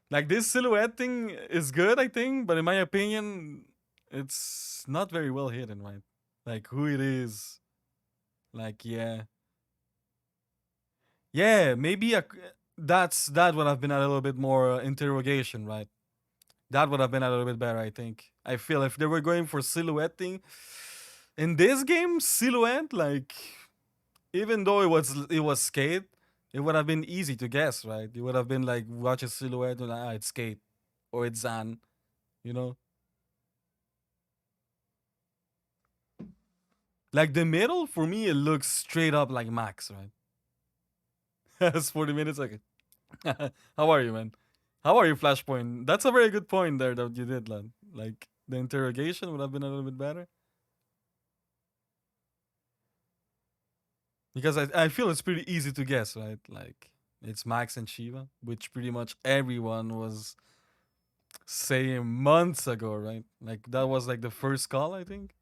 Like this silhouette thing is good, I think, but in my opinion, it's not very well hidden, right? Like who it is. Like yeah, maybe that would have been a little bit more interrogation, right? That would have been a little bit better, I think. I feel if they were going for silhouette thing in this game, silhouette, like even though it was skate, it would have been easy to guess, right? It would have been like watch a silhouette and it's skate or it's Zan, you know. Like the middle for me, it looks straight up like Max, right? It's 40 minutes. Okay. How are you, man? How are you, Flashpoint? That's a very good point there that you did, lad. Like the interrogation would have been a little bit better because I feel it's pretty easy to guess, right? Like it's Max and Shiva, which pretty much everyone was saying months ago, right? Like that was like the first call, I think.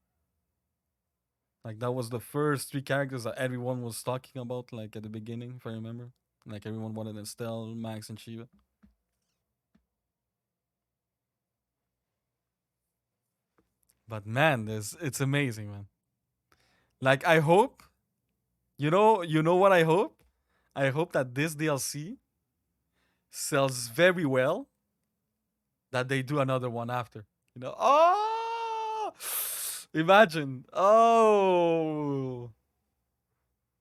Like that was the first three characters that everyone was talking about, like at the beginning, if I remember. Like everyone wanted Estelle, Max, and Shiva. But man, this it's amazing, man. Like I hope, you know what I hope? I hope that this DLC sells very well. That they do another one after. Oh, imagine. Oh,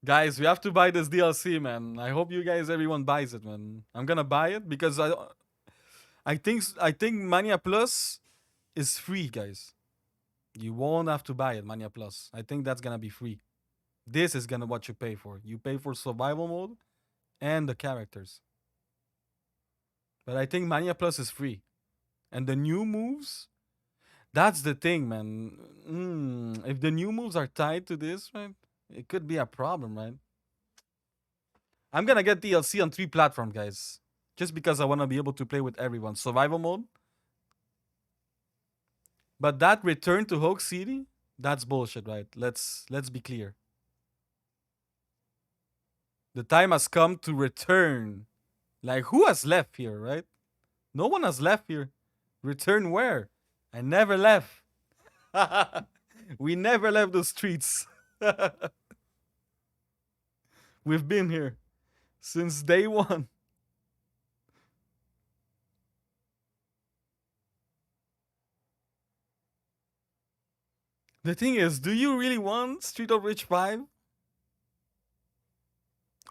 guys, we have to buy this DLC, man. I hope you guys, everyone buys it, man. I'm gonna buy it because I think Mania Plus is free, guys. You won't have to buy it, Mania Plus. I think that's gonna be free. This is gonna what you pay for. You pay for survival mode and the characters. But I think Mania Plus is free. And the new moves, that's the thing, man. If the new moves are tied to this, right, it could be a problem, right? I'm gonna get DLC on 3 platforms, guys. Just because I wanna be able to play with everyone. Survival mode. But that return to Hope City, that's bullshit, right? Let's be clear. The time has come to return. Like who has left here, right? No one has left here. Return where? I never left. We never left the streets. We've been here since day one. The thing is, do you really want Street of Rage 5?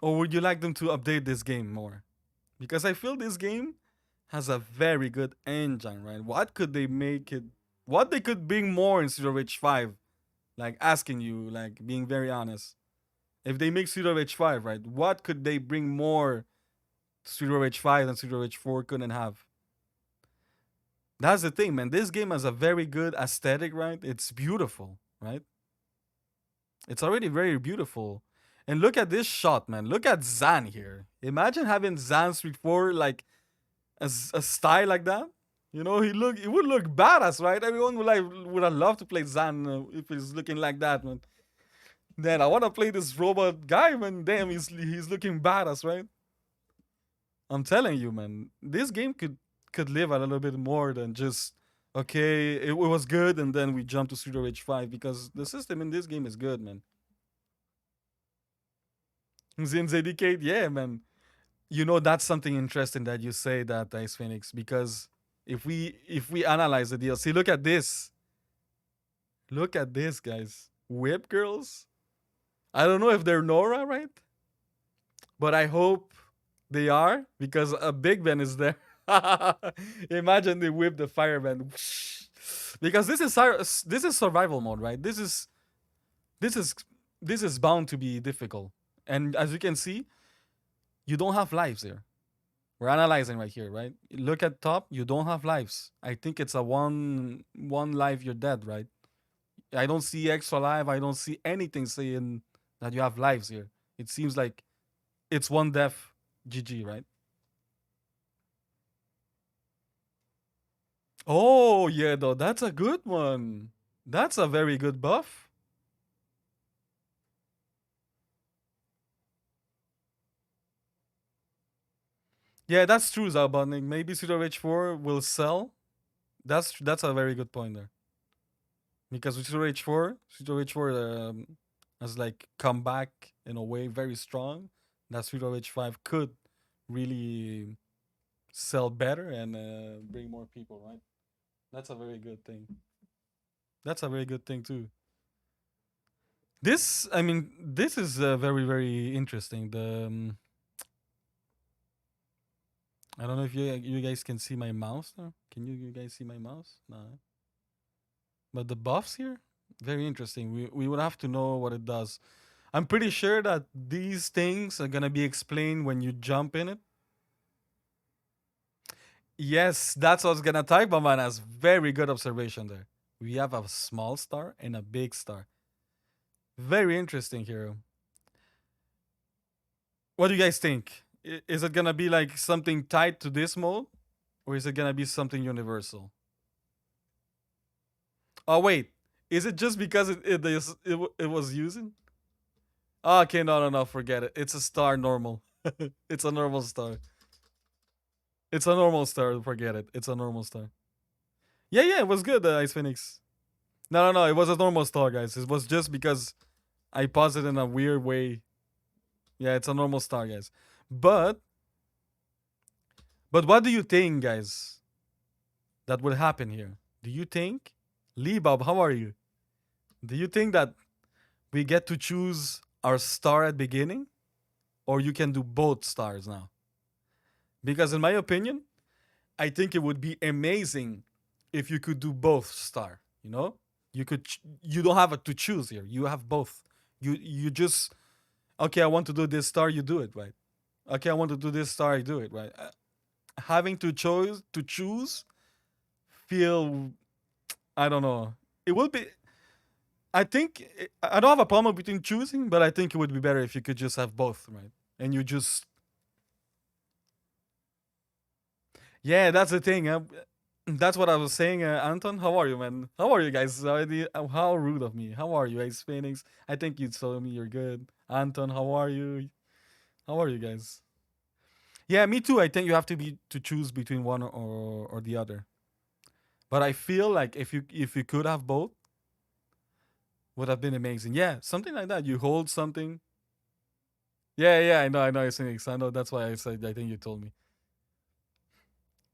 Or would you like them to update this game more? Because I feel this game has a very good engine, right? What could they make it? What they could bring more in Street of Rage 5? Like asking you, like being very honest. If they make Street of Rage 5, right? What could they bring more to Street of Rage 5 than Street of Rage 4 couldn't have? That's the thing, man. This game has a very good aesthetic, right? It's beautiful, right? It's already very beautiful. And look at this shot, man. Look at Zan here. Imagine having Zan Street 4 like a style like that. He would look badass, right? Everyone would have loved to play Zan if he's looking like that, man. Then I want to play this robot guy, man. Damn, he's looking badass, right? I'm telling you, man. This game could live a little bit more than just okay. It was good, and then we jump to Street of Rage 5 because the system in this game is good, man. Zin Zedicate, yeah, man. That's something interesting that you say that Ice Phoenix because if we analyze the DLC, look at this, guys. Whip girls. I don't know if they're Nora, right? But I hope they are because a Big Ben is there. Imagine they whip the fireman. Because this is survival mode, right? This is this is bound to be difficult. And as you can see, you don't have lives here. We're analyzing right here, right? Look at top, you don't have lives. I think it's a one life you're dead, right? I don't see extra life. I don't see anything saying that you have lives here. It seems like it's one death, GG, right? Oh yeah, though that's a good one. That's a very good buff. Yeah, that's true, Zabotnik. Maybe Pseudo Rage 4 will sell. That's a very good point there. Because with Pseudo Rage 4 has like come back in a way very strong. That Pseudo Rage 5 could really sell better and bring more people, right? That's a very good thing. That's a very good thing too. I mean, this is very, very interesting. I don't know if you guys can see my mouse now. Can you guys see my mouse? No. But the buffs here, very interesting. We would have to know what it does. I'm pretty sure that these things are gonna be explained when you jump in it. Yes, that's what I was gonna type, Bamanas. Very good observation there. We have a small star and a big star. Very interesting, hero. What do you guys think? Is it gonna be like something tied to this mode, or is it gonna be something universal? Oh wait, is it just because it was using? Oh, okay, no, forget it. It's a star normal. It's a normal star. It's a normal star. Forget it. It's a normal star. Yeah, it was good, Ice Phoenix. No, it was a normal star, guys. It was just because I paused it in a weird way. Yeah, it's a normal star, guys. But but what do you think, guys, that will happen here? Do you think, Lee Bob, how are you? Do you think that we get to choose our star at beginning, or you can do both stars now? Because in my opinion, I think it would be amazing if you could do both star. You know, you don't have to choose here. You have both. You just okay. I want to do this star. You do it right. Okay, I want to do this star. I do it right. Having to choose feel I don't know. It will be. I think I don't have a problem between choosing, but I think it would be better if you could just have both, right? And you just yeah, that's the thing. That's what I was saying, Anton. How are you, man? How are you guys? How rude of me. How are you, Ace Phoenix? I think you told me you're good. Anton, how are you? How are you guys? Yeah, me too. I think you have to choose between one or the other. But I feel like if you could have both, would have been amazing. Yeah, something like that. You hold something. Yeah, I know, Ace Phoenix. I know. That's why I said. I think you told me.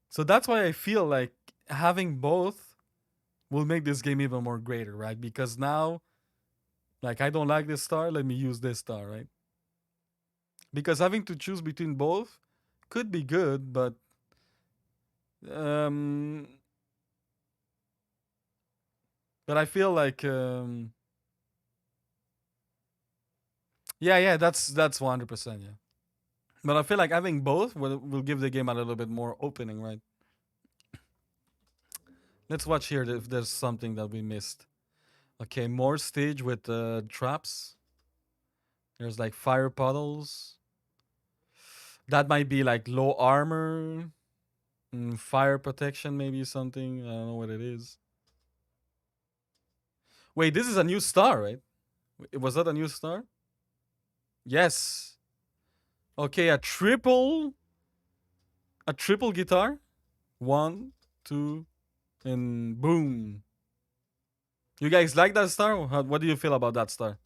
So that's why I feel like having both will make this game even more greater, right? Because now, like, I don't like this star, let me use this star, right? Because having to choose between both could be good, um, but I feel like, yeah, that's 100%, yeah. But I feel like having both will give the game a little bit more opening, right? Let's watch here if there's something that we missed. Okay, more stage with traps. There's like fire puddles. That might be like low armor, fire protection, maybe something. I don't know what it is. Wait, this is a new star, right? Was that a new star? Yes. Okay, a triple guitar. One, two, and boom. You guys like that star? What do you feel about that star?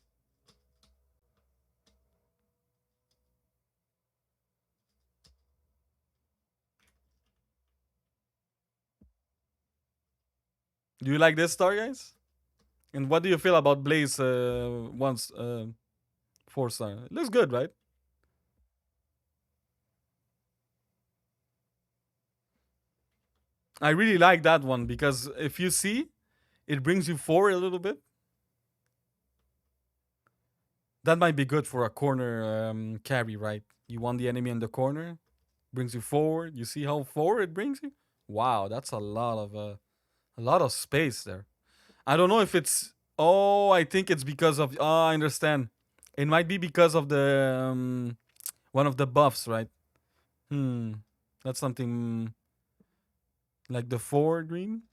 Do you like this star, guys? And what do you feel about Blaze once 4 star? It looks good, right? I really like that one because if you see, it brings you forward a little bit. That might be good for a corner carry, right? You want the enemy in the corner, brings you forward. You see how forward it brings you? Wow, that's a lot of space there. I don't know if it's. Oh, I think it's because of. Oh, I understand. It might be because of the one of the buffs, right? Hmm, that's something like the forward green.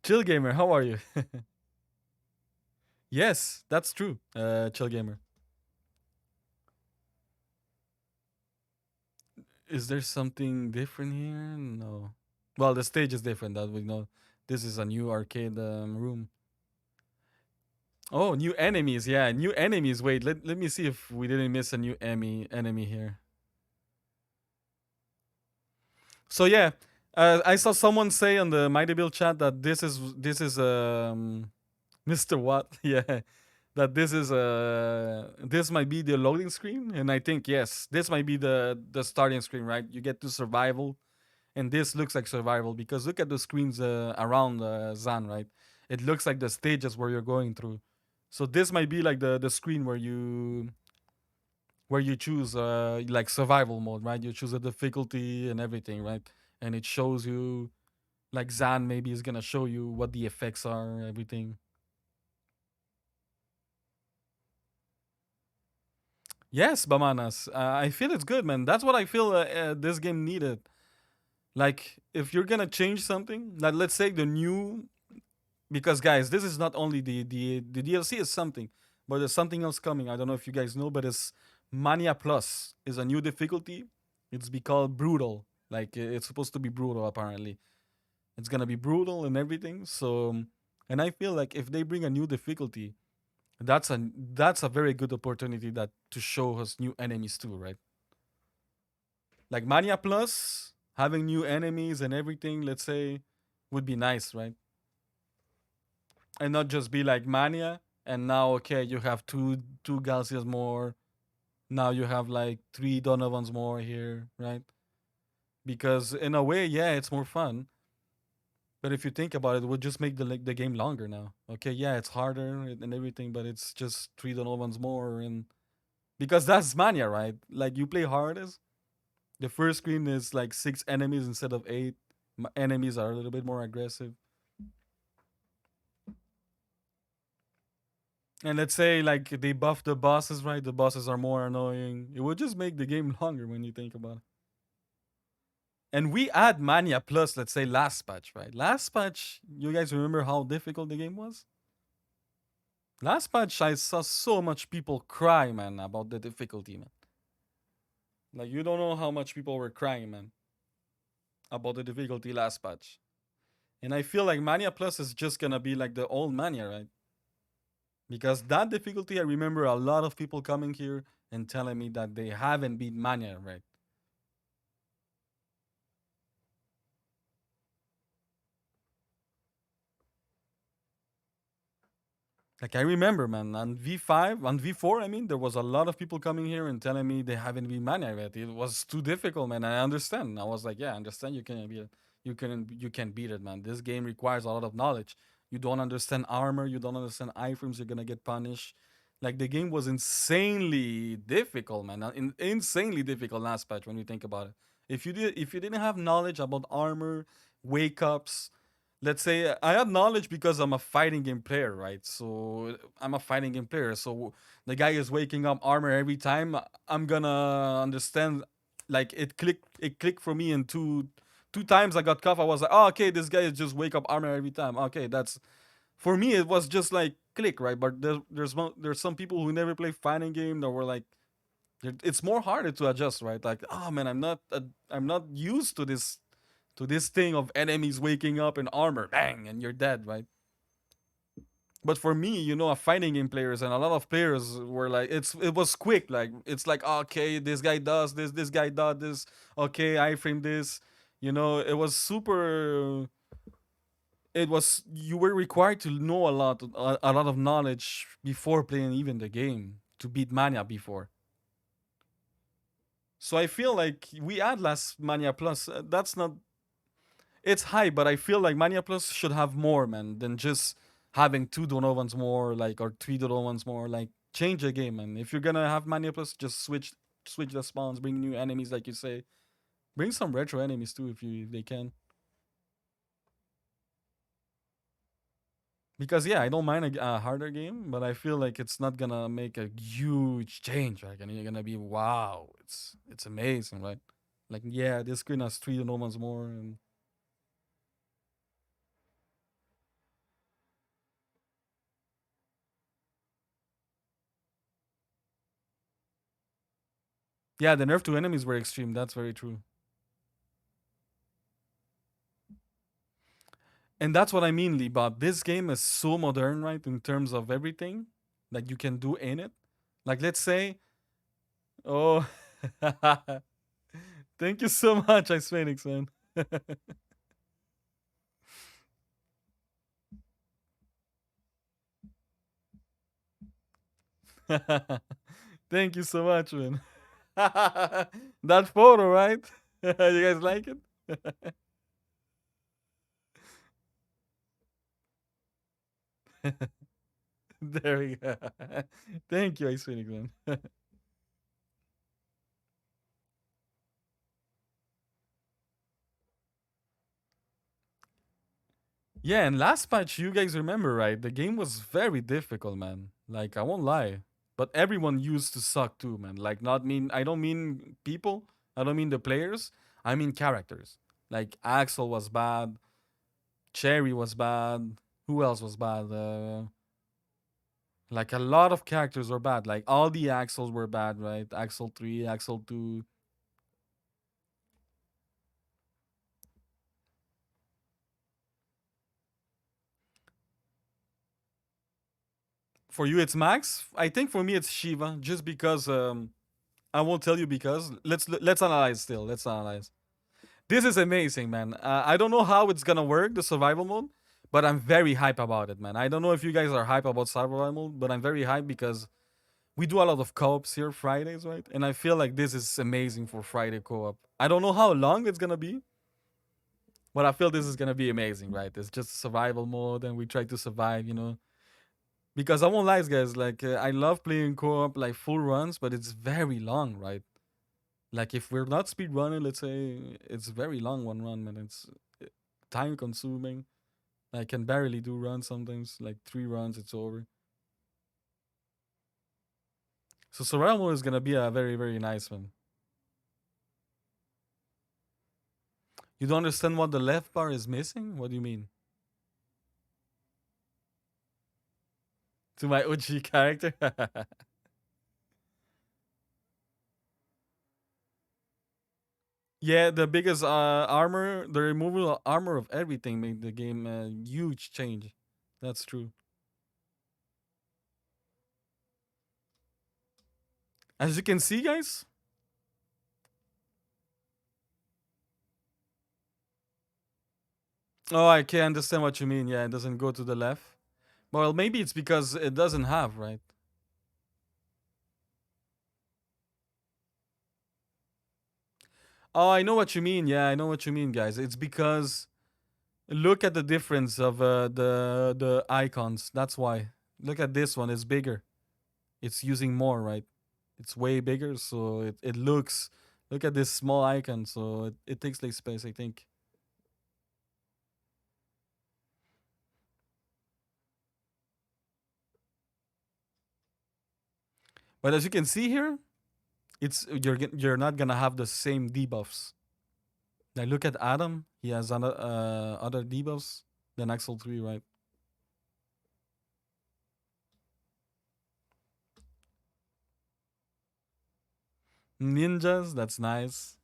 Chill gamer, how are you? Yes, that's true. Chill gamer. Is there something different here? No. Well, the stage is different. That we know. This is a new arcade room. Oh, new enemies. Yeah, new enemies. Wait, let me see if we didn't miss a new enemy here. So yeah, I saw someone say on the Mighty Build chat that this is Mr. Watt. Yeah, that this might be the loading screen, and I think yes, this might be the starting screen. Right, you get to survival, and this looks like survival because look at the screens around Zan. Right, it looks like the stages where you're going through. So this might be like the screen where you choose like survival mode, right? You choose the difficulty and everything, right? And it shows you like Zan maybe is gonna show you what the effects are, everything. Yes, Bamanas. I feel it's good, man. That's what I feel this game needed. Like, if you're gonna change something, like let's say the new, because guys, this is not only the DLC is something, but there's something else coming. I don't know if you guys know, but it's Mania Plus is a new difficulty. It's be called brutal. Like it's supposed to be brutal apparently. It's gonna be brutal and everything. So, and I feel like if they bring a new difficulty, that's a very good opportunity that to show us new enemies too, right? Like Mania Plus having new enemies and everything. Let's say would be nice, right? And not just be like Mania and now okay you have two Galcias more. Now you have like three Donovans more here, right? Because in a way, yeah, it's more fun. But if you think about it, it would just make the game longer now. Okay, yeah, it's harder and everything, but it's just three Donovans more, and because that's Mania, right? Like you play hardest, the first screen is like six enemies instead of eight. Enemies are a little bit more aggressive, and let's say like they buff the bosses, right? The bosses are more annoying. It would just make the game longer when you think about it. And we add Mania Plus, let's say last patch, right? Last patch, you guys remember how difficult the game was? Last patch, I saw so much people cry, man, about the difficulty, man. Like, you don't know how much people were crying, man, about the difficulty last patch. And I feel like Mania Plus is just gonna be like the old Mania, right? Because that difficulty, I remember a lot of people coming here and telling me that they haven't beat Mania, right? Like I remember, man, on V5, on V4, I mean, there was a lot of people coming here and telling me they haven't been Mania yet. It was too difficult, man. I understand. I was like, yeah, I understand. You can beat it. You can beat it, man. This game requires a lot of knowledge. You don't understand armor. You don't understand iframes. You're gonna get punished. Like the game was insanely difficult, man. Insanely difficult last patch when you think about it. If you didn't have knowledge about armor, wake ups, let's say I have knowledge because I'm a fighting game player, right? So I'm a fighting game player. So the guy is waking up armor every time. I'm gonna understand. Like it clicked for me in two times I got cuffed. I was like, oh, okay, this guy is just wake up armor every time. Okay, that's for me. It was just like click, right? But there's some people who never play fighting game that were like, it's more harder to adjust, right? Like, oh man, I'm not used to this thing of enemies waking up in armor, bang, and you're dead, right? But for me, a fighting game players and a lot of players were like, it was quick. Like it's like, okay, this guy does this guy does this. Okay, I frame this. It was super. It was you were required to know a lot of knowledge before playing even the game to beat Mania before. So I feel like we add last Mania Plus. That's not it's high, but I feel like Mania Plus should have more, man, than just having two Donovans more, like or three Donovans more. Like change the game, man. If you're gonna have Mania Plus, just switch the spawns, bring new enemies, like you say. Bring some retro enemies too, if they can. Because yeah, I don't mind a harder game, but I feel like it's not gonna make a huge change, right? And you're gonna be wow, it's amazing, right? Like yeah, this screen has three Donovans more, and Yeah, the nerf to enemies were extreme. That's very true. And that's what I mean, Lee Bob. This game is so modern, right, in terms of everything that you can do in it. Like, let's say, oh, thank you so much, Ice Phoenix, man. Thank you so much, man. That photo, right? You guys like it? There we go. Thank you, Ice Phoenix, man. Yeah, and last patch, you guys remember, right? The game was very difficult, man. Like, I won't lie. But everyone used to suck too, man. Like, not mean, I don't mean people, I don't mean the players, I mean characters. Like, Axel was bad, Cherry was bad, who else was bad? Like, a lot of characters were bad. Like, all the Axels were bad, right? Axel 3, Axel 2. For you, it's Max. I think for me, it's Shiva, just because I won't tell you because let's analyze still. Let's analyze. This is amazing, man. I don't know how it's gonna work the survival mode, but I'm very hype about it, man. I don't know if you guys are hype about survival mode, but I'm very hype because we do a lot of co-ops here Fridays, right? And I feel like this is amazing for Friday co-op. I don't know how long it's gonna be, but I feel this is gonna be amazing, right? It's just survival mode, and we try to survive, Because I won't lie, guys. Like I love playing co-op, like full runs, but it's very long, right? Like if we're not speed running, let's say it's very long one run, man. It's time consuming. I can barely do runs sometimes. Like 3 runs, it's over. So survival mode is gonna be a very very nice one. You don't understand what the left bar is missing? What do you mean? To my OG character? Yeah, the biggest armor, the removal of armor of everything made the game a huge change. That's true. As you can see, guys. Oh, I can understand what you mean. Yeah, it doesn't go to the left. Well, maybe it's because it doesn't have, right? Oh, I know what you mean. Yeah, I know what you mean, guys. It's because look at the difference of the icons. That's why. Look at this one. It's bigger. It's using more, right? It's way bigger, so it looks. Look at this small icon, so it takes less space, I think. But as you can see here, it's you're not gonna have the same debuffs. Like look at Adam. He has other debuffs than Axel 3, right? Ninjas, that's nice.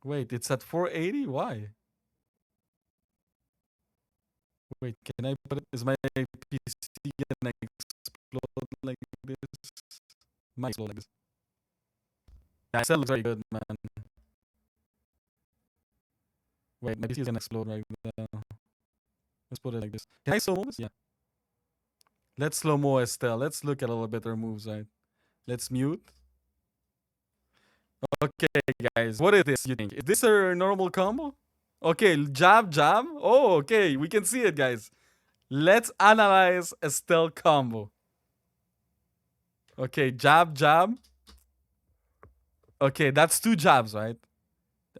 Wait, it's at 480? Why? Wait, can I put it? Is my PC gonna explode like this? Might explode like this. Yeah, it still looks very good, man. Wait, my PC is gonna explode right now. Let's put it like this. Can I slow mo this? Yeah. Let's slow mo Estelle. Let's look at a little bit her moves, right? Let's mute. Okay, guys. What is this, you think? Is this a normal combo? Okay, jab, jab. Oh, okay. We can see it, guys. Let's analyze Estelle combo. Okay, jab, jab. Okay, that's 2 jabs, right?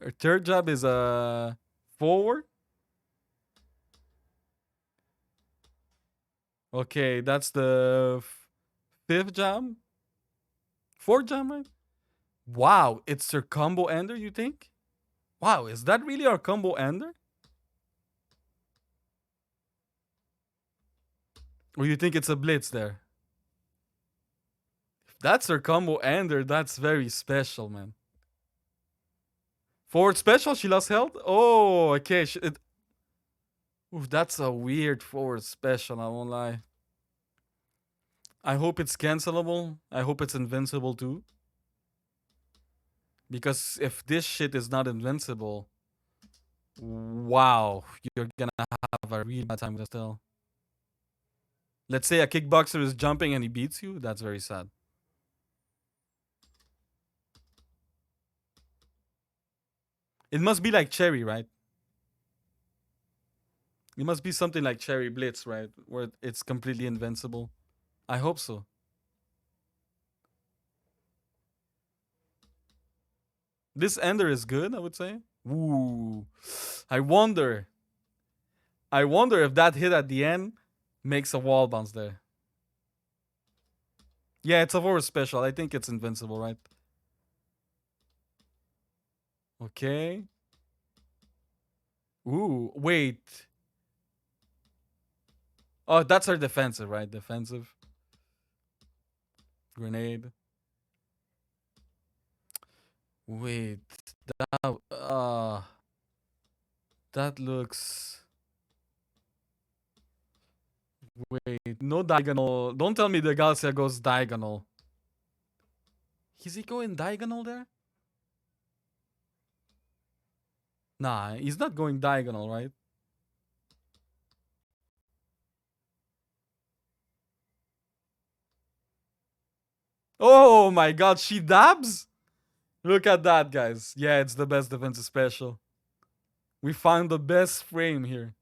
Her third jab is a forward. Okay, that's the fifth jab. Fourth jab, right? Wow, it's her combo ender, you think? Wow, is that really our combo ender? Or you think it's a blitz there? That's her combo ender. That's very special, man. Forward special, she lost health? Oh, okay. Oof, that's a weird forward special, I won't lie. I hope it's cancelable. I hope it's invincible too. Because if this shit is not invincible, wow, you're gonna have a really bad time with Estelle. Let's say a kickboxer is jumping and he beats you. That's very sad. It must be like Cherry, right? It must be something like Cherry Blitz, right? Where it's completely invincible. I hope so. This ender is good, I would say. Ooh. I wonder. I wonder if that hit at the end makes a wall bounce there. Yeah, it's a forward special. I think it's invincible, right? Okay. Ooh, wait. Oh, that's our defensive, right? Defensive. Grenade. Wait. That that looks. Wait, no diagonal. Don't tell me the Galcia goes diagonal. Is he going diagonal there? Nah, he's not going diagonal, right? Oh my god, she dabs? Look at that, guys. Yeah, it's the best defensive special. We found the best frame here.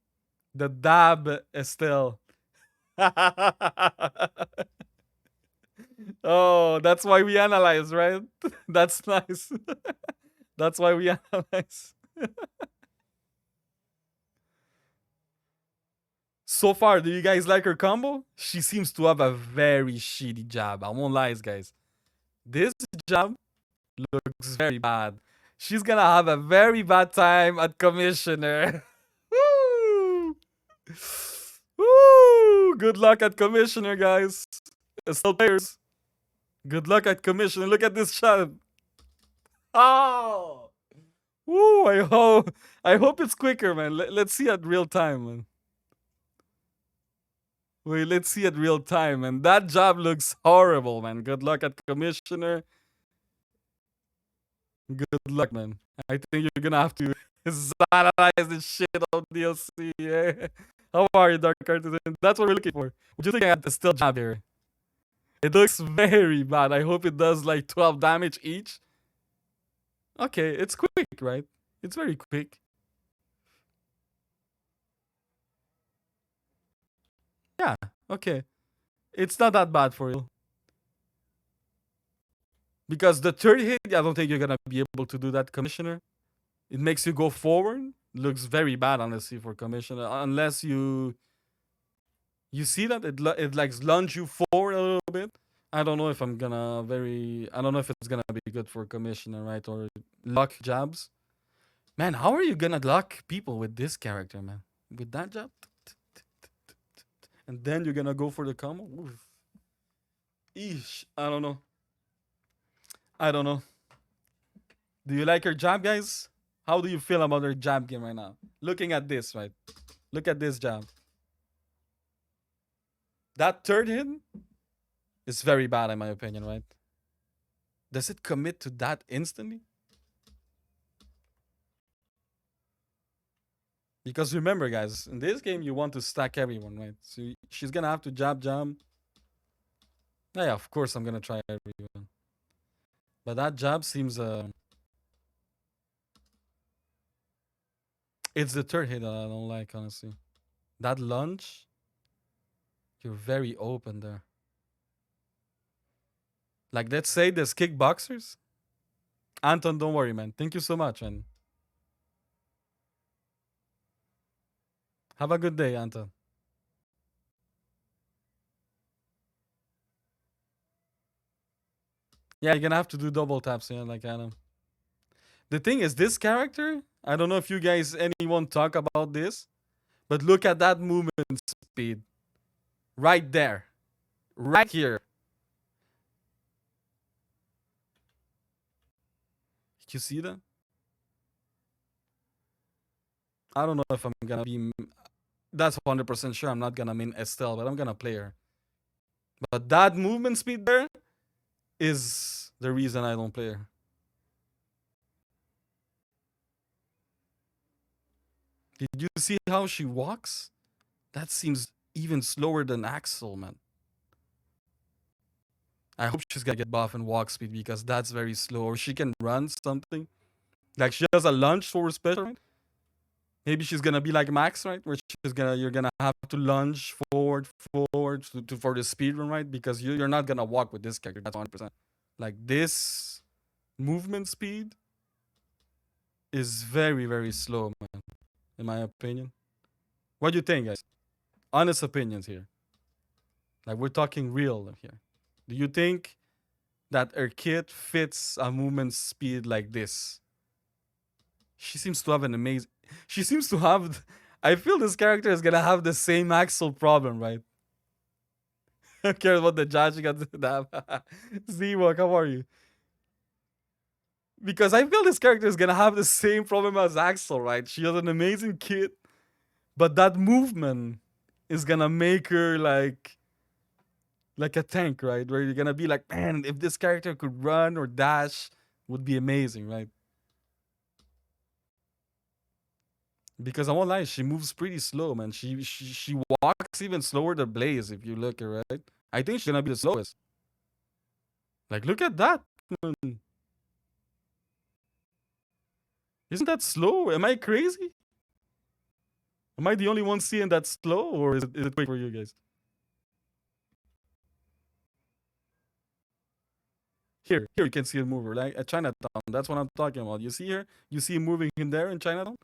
The dab Estelle. Oh, that's why we analyze, right? That's nice. That's why we analyze. So far, do you guys like her combo? She seems to have a very shitty jab. I won't lie, guys. This jab looks very bad. She's gonna have a very bad time at Commissioner. Woo! Woo! Good luck at Commissioner, guys. Still players. Good luck at Commissioner. Look at this shot. Oh! Woo! I hope it's quicker, man. Let's see at real time, man. Wait, let's see at real time, man. That job looks horrible, man. Good luck at Commissioner. Good luck, man. I think you're gonna have to Zanalyze this shit on DLC. Yeah. How are you, Dark Artisan? That's what we're looking for. What do you think I have to still job here? It looks very bad. I hope it does like 12 damage each. Okay, it's quick, right? It's very quick. Yeah, okay. It's not that bad for you. Because the third hit, I don't think you're gonna be able to do that, Commissioner. It makes you go forward. Looks very bad, honestly, for Commissioner. Unless you see that it like lunge you forward a little bit. I don't know if I'm gonna I don't know if it's gonna be good for Commissioner, right? Or luck jabs. Man, how are you gonna lock people with this character, man? With that jab? And then you're gonna go for the combo? Oof. Eesh. I don't know. I don't know. Do you like her jab, guys? How do you feel about her jab game right now? Looking at this, right? Look at this jab. That third hit is very bad, in my opinion, right? Does it commit to that instantly? Because remember, guys, in this game, you want to stack everyone, right? So she's gonna have to jab. Yeah, of course, I'm gonna try everyone. But that jab seems it's the third hit that I don't like, honestly. That lunge, you're very open there. Like, let's say there's kickboxers. Anton, don't worry, man. Thank you so much, man. Have a good day, Anton. Yeah, you're gonna have to do double taps, yeah, like Adam. The thing is, this character, I don't know if you guys, anyone talk about this, but look at that movement speed. Right there. Right here. You see that? I don't know if I'm gonna be. That's 100% sure I'm not gonna main Estelle, but I'm gonna play her. But that movement speed there is the reason I don't play her. Did you see how she walks? That seems even slower than Axel, man. I hope she's gonna get buff and walk speed because that's very slow. Or she can run something. Like she has a lunge for her special, right? Maybe she's gonna be like Max, right? Where she's gonna you're gonna have to lunge forward for the speed run, right? Because you're not gonna walk with this character. That's 100%. Like this movement speed is very very slow, man. In my opinion. What do you think, guys? Honest opinions here. Like we're talking real here. Do you think that her kit fits a movement speed like this? She seems to have an amazing. She seems to have. I feel this character is gonna have the same Axel problem, right? I don't care about the judging at that. Zemo, how are you? Because I feel this character is gonna have the same problem as Axel, right? She has an amazing kit, but that movement is gonna make her like a tank, right? Where you're gonna be like, man, if this character could run or dash, would be amazing, right? Because I won't lie, she moves pretty slow, man. She walks even slower than Blaze if you look at her, right. I think she's gonna be the slowest. Like, look at that, man. Isn't that slow? Am I crazy? Am I the only one seeing that slow, or is it quick for you guys? Here you can see it move, like at Chinatown. That's what I'm talking about. You see here? You see it moving in there in Chinatown?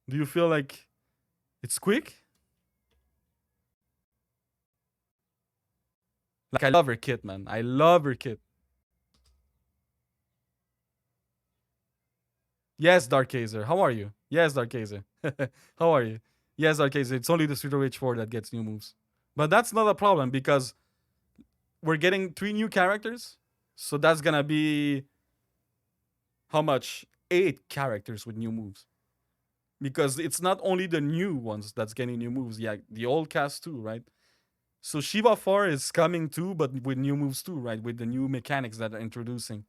Do you feel like it's quick? Like I love her kit, man. I love her kit. Yes, Dark Kaiser. How are you? Yes, Dark Kaiser. How are you? Yes, Dark Kaiser. It's only the Street of Rage 4 that gets new moves. But that's not a problem because we're getting 3 new characters. So that's gonna be how much? 8 characters with new moves. Because it's not only the new ones that's getting new moves, yeah, the old cast too, right? So Shiva 4 is coming too, but with new moves too, right? With the new mechanics that are introducing.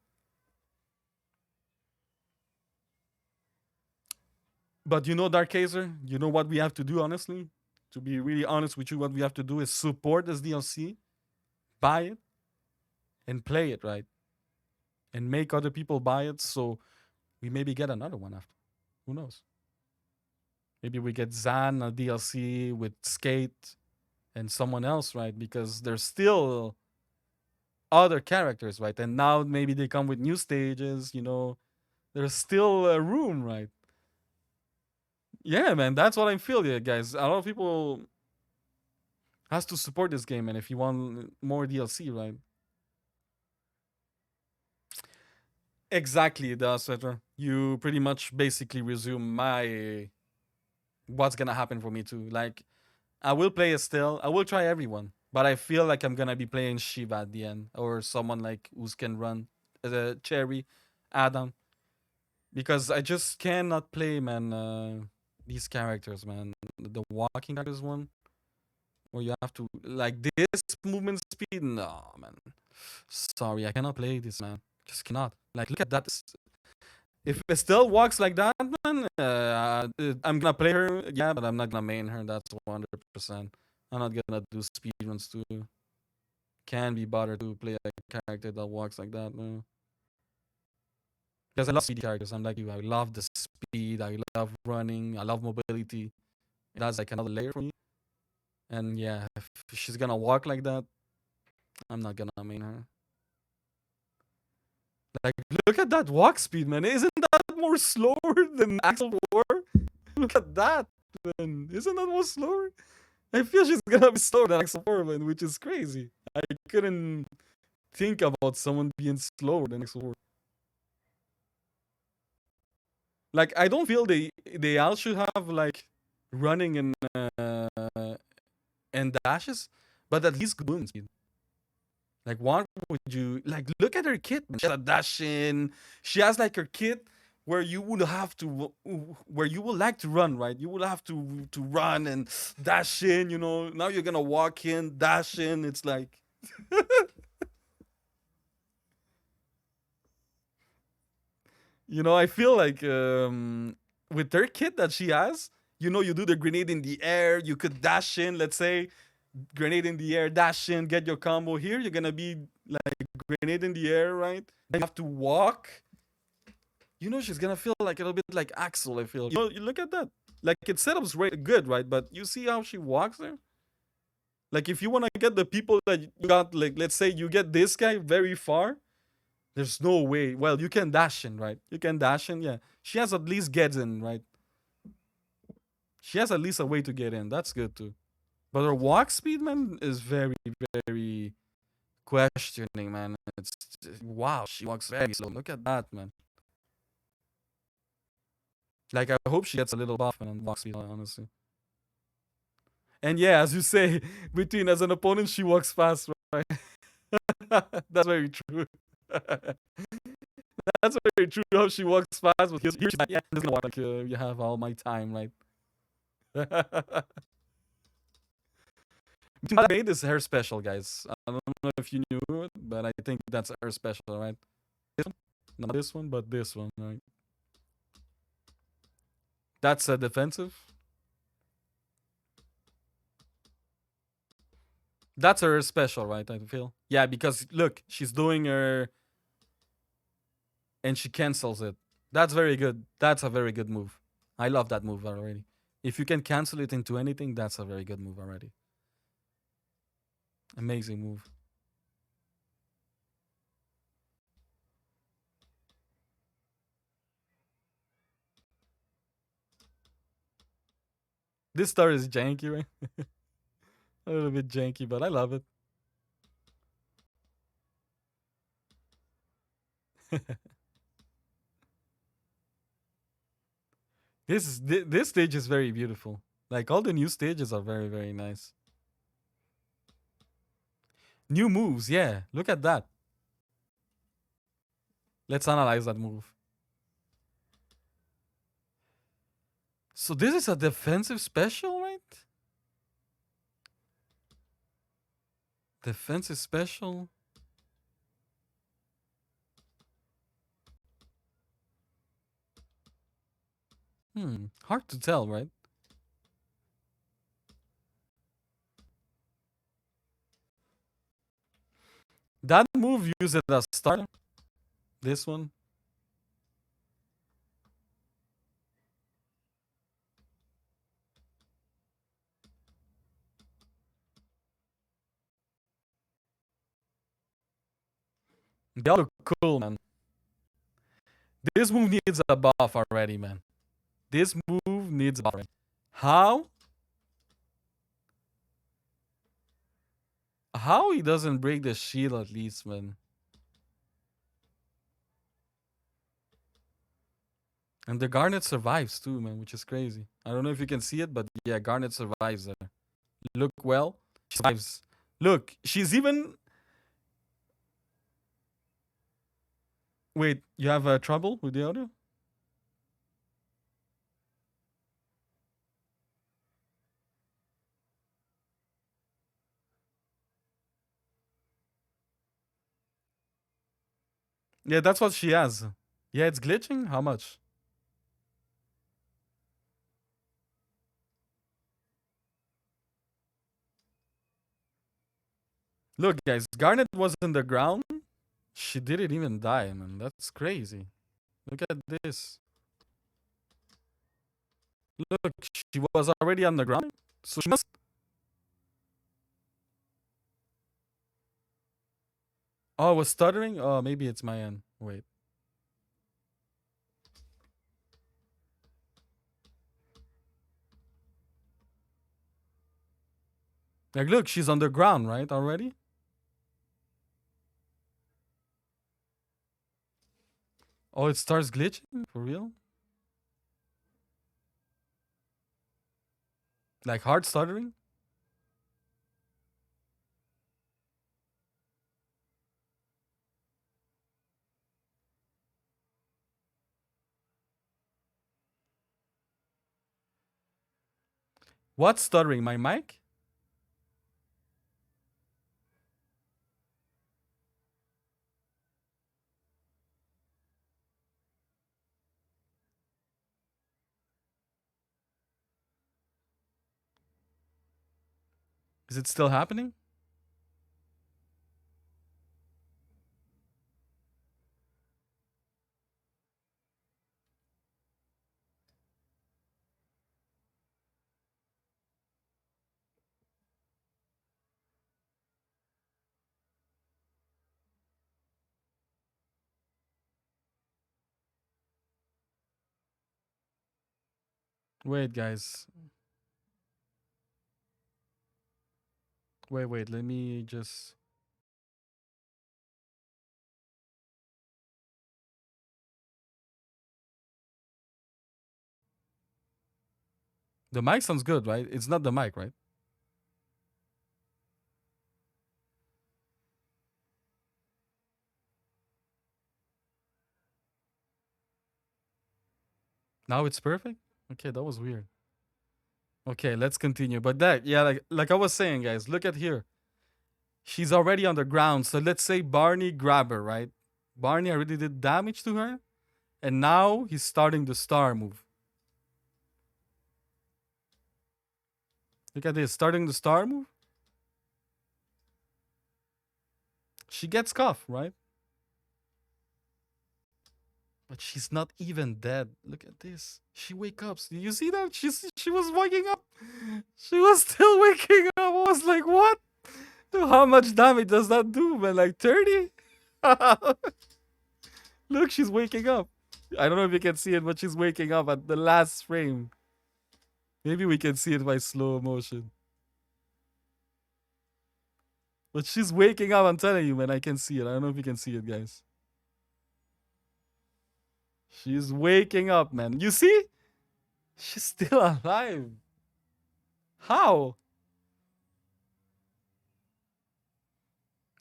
But you know, Dark Kaiser, you know what we have to do, honestly? To be really honest with you, what we have to do is support this DLC, buy it, and play it, right? And make other people buy it so we maybe get another one after. Who knows? Maybe we get Zan a DLC with Skate and someone else, right? Because there's still other characters, right? And now maybe they come with new stages, you know. There's still a room, right? Yeah, man, that's what I feel, yeah, guys. A lot of people has to support this game, and if you want more DLC, right? Exactly, the Sweater. You pretty much basically resume my what's gonna happen for me too. Like I will play Estelle. I will try everyone, but I feel like I'm gonna be playing Shiva at the end or someone like who can run as a Cherry, Adam, because I just cannot play, man. These characters, man. The walking characters one, where you have to like this movement speed. No, man. Sorry, I cannot play this, man. Just cannot. Like, look at that. If Estelle walks like that, man, I'm gonna play her, yeah, but I'm not gonna main her. That's 100%. I'm not gonna do speedruns too. Can be bothered to play a character that walks like that, man. Because I love speedy characters. I'm like you. I love the speed. I love running. I love mobility. That's like another layer for me. And yeah, if she's gonna walk like that, I'm not gonna main her. Like, look at that walk speed, man. Isn't that more slower than Axel 4? Look at that, man. Isn't that more slower? I feel she's gonna be slower than Axel 4, man, which is crazy. I couldn't think about someone being slower than Axel 4. Like, I don't feel they all should have like running and dashes, but at least good movement speed. Like, what would you like? Look at her kit. Man. She has a dash in. She has like her kit where you would have to where you would like to run, right? You would have to run and dash in, you know. Now you're gonna walk in, dash in. It's like you know, I feel like with her kit that she has, you know, you do the grenade in the air, you could dash in, let's say, grenade in the air, dash in, get your combo. Here you're gonna be like grenade in the air, right? Then you have to walk. You know, she's gonna feel like a little bit like Axel, I feel. You know, you look at that. Like it setup's good, right? But you see how she walks there? Like if you wanna get the people that you got, like let's say you get this guy very far, there's no way. Well, you can dash in, right? You can dash in, yeah. She has at least gets in, right? She has at least a way to get in. That's good too. But her walk speed, man, is very, very questioning, man. It's wow, she walks very slow. Look at that, man. Like I hope she gets a little buff man, on walk speed, honestly. And yeah, as you say, between as an opponent, she walks fast, right? That's very true. That's very true. How she walks fast, but here she's like, yeah, I'm just gonna walk like you have all my time, right? Made is her special, guys. I don't know if you knew it, but I think that's her special, right? This one? Not this one, but this one, right? That's a defensive. That's her special, right? I feel. Yeah, because look, she's doing her and she cancels it. That's very good. That's a very good move. I love that move already. If you can cancel it into anything, that's a very good move already. Amazing move. This star is janky, right? A little bit janky, but I love it. This stage is very beautiful. Like all the new stages are very very nice. New moves, yeah. Look at that. Let's analyze that move. So this is a defensive special, right? Defensive special. Hard to tell, right? That move used it as starter. This one. They all look cool, man. This move needs a buff already, man. This move needs a buff already. How? How he doesn't break the shield at least, man. And the Garnet survives too, man, which is crazy. I don't know if you can see it, but yeah, Garnet survives there. Look well. She survives. Look, she's even. Wait, you have trouble with the audio? Yeah, that's what she has. Yeah, it's glitching? How much? Look, guys, Garnet was in the ground. She didn't even die, man. That's crazy. Look at this. Look, she was already on the ground. So she must. Oh, I was stuttering? Oh, maybe it's my end. Wait. Like, look, she's on the ground, right? Already? Oh, it starts glitching? For real? Like, hard stuttering? What's stuttering? My mic? Is it still happening? Wait, guys. Wait. Let me just. The mic sounds good, right? It's not the mic, right? Now it's perfect? Okay, that was weird. Okay, let's continue. But that, yeah, like I was saying, guys, look at here. She's already on the ground. So let's say Barney grab her, right? Barney already did damage to her, and now he's starting the star move. Look at this, starting the star move. She gets cuffed, right? But she's not even dead. Look at this. She wake up. Do you see that? She was waking up. She was still waking up. I was like, what? How much damage does that do, man? Like 30? Look, she's waking up. I don't know if you can see it, but she's waking up at the last frame. Maybe we can see it by slow motion. But she's waking up, I'm telling you, man. I can see it. I don't know if you can see it, guys. She's waking up, man. You see? She's still alive. How?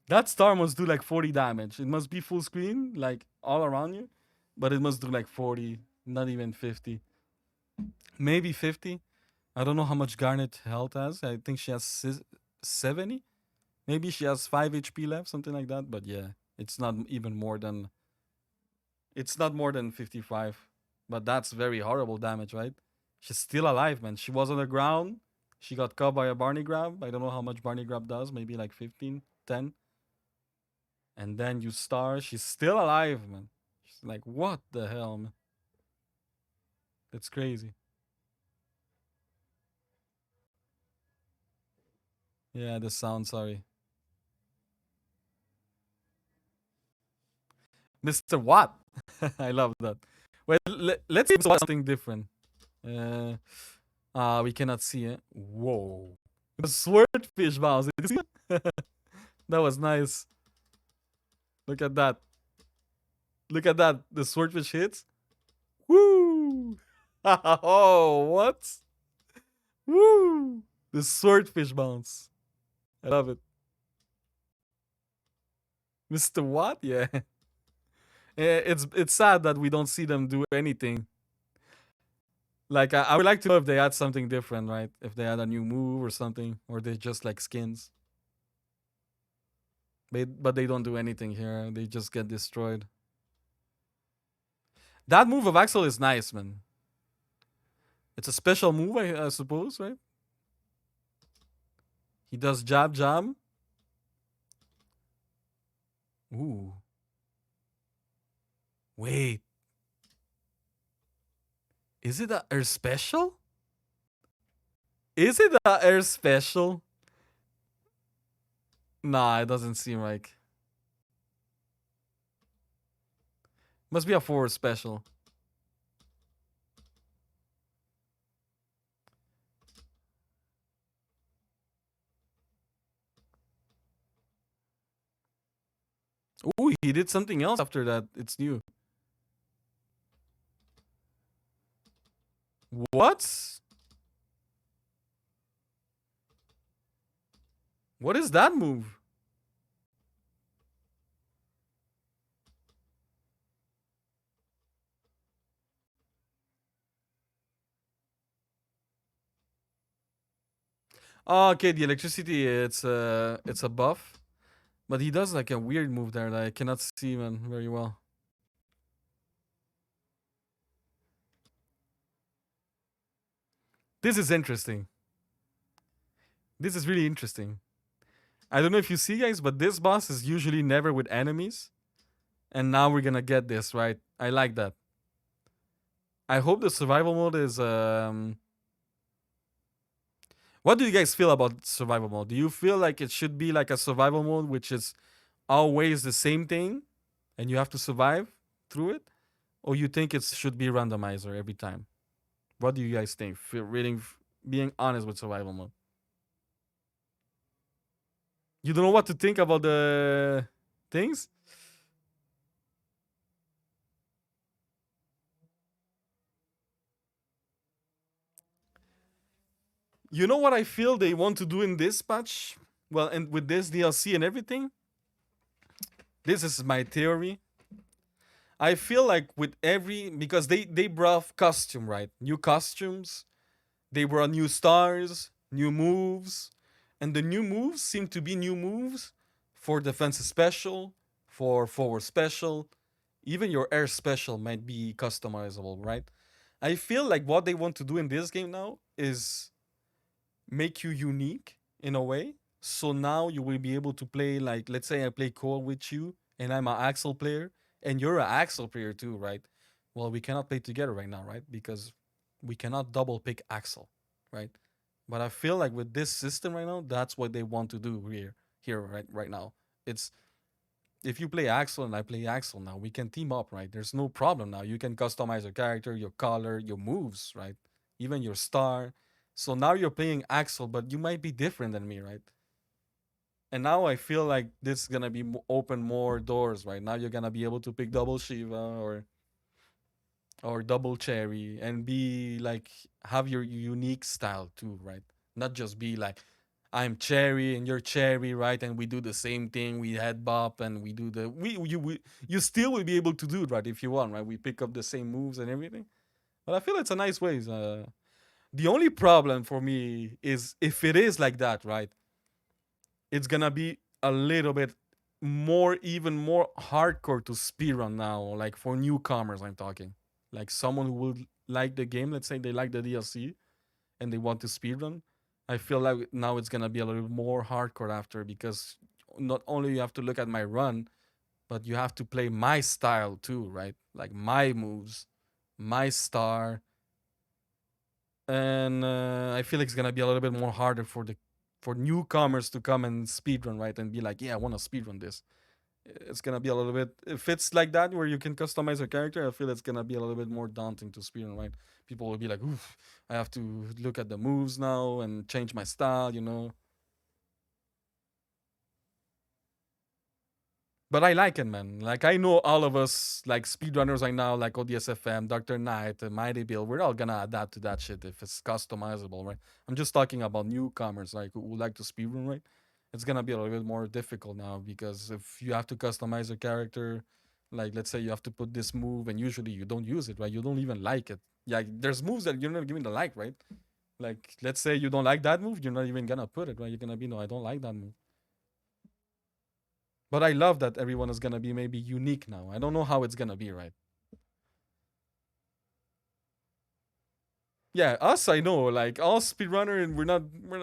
That star must do like 40 damage. It must be full screen, like all around you. But it must do like 40, not even 50. Maybe 50. I don't know how much Garnet health has. I think she has 70. Maybe she has 5 HP left, something like that. But yeah, it's not even more than. It's not more than 55. But that's very horrible damage, right? She's still alive, man. She was on the ground. She got caught by a Barney grab. I don't know how much Barney grab does. Maybe like 15, 10. And then you star. She's still alive, man. She's like, what the hell, man? That's crazy. Yeah, the sound, sorry. Mr. Watt. I love that. Well, let's see something different. Uh, we cannot see it. Whoa. The swordfish bounce. Did you see it? That was nice. Look at that. Look at that. The swordfish hits. Woo! Oh, what? Woo! The swordfish bounce. I love it. Mr. Watt? Yeah. It's sad that we don't see them do anything. Like I would like to know if they had something different, right? If they had a new move or something, or they just like skins. But they don't do anything here. They just get destroyed. That move of Axel is nice, man. It's a special move, I suppose, right? He does jab jab. Ooh. Wait. Is it a air special? Is it a air special? Nah, it doesn't seem like. Must be a forward special. Ooh, he did something else after that. It's new. What? What is that move? Oh, okay, the electricity, it's a buff, but he does like a weird move there that I cannot see man very well. This is interesting. This is really interesting. I don't know if you see guys, but this boss is usually never with enemies, and now we're gonna get this right. I like that. I hope the survival mode is. What do you guys feel about survival mode? Do you feel like it should be like a survival mode, which is always the same thing, and you have to survive through it, or you think it should be randomizer every time? What do you guys think? Being honest with survival mode. You don't know what to think about the things. You know what I feel they want to do in this patch? Well, and with this DLC and everything, this is my theory. I feel like with every because they brought costume right, new costumes. They brought new stars, new moves, and the new moves seem to be new moves for defensive special, for forward special, even your air special might be customizable, right? I feel like what they want to do in this game now is make you unique in a way. So now you will be able to play like let's say I play co with you and I'm an Axel player and you're an Axel player too, right? Well, we cannot play together right now, right? Because we cannot double pick Axel, right? But I feel like with this system right now, that's what they want to do here right now. It's if you play Axel and I play Axel now, we can team up, right? There's no problem now. You can customize your character, your color, your moves, right? Even your star. So now you're playing Axel, but you might be different than me, right? And now I feel like this is gonna be open more doors, right? Now you're gonna be able to pick double Shiva or double Cherry and be like have your unique style too, right? Not just be like I'm Cherry and you're Cherry, right? And we do the same thing. We head bop and we do the we you still will be able to do it, right? If you want, right? We pick up the same moves and everything. But I feel it's a nice way. The only problem for me is if it is like that, right? It's gonna be a little bit more, even more hardcore to speedrun now. Like for newcomers, I'm talking. Like someone who will like the game. Let's say they like the DLC and they want to speedrun. I feel like now it's gonna be a little more hardcore after because not only you have to look at my run, but you have to play my style too, right? Like my moves, my star, and I feel like it's gonna be a little bit more harder for newcomers to come and speedrun, right? And be like, yeah, I want to speedrun this. It's gonna be a little bit if it's like that where you can customize your character. I feel it's gonna be a little bit more daunting to speedrun, right? People will be like, oof, I have to look at the moves now and change my style, you know. But I like it, man. Like I know all of us, like speedrunners right now, like ODSFM, Doctor Knight, Mighty Bill, we're all gonna adapt to that shit if it's customizable, right? I'm just talking about newcomers, like who like to speedrun, right? It's gonna be a little bit more difficult now because if you have to customize your character, like let's say you have to put this move and usually you don't use it, right? You don't even like it. Yeah, there's moves that you're not giving the like, right? Like let's say you don't like that move, you're not even gonna put it, right? You're gonna be no, I don't like that move. But I love that everyone is gonna be maybe unique now. I don't know how it's gonna be, right? Yeah, us I know, like all speedrunner, and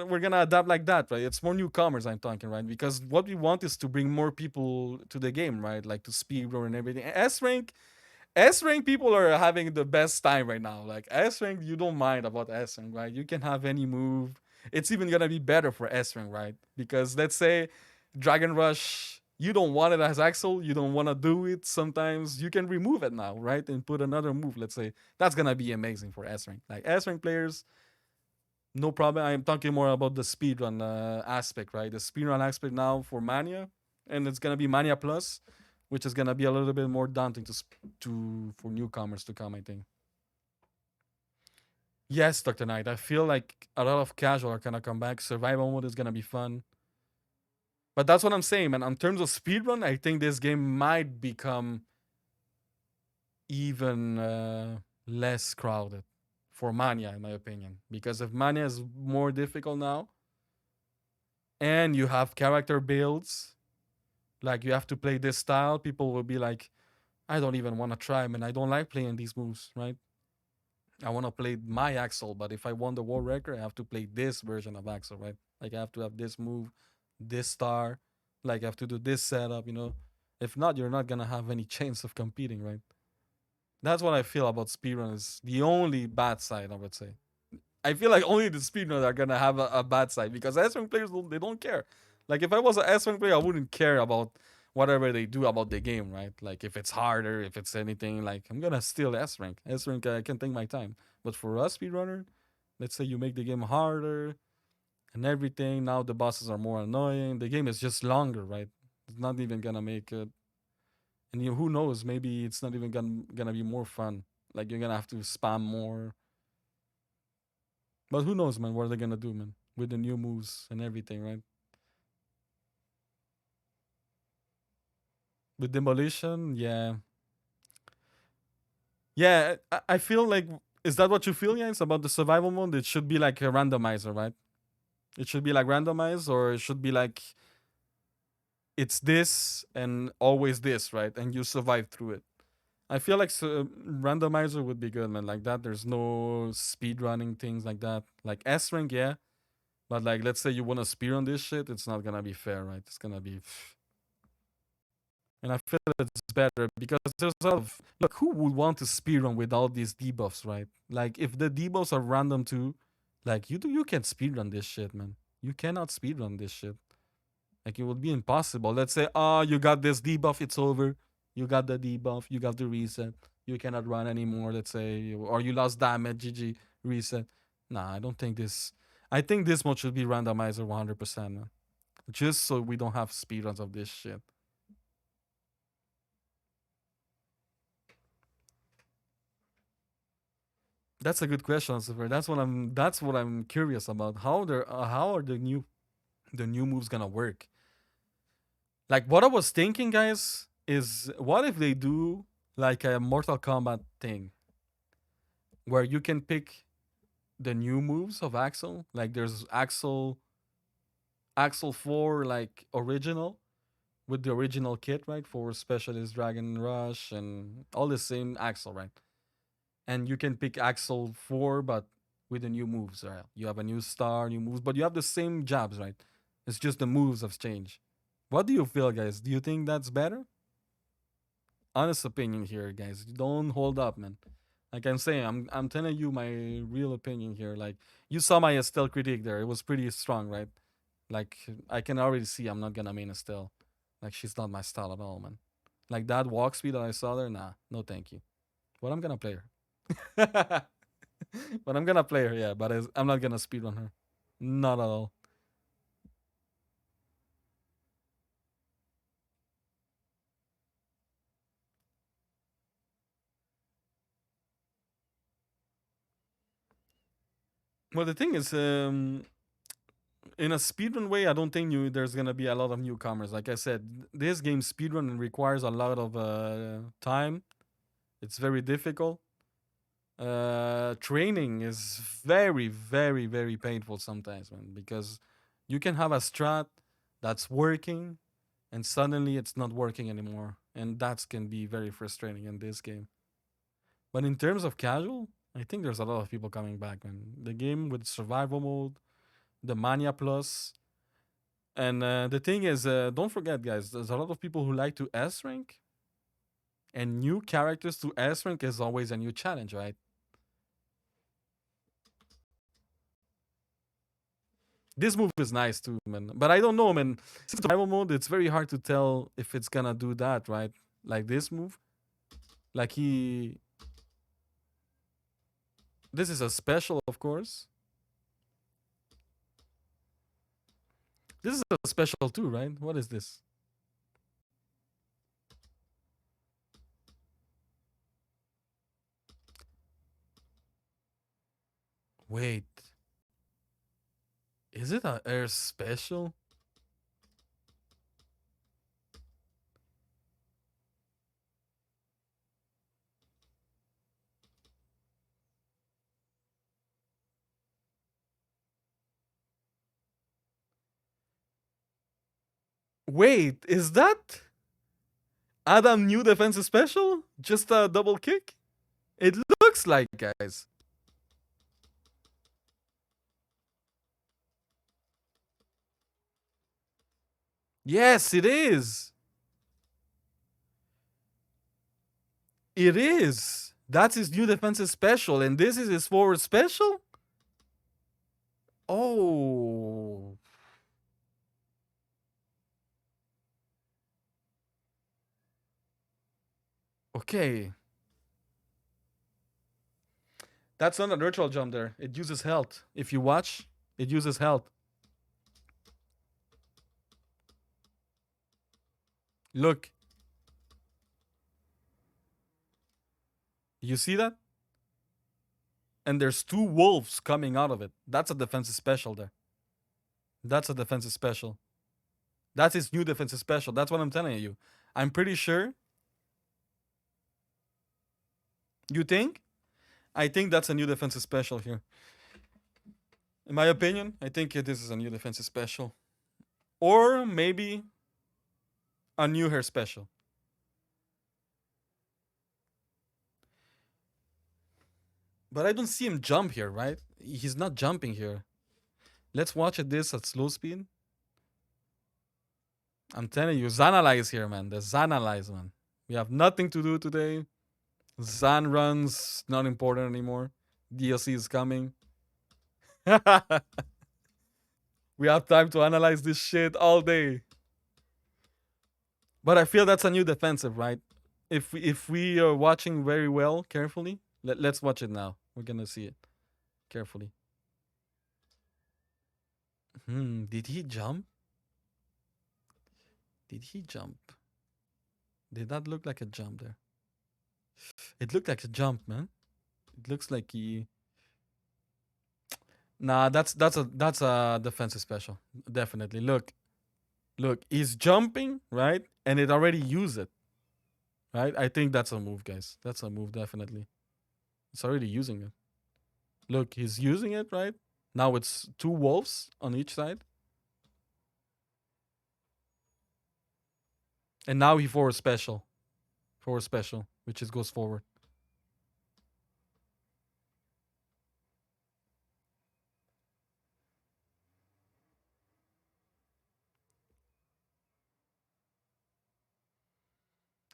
we're gonna adapt like that, right? It's more newcomers I'm talking, right? Because what we want is to bring more people to the game, right? Like to speedrun and everything. S rank people are having the best time right now. Like S rank, you don't mind about S rank, right? You can have any move. It's even gonna be better for S rank, right? Because let's say Dragon Rush, you don't want it as Axel, you don't want to do it. Sometimes you can remove it now, right? And put another move. Let's say that's gonna be amazing for S rank. Like S rank players, no problem. I'm talking more about the speedrun aspect, right? The speedrun aspect now for Mania, and it's gonna be Mania Plus, which is gonna be a little bit more daunting to for newcomers to come. I think. Yes, Doctor Knight. I feel like a lot of casual are gonna come back. Survival mode is gonna be fun, but that's what I'm saying, man. In terms of speedrun, I think this game might become even less crowded for Mania, in my opinion. Because if Mania is more difficult now, and you have character builds. Like you have to play this style. People will be like, I don't even want to try, man. I don't like playing these moves, right? I want to play my Axel, but if I want the world record, I have to play this version of Axel, right? Like I have to have this move, this star, like I have to do this setup, you know. If not, you're not gonna have any chance of competing, right? That's what I feel about speedrun is the only bad side, I would say. I feel like only the speedrunners are gonna have a bad side because S-rank players they don't care. Like if I was an S-rank player, I wouldn't care about whatever they do about the game, right? Like if it's harder, if it's anything, like I'm gonna steal S-rank. S-rank, I can take my time. But for us speedrunner, let's say you make the game harder and everything. Now the bosses are more annoying. The game is just longer, right? It's not even gonna make it. And who knows? Maybe it's not even gonna be more fun. Like you're gonna have to spam more. But who knows, man? What are they gonna do, man? With the new moves and everything, right? With demolition, yeah, yeah. I feel like is that what you feel, guys, about the survival mode? It should be like a randomizer, right? It should be like randomized, or it should be like it's this and always this, right? And you survive through it. I feel like randomizer would be good, man. Like that, there's no speed running things like that. Like S rank, yeah, but like let's say you want to speed on this shit, it's not gonna be fair, right? It's gonna be and I feel it's better because there's a lot of look who would want to speedrun with all these debuffs, right? Like if the debuffs are random too, like you can speedrun this shit, man. You cannot speedrun this shit. Like it would be impossible. Let's say, oh, you got this debuff, it's over. You got the debuff, you got the reset. You cannot run anymore. Let's say, or you lost damage, GG, reset. Nah, I don't think this. I think this mode should be randomizer 100%, man. Just so we don't have speedruns of this shit. That's a good question, Lucifer. That's what I'm curious about. How are the new moves gonna work? Like what I was thinking, guys, is what if they do like a Mortal Kombat thing where you can pick the new moves of Axel? Like there's Axel 4 like original with the original kit, right? For Specialist Dragon Rush and all the same Axel, right? And you can pick Axel 4, but with the new moves, right? You have a new star, new moves, but you have the same jobs, right? It's just the moves have changed. What do you feel, guys? Do you think that's better? Honest opinion here, guys. Don't hold up, man. Like I'm saying, I'm telling you my real opinion here. Like you saw my Estelle critique there. It was pretty strong, right? Like I can already see I'm not gonna main Estelle. Like she's not my style at all, man. Like that walk speed that I saw there, nah, no thank you. But I'm gonna play her. But I'm gonna play her, yeah. But I'm not gonna speedrun her, not at all. Well, the thing is, in a speedrun way, I don't think there's gonna be a lot of newcomers. Like I said, this game speedrun requires a lot of time. It's very difficult. Training is very, very, very painful sometimes, man, because you can have a strat that's working and suddenly it's not working anymore, and that can be very frustrating in this game. But in terms of casual, I think there's a lot of people coming back, man. The game with survival mode, the Mania Plus, and the thing is, don't forget, guys, there's a lot of people who like to S rank, and new characters to S rank is always a new challenge, right? This move is nice too, man. But I don't know, man. Since survival mode, it's very hard to tell if it's gonna do that, right? Like this move, like this is a special, of course. This is a special too, right? What is this? Wait, is it a air special? Wait, is that Adam new defensive special? Just a double kick? It looks like, guys. Yes, it is. It is. That's his new defensive special, and this is his forward special? Oh. Okay. That's not a virtual jump there. It uses health. If you watch, it uses health. Look. You see that? And there's two wolves coming out of it. That's a defensive special there. That's a defensive special. That's his new defensive special. That's what I'm telling you. I'm pretty sure. You think? I think that's a new defensive special here. In my opinion, I think this is a new defensive special. Or maybe a new hair special. But I don't see him jump here, right? He's not jumping here. Let's watch this at slow speed. I'm telling you, Zanalyze here, man. The Zanalyze, man. We have nothing to do today. Zan runs not important anymore. DLC is coming. We have time to analyze this shit all day. But I feel that's a new defensive, right? If we are watching very well, carefully, let's watch it now. We're gonna see it carefully. Did he jump? Did he jump? Did that look like a jump there? It looked like a jump, man. It looks like he. Nah, that's a defensive special. Definitely. Look, he's jumping, right? And it already used it. Right? I think that's a move, guys. That's a move, definitely. It's already using it. Look, he's using it, right? Now it's two wolves on each side. And now he forward special. Forward special, which is goes forward.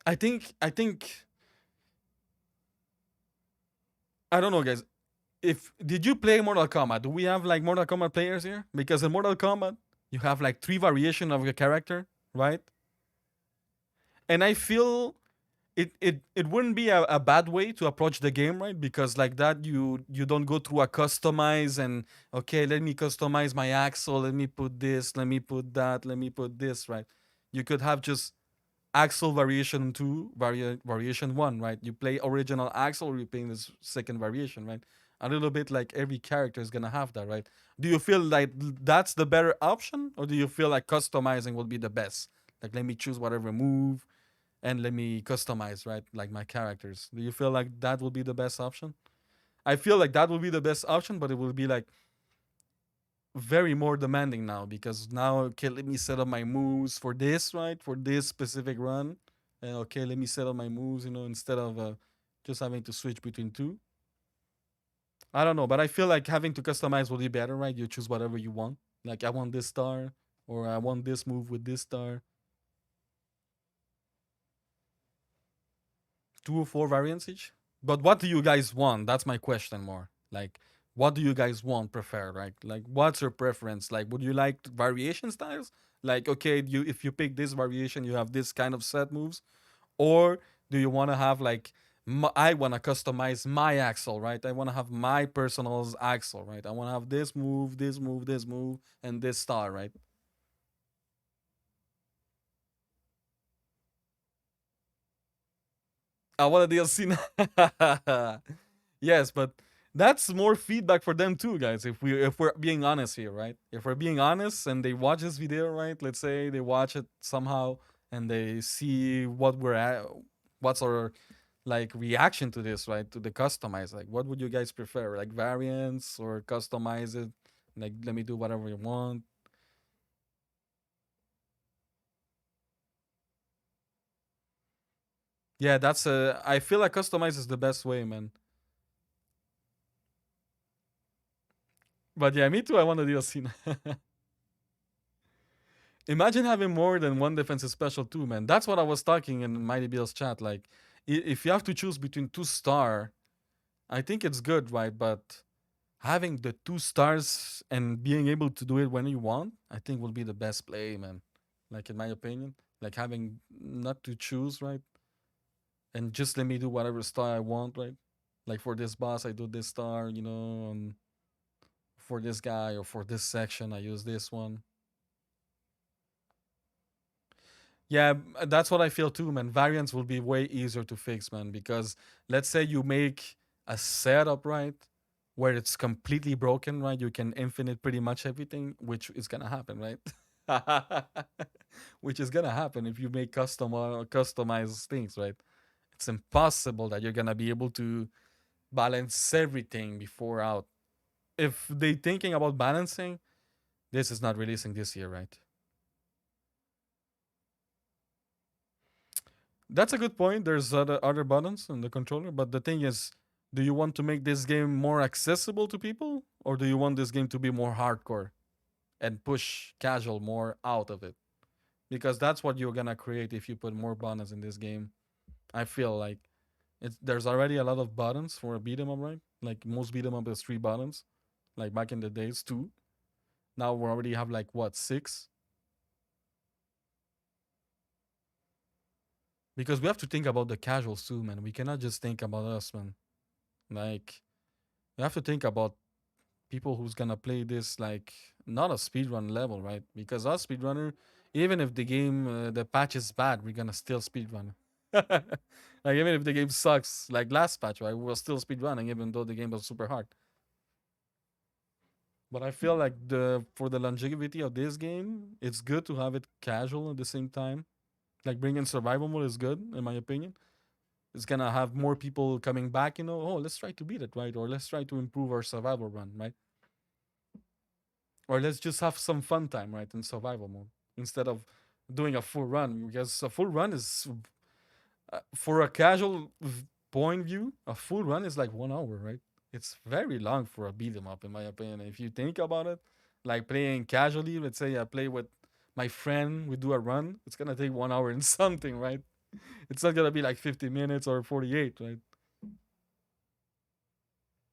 I think I don't know, guys. If did you play Mortal Kombat? Do we have like Mortal Kombat players here? Because in Mortal Kombat, you have like three variation of your character, right? And I feel it wouldn't be a bad way to approach the game, right? Because like that you don't go through a customize and okay, let me customize my axle, let me put this, let me put that, let me put this, right? You could have just axle variation 2, variation 1, right? You play original axle, or you play this second variation, right? A little bit like every character is gonna have that, right? Do you feel like that's the better option, or do you feel like customizing will be the best? Like let me choose whatever move and let me customize, right? Like my characters. Do you feel like that will be the best option? I feel like that will be the best option, but it will be like very more demanding now because now okay, let me set up my moves for this, right? For this specific run. And okay, let me set up my moves, instead of just having to switch between two. I don't know, but I feel like having to customize will be better, right? You choose whatever you want. Like I want this star, or I want this move with this star. 2 or 4 variants each. But what do you guys want? That's my question more. Like, what do you guys want, prefer? Like what's your preference? Like, would you like variation styles? Like, okay, you if you pick this variation, you have this kind of set moves, or do you want to have like I want to customize my axle, right? I want to have my personal axle, right? I want to have this move, this move, this move, and this star, right? I want a DLC. Yes, but that's more feedback for them too, guys. If we're being honest here, right? If we're being honest and they watch this video, right? Let's say they watch it somehow and they see what we're at, what's our like reaction to this, right? To the customize. Like what would you guys prefer? Like variants or customize it? Like let me do whatever you want. Yeah, that's a. I feel like customize is the best way, man. But yeah, me too. I want a DLC. Imagine having more than one defensive special too, man. That's what I was talking in Mighty Bill's chat. Like, if you have to choose between two star, I think it's good, right? But having the two stars and being able to do it when you want, I think will be the best play, man. Like in my opinion, like having not to choose, right? And just let me do whatever star I want, right? Like for this boss, I do this star, and for this guy or for this section, I use this one. Yeah, that's what I feel too, man. Variants will be way easier to fix, man, because let's say you make a setup, right, where it's completely broken, right? You can infinite pretty much everything, which is gonna happen, right? Which is gonna happen if you make customized things, right? It's impossible that you're gonna be able to balance everything before out. If they thinking about balancing, this is not releasing this year, right? That's a good point. There's other buttons in the controller, but the thing is, do you want to make this game more accessible to people, or do you want this game to be more hardcore and push casual more out of it? Because that's what you're gonna create if you put more buttons in this game. I feel like there's already a lot of buttons for a beat 'em up, right? Like most beat 'em up is 3 buttons, like back in the days two. Now we already have like what 6? Because we have to think about the casuals too, man. We cannot just think about us, man. Like you have to think about people who's gonna play this like not a speedrun level, right? Because us speedrunner, even if the game the patch is bad, we're gonna still speedrun. Like even if the game sucks, like last patch, right? We're still speedrunning even though the game was super hard. But I feel like the for the longevity of this game, it's good to have it casual at the same time. Like bringing survival mode is good, in my opinion. It's gonna have more people coming back, oh, let's try to beat it, right? Or let's try to improve our survival run, right? Or let's just have some fun time, right, in survival mode instead of doing a full run. Because a full run is for a casual point view, a full run is like 1 hour, right? It's very long for a beat 'em up, in my opinion. If you think about it, like playing casually, let's say I play with my friend, we do a run, it's gonna take 1 hour and something, right? It's not gonna be like 50 minutes or 48, right?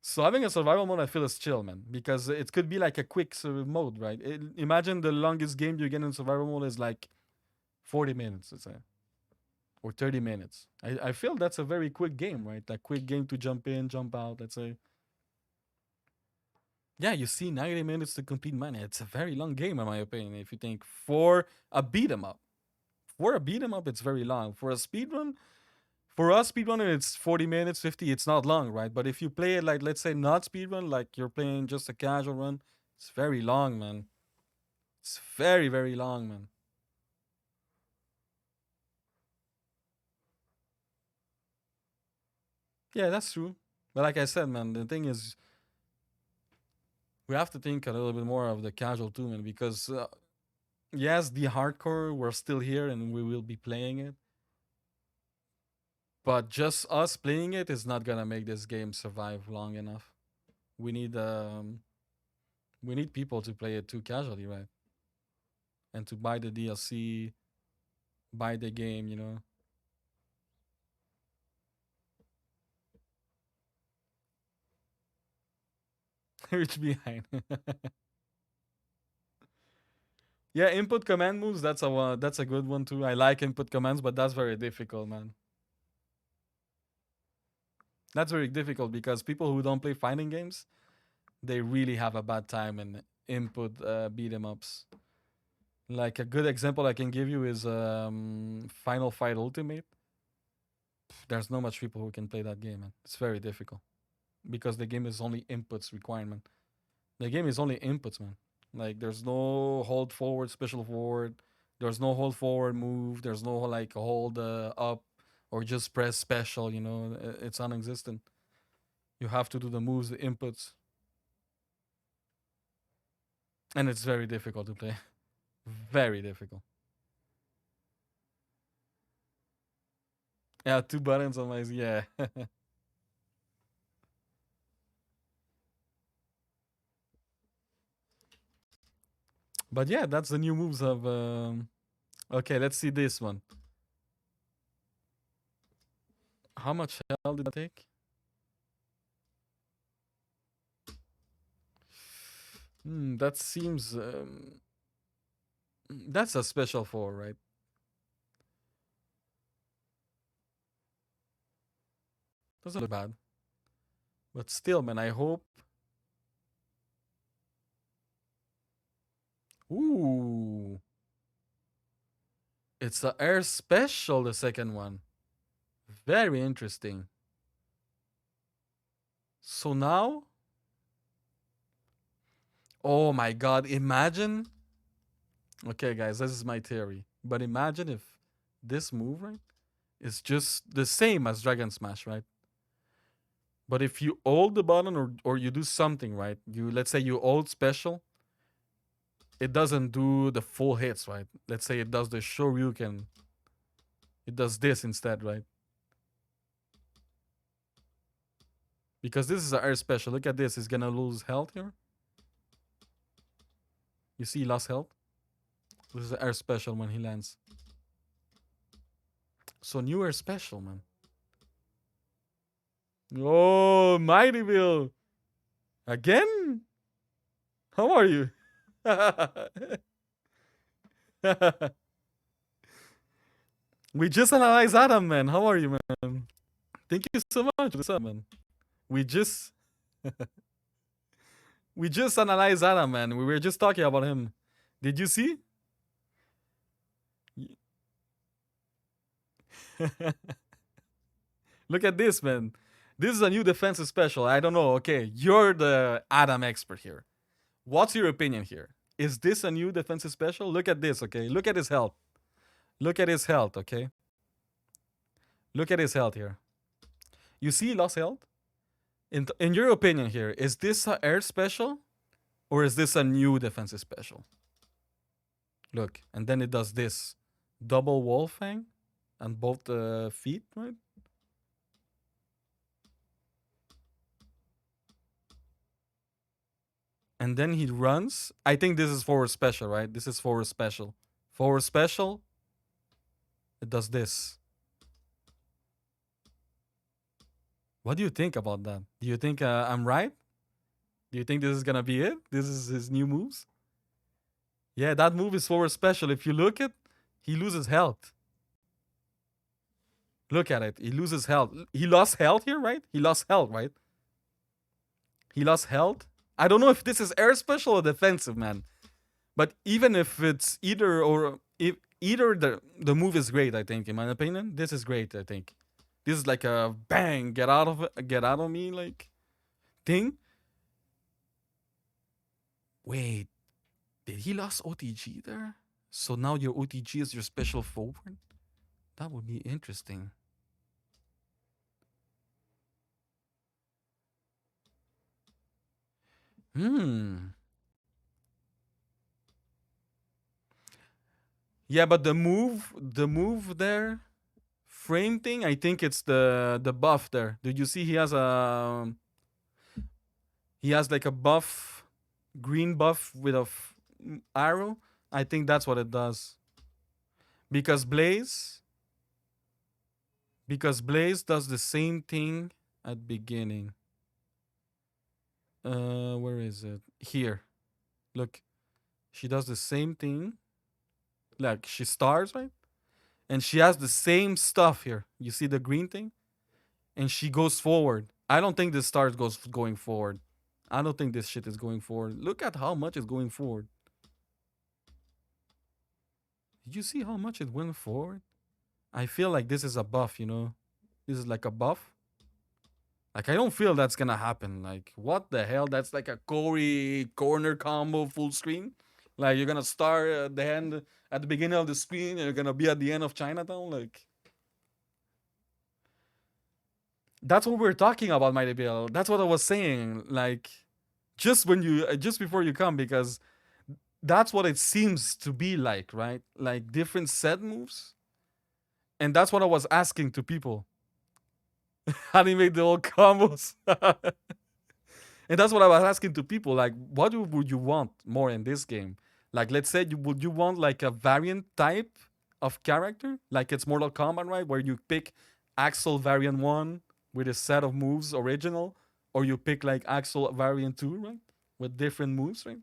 So having a survival mode, I feel is chill, man, because it could be like a quick mode, right? Imagine the longest game you get in survival mode is like 40 minutes, let's say, or 30 minutes. I feel that's a very quick game, right? That quick game to jump in, jump out, let's say. Yeah, you see 90 minutes to complete money. It's a very long game, in my opinion, if you think for a beat 'em up. For a beat 'em up, it's very long. For a speed run, for us speedrunner, it's 40 minutes, 50. It's not long, right? But if you play it like, let's say, not speedrun, like you're playing just a casual run, it's very long, man. It's very, very long, man. Yeah, that's true. But like I said, man, the thing is, we have to think a little bit more of the casual too, man, because yes, the hardcore, we're still here and we will be playing it. But just us playing it is not gonna make this game survive long enough. We need um we need people to play it too casually, right? And to buy the DLC, buy the game. Reach behind. Yeah, input command moves. That's a good one too. I like input commands, but that's very difficult, man. That's very difficult because people who don't play fighting games, they really have a bad time in input beat 'em ups. Like a good example I can give you is Final Fight Ultimate. There's not much people who can play that game, man. It's very difficult because the game is only inputs requirement. The game is only inputs, man. Like there's no hold forward, special forward. There's no hold forward move. There's no like hold up or just press special. It's non-existent. You have to do the moves, the inputs, and it's very difficult to play. Very difficult. Yeah, two buttons on my yeah. But yeah, that's the new moves of. Okay, let's see this one. How much hell did that take? That seems. That's a special four, right? Doesn't look bad. But still, man, I hope. Ooh. It's a air special, the second one. Very interesting. So now. Oh my god, imagine. Okay, guys, this is my theory. But imagine if this move, right, is just the same as Dragon Smash, right? But if you hold the button or you do something, right? You let's say you hold special, it doesn't do the full hits, right? Let's say it does the Shoryuken. It does this instead, right? Because this is an air special. Look at this. He's gonna lose health here. You see, he lost health. This is an air special when he lands. So new air special, man. Oh, Mighty Bill. Again? How are you? We just analyzed Adam, man. How are you, man? Thank you so much. What's up, man? We just we just analyzed Adam, man. We were just talking about him. Did you see? Look at this, man. This is a new defensive special. I don't know. Okay, you're the Adam expert here. What's your opinion here? Is this a new defensive special? Look at this, okay? Look at his health. Look at his health, okay? Look at his health here. You see he lost health? In your opinion here, is this a air special or is this a new defensive special? Look, and then it does this double wall fang on both the feet, right? And then he runs. I think this is forward special, right? This is forward special. Forward special. It does this. What do you think about that? Do you think I'm right? Do you think this is gonna be it? This is his new moves? Yeah, that move is forward special. If you look at, he loses health. Look at it. He loses health. He lost health here, right? He lost health, right? He lost health. I don't know if this is air special or defensive, man. But even if it's either or, if either the move is great, I think, in my opinion. This is great, I think. This is like a bang, get out of me, like thing. Wait, did he lost OTG there? So now your OTG is your special forward? That would be interesting. Hmm. Yeah, but the move there, frame thing. I think it's the buff there. Did you see he has like a buff, green buff with a arrow? I think that's what it does. Because Blaze, because Blaze does the same thing at beginning. Where is it? Here. Look, she does the same thing. Like she stars, right? And she has the same stuff here. You see the green thing? And she goes forward. I don't think this stars goes going forward. I don't think this shit is going forward. Look at how much is going forward. Did you see how much it went forward? I feel like this is a buff, you know? This is like a buff. Like I don't feel that's gonna happen. Like what the hell? That's like a Corey corner combo full screen. Like you're gonna start at the end at the beginning of the screen and you're gonna be at the end of Chinatown. Like that's what we're talking about, Mighty Bill. That's what I was saying. Like just when you just before you come, because that's what it seems to be like, right? Like different set moves. And that's what I was asking to people. How do you make the old combos? And that's what I was asking to people. Like, what would you want more in this game? Like, let's say, would you want like a variant type of character? Like it's Mortal Kombat, right? Where you pick Axel variant 1 with a set of moves original, or you pick like Axel variant 2, right? With different moves, right?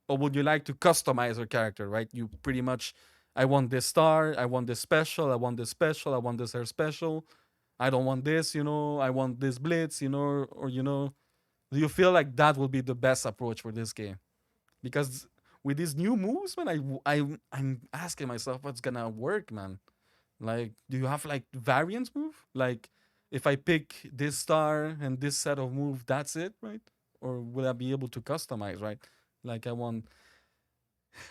Or would you like to customize your character, right? You pretty much, I want this star, I want this special, I want this special, I want this hair special. I don't want this, I want this blitz, or do you feel like that will be the best approach for this game? Because with these new moves, man, I'm asking myself what's gonna work, man. Like, do you have like variants move? Like, if I pick this star and this set of move, that's it, right? Or will I be able to customize, right? Like I want.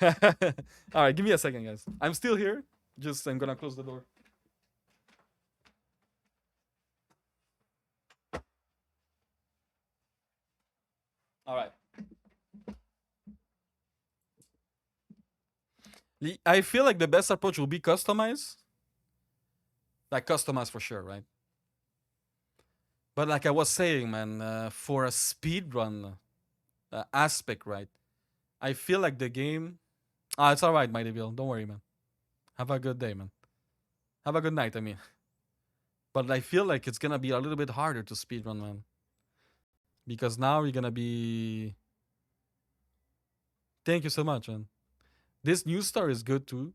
All right, give me a second, guys. I'm still here. Just I'm gonna close the door. All right. I feel like the best approach will be customize. Like customize for sure, right? But like I was saying, man, for a speed run aspect, right? I feel like the game. Ah, it's all right, Mighty Bill. Don't worry, man. Have a good day, man. Have a good night. I mean, but I feel like it's gonna be a little bit harder to speed run, man, because now you're gonna be. Thank you so much, man. This new star is good too.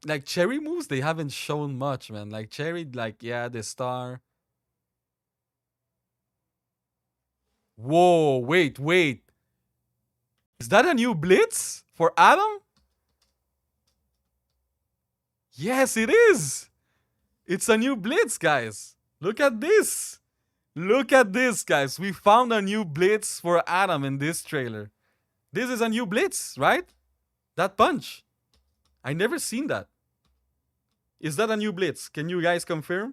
Like Cherry moves, they haven't shown much, man. Like Cherry, like yeah, the star. Whoa, wait. Is that a new blitz for Adam? Yes, it is. It's a new blitz, guys. Look at this. Look at this, guys. We found a new blitz for Adam in this trailer. This is a new blitz, right? That punch. I never seen that. Is that a new blitz? Can you guys confirm?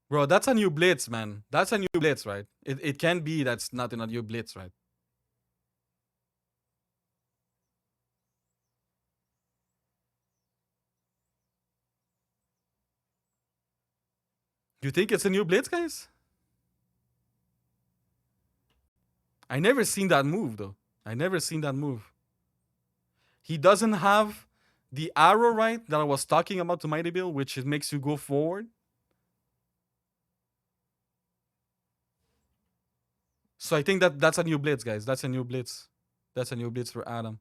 Bro, that's a new blitz, man. That's a new blitz, right? It can be that's not in a new blitz, right? You think it's a new blitz, guys? I never seen that move though. I never seen that move. He doesn't have the arrow right that I was talking about to Mighty Bill, which it makes you go forward. So I think that's a new blitz, guys. That's a new blitz. That's a new blitz for Adam.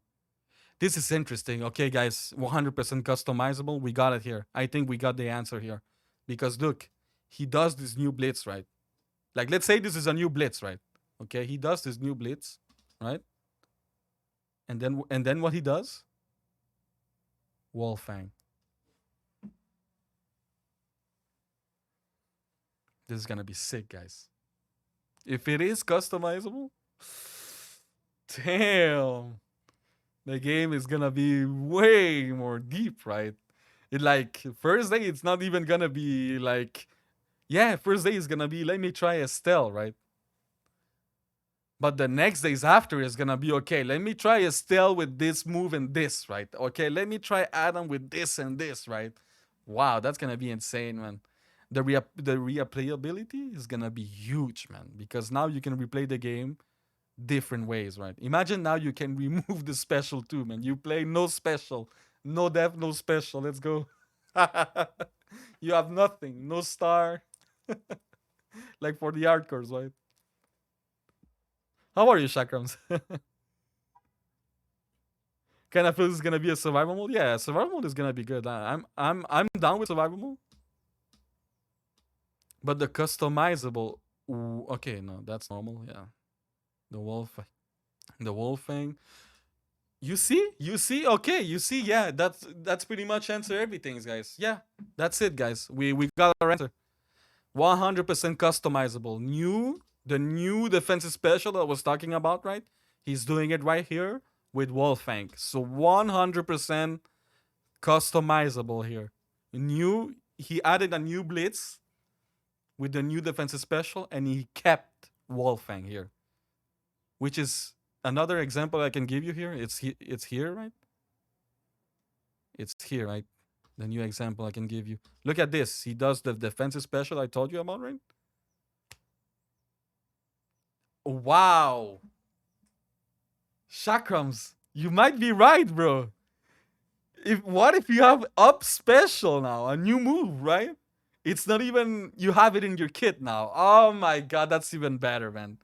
This is interesting. Okay, guys, 100% customizable. We got it here. I think we got the answer here. Because look, he does this new blitz, right? Like, let's say this is a new blitz, right? Okay, he does this new blitz, right? And then what he does? Wall Fang. This is gonna be sick, guys. If it is customizable, damn, the game is gonna be way more deep, right? It like first day, it's not even gonna be like, yeah, first day is gonna be let me try Estelle, right? But the next days after is gonna be okay. Let me try Estelle with this move and this, right? Okay, let me try Adam with this and this, right? Wow, that's gonna be insane, man. The replayability is gonna be huge, man, because now you can replay the game different ways, right? Imagine now you can remove the special too, man. You play no special, no death, no special. Let's go. You have nothing, no star, like for the hardcores, right? How are you, Chakrams? Kind of feel this is gonna be a survival mode. Yeah, survival mode is gonna be good. I'm down with survival mode. But the customizable, ooh, okay, no, that's normal. Yeah, the wolf, the wolf thing. You see. Okay, you see. Yeah, that's pretty much answer everything, guys. Yeah, that's it, guys. We got our answer. 100% customizable. The new defensive special that I was talking about, right? He's doing it right here with Wolfang. So 100% customizable here. He added a new blitz with the new defensive special, and he kept Wolfang here, which is another example I can give you here. It's here, right? It's here, right? The new example I can give you. Look at this. He does the defensive special I told you about, right? Wow. Chakrams, you might be right, bro. If what if you have up special now, a new move, right? It's not even you have it in your kit now. Oh my god, that's even better, man.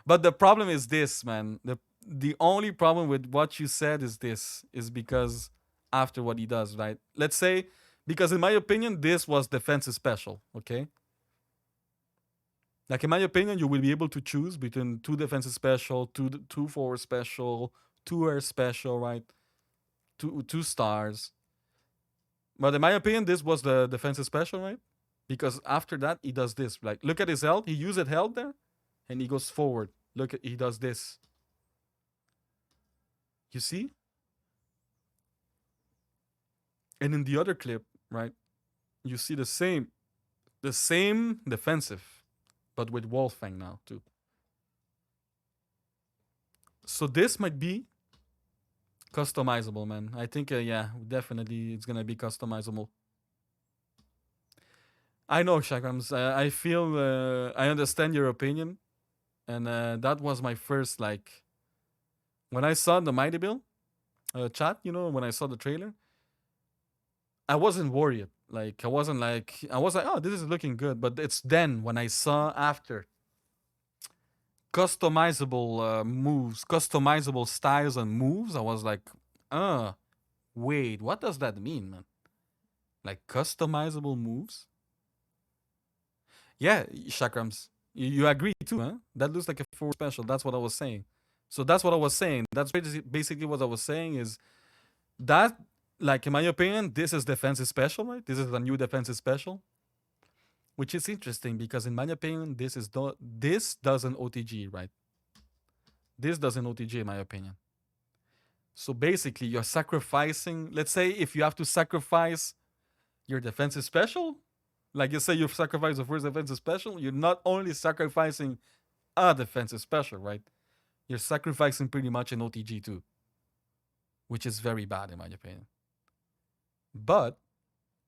But the problem is this, man. The only problem with what you said is this is because after what he does, right? Let's say because in my opinion this was defensive special, okay? Like in my opinion, you will be able to choose between two defensive special, two forward special, two air special, right? Two stars. But in my opinion, this was the defensive special, right? Because after that, he does this. Like, look at his health. He used health there, and he goes forward. Look at he does this. You see? And in the other clip, right? You see the same defensive, but with Wolfang now too. So this might be customizable, man. I think, yeah, definitely it's gonna be customizable. I know, Shakrams. I feel I understand your opinion, and that was my first like when I saw the Mighty Bill chat. You know, when I saw the trailer, I wasn't worried. Like I was like, oh, this is looking good. But it's then when I saw after customizable moves, customizable styles and moves, I was like, wait, what does that mean, man? Like customizable moves? Yeah, Chakrams, you agree too, huh? That looks like a full special. That's what I was saying. So that's what I was saying. That's basically what I was saying is that, like in my opinion, this is defensive special, right? This is a new defensive special, which is interesting because in my opinion, this doesn't OTG, right? This doesn't OTG in my opinion. So basically, you're sacrificing. Let's say if you have to sacrifice your defensive special, like you say, you sacrifice the first defensive special. You're not only sacrificing a defensive special, right? You're sacrificing pretty much an OTG too, which is very bad in my opinion. But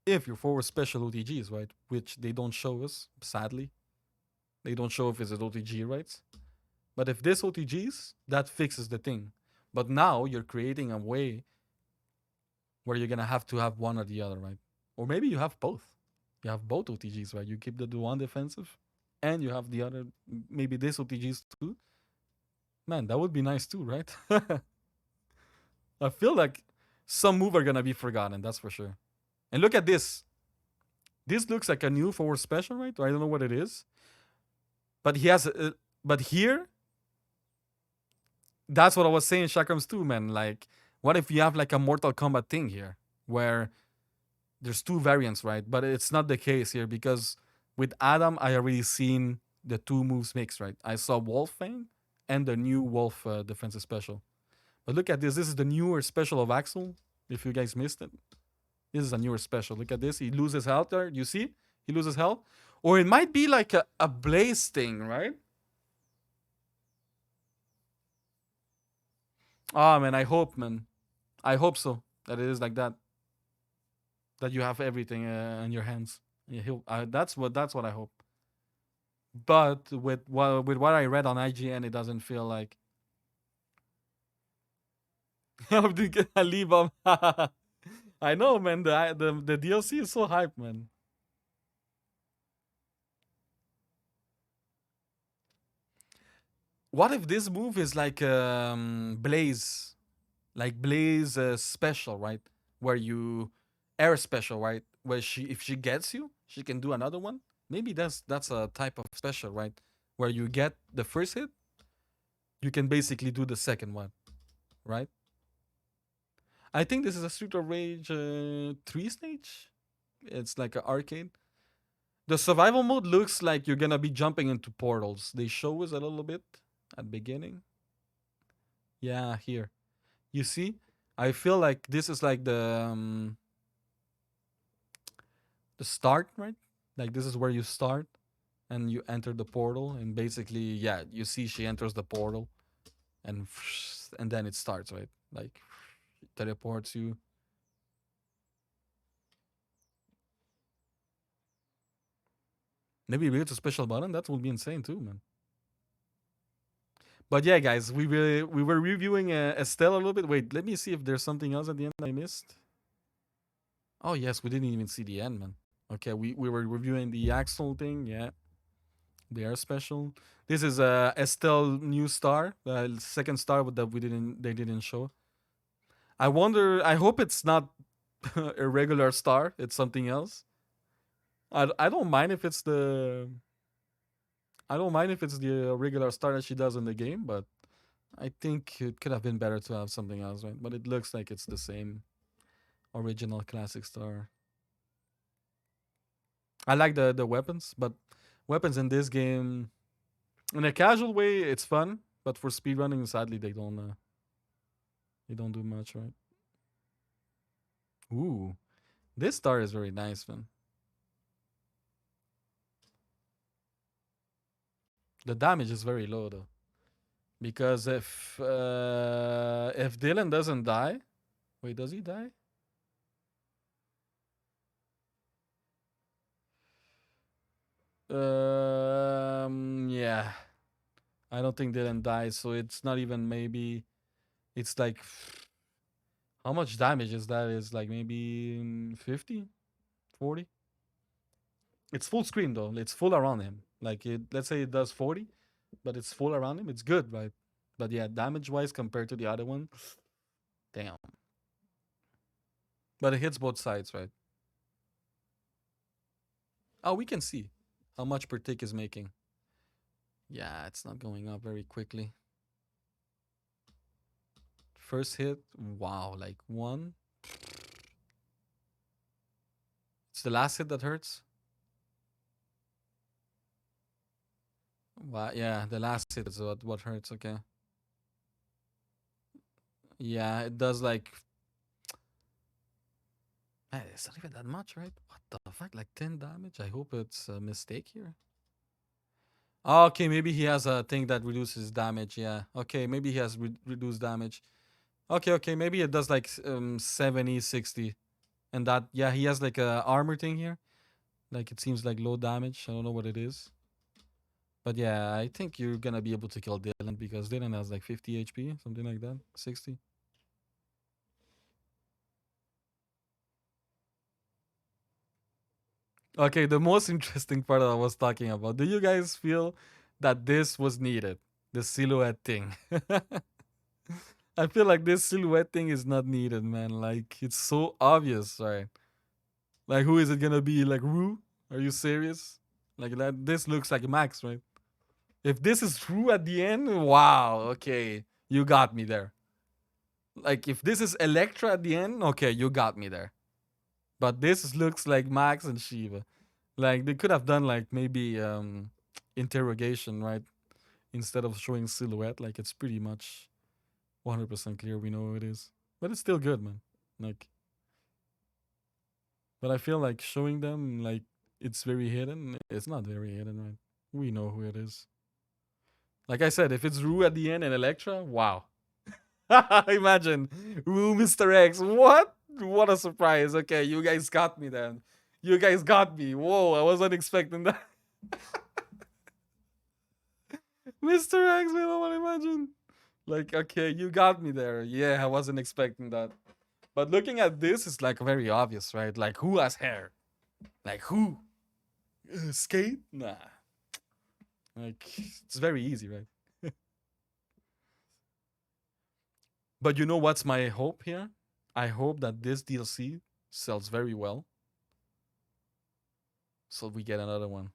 if you're forward special OTGs, right, which they don't show us, sadly, they don't show if it's an OTG, right? But if this OTGs, that fixes the thing. But now you're creating a way where you're gonna have to have one or the other, right? Or maybe you have both. You have both OTGs, right? You keep the one defensive, and you have the other. Maybe this OTGs too. Man, that would be nice too, right? I feel like some move are gonna be forgotten. That's for sure. And look at this. This looks like a new forward special, right? Or I don't know what it is. But he has. But here, that's what I was saying, Chakrams too, man. Like, what if you have like a Mortal Kombat thing here, where there's two variants, right? But it's not the case here because with Adam, I already seen the two moves mixed, right? I saw Wolf Fang and the new Wolf defensive special. But look at this. This is the newer special of Axel. If you guys missed it, this is a newer special. Look at this. He loses health there. You see? He loses health. Or it might be like a blaze thing, right? Ah, man, I hope, man. I hope so. That it is like that. That you have everything in your hands. Yeah, that's what I hope. But with what I read on IGN, it doesn't feel like I'm thinking I leave them. I know, man. The DLC is so hype, man. What if this move is like Blaze, like Blaze special, right? Where you air special, right? Where if she gets you, she can do another one. Maybe that's a type of special, right? Where you get the first hit, you can basically do the second one, right? I think this is a Street of Rage 3 stage. It's like an arcade. The survival mode looks like you're gonna be jumping into portals. They show us a little bit at beginning. Yeah, here. You see? I feel like this is like the start, right? Like this is where you start. and you enter the portal, and basically, yeah, you see she enters the portal, and then it starts, right? Like teleports you. Maybe it's a special button. That would be insane too, man. But yeah, guys, we were reviewing Estelle a little bit. Wait, let me see if there's something else at the end I missed. Oh yes, we didn't even see the end, man. Okay, we were reviewing the Axel thing. Yeah, they are special. This is Estelle new star, second star that they didn't show. I wonder. I hope it's not a regular star. It's something else. I don't mind if it's the regular star that she does in the game, but I think it could have been better to have something else, right? But it looks like it's the same original classic star. I like the weapons, but weapons in this game, in a casual way, it's fun. But for speedrunning, sadly, they don't do much, right? Ooh, this star is very nice, man. The damage is very low though, because if Dylan doesn't die, wait, does he die? Yeah, I don't think Dylan dies, so it's not even maybe. It's like how much damage is that? Is like maybe 50, 40. It's full screen though. It's full around him. Like let's say it does 40, but it's full around him. It's good, right? But yeah, damage wise compared to the other one, damn. But it hits both sides, right? Oh, we can see how much per tick is making. Yeah, it's not going up very quickly. First hit, wow, like one. It's the last hit that hurts. Wow, yeah, the last hit is what hurts. Okay. Yeah, it does like. Man, it's not even that much, right? What the fuck? Like 10 damage? I hope it's a mistake here. Oh, okay, maybe he has a thing that reduces damage. Yeah. Okay, maybe he has reduced damage. Okay, okay, maybe it does like 70, 60. And that, yeah, he has like a armor thing here. Like it seems like low damage. I don't know what it is. But yeah, I think you're gonna be able to kill Dylan because Dylan has like 50 HP, something like that. 60. Okay, the most interesting part that I was talking about. Do you guys feel that this was needed? The silhouette thing. I feel like this silhouette thing is not needed, man. Like it's so obvious, right? Like who is it gonna be? Like Rue? Are you serious? Like that this looks like Max, right? If this is Rue at the end, wow, okay. You got me there. Like if this is Electra at the end, okay, you got me there. But this looks like Max and Shiva. Like they could have done like maybe interrogation, right? Instead of showing silhouette. Like it's pretty much 100% clear we know who it is. But it's still good, man. Like but I feel like showing them like it's very hidden. It's not very hidden, right? We know who it is. Like I said, if it's Rue at the end and Electra, wow. Imagine Rue, Mr. X. What? What a surprise. Okay, you guys got me then. You guys got me. Whoa, I wasn't expecting that. Mr. X, man, I imagine. Like, okay, you got me there. Yeah, I wasn't expecting that. But looking at this, it's like very obvious, right? Like, who has hair? Like, who? Skate? Nah. Like, it's very easy, right? But you know what's my hope here? I hope that this DLC sells very well. So we get another one.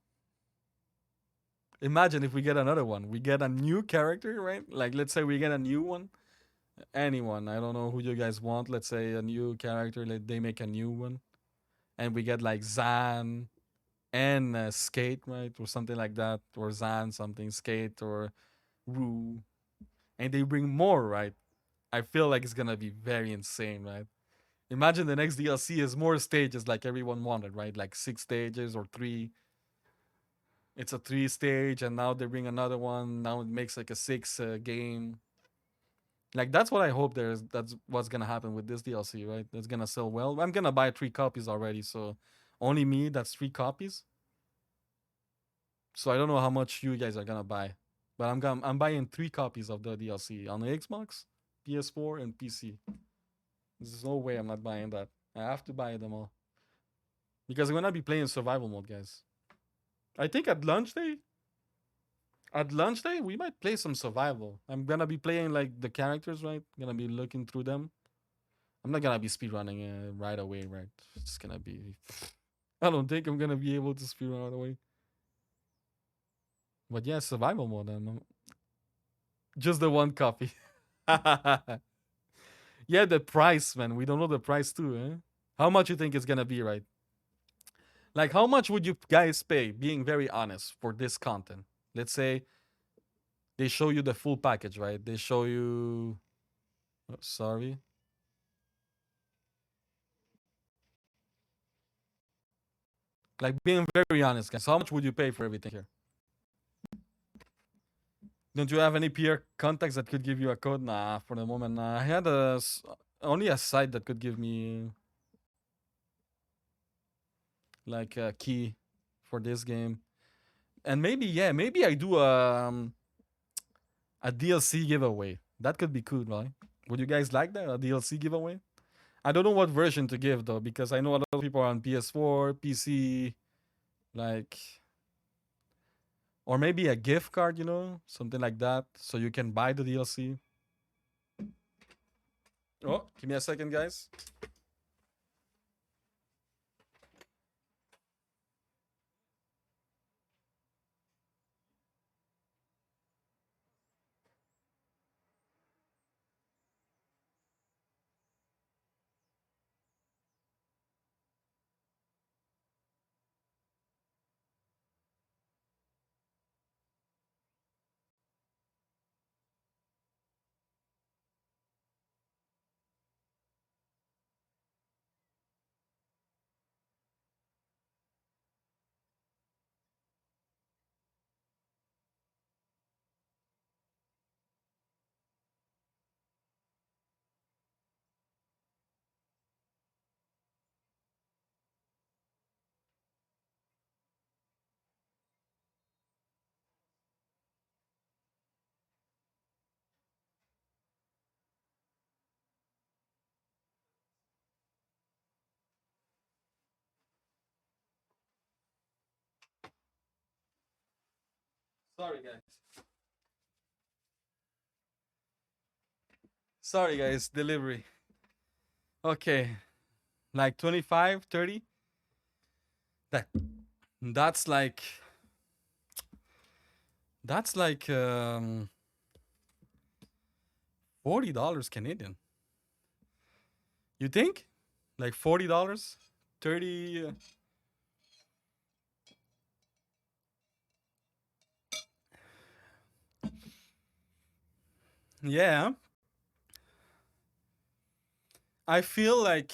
Imagine if we get another one. We get a new character, right? Like, let's say we get a new one. Anyone. I don't know who you guys want. Let's say a new character. They make a new one. And we get like Zan and Skate, right? Or something like that. Or Zan, something. Skate or Rue. And they bring more, right? I feel like it's going to be very insane, right? Imagine the next DLC is more stages like everyone wanted, right? Like 6 stages or 3. It's a 3 stage, and now they bring another one. Now it makes like a 6 game. Like that's what I hope there's. That's what's gonna happen with this DLC, right? That's gonna sell well. I'm gonna buy 3 copies already, so only me. That's 3 copies. So I don't know how much you guys are gonna buy, but I'm buying 3 copies of the DLC on the Xbox, PS4, and PC. There's no way I'm not buying that. I have to buy them all because I'm gonna be playing survival mode, guys. I think at lunch day we might play some survival. I'm gonna be playing like the characters, right? Gonna be looking through them. I'm not gonna be speedrunning right away, right? It's gonna be. I don't think I'm gonna be able to speedrun right away. But yeah, survival mode. Just the 1 copy. Yeah, the price, man. We don't know the price too, eh? How much you think it's gonna be, right? Like, how much would you guys pay, being very honest, for this content? Let's say they show you the full package, right? They show you. Oh, sorry. Like, being very honest, guys. How much would you pay for everything here? Don't you have any peer contacts that could give you a code? Nah, for the moment, nah. I had only a site that could give me like a key for this game, and maybe yeah, maybe I do a DLC giveaway. That could be cool, right? Would you guys like that, a DLC giveaway? I don't know what version to give though, because I know a lot of people are on PS4, PC, like, or maybe a gift card, something like that, so you can buy the DLC. Oh, give me a second, guys. Sorry, guys. Sorry, guys. Delivery. Okay, like 25, 30. That that's like that's like $40 Canadian. You think? Like $40, 30. Yeah, I feel like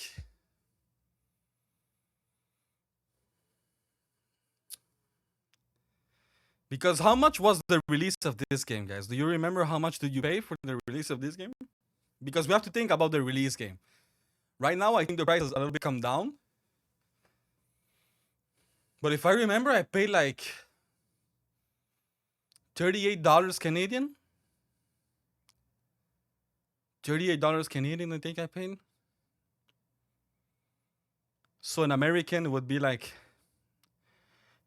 because how much was the release of this game, guys? Do you remember how much did you pay for the release of this game? Because we have to think about the release game. Right now, I think the price has a little bit come down. But if I remember, I paid like $38 Canadian. $38 Canadian, I think I paid. So in American, it would be like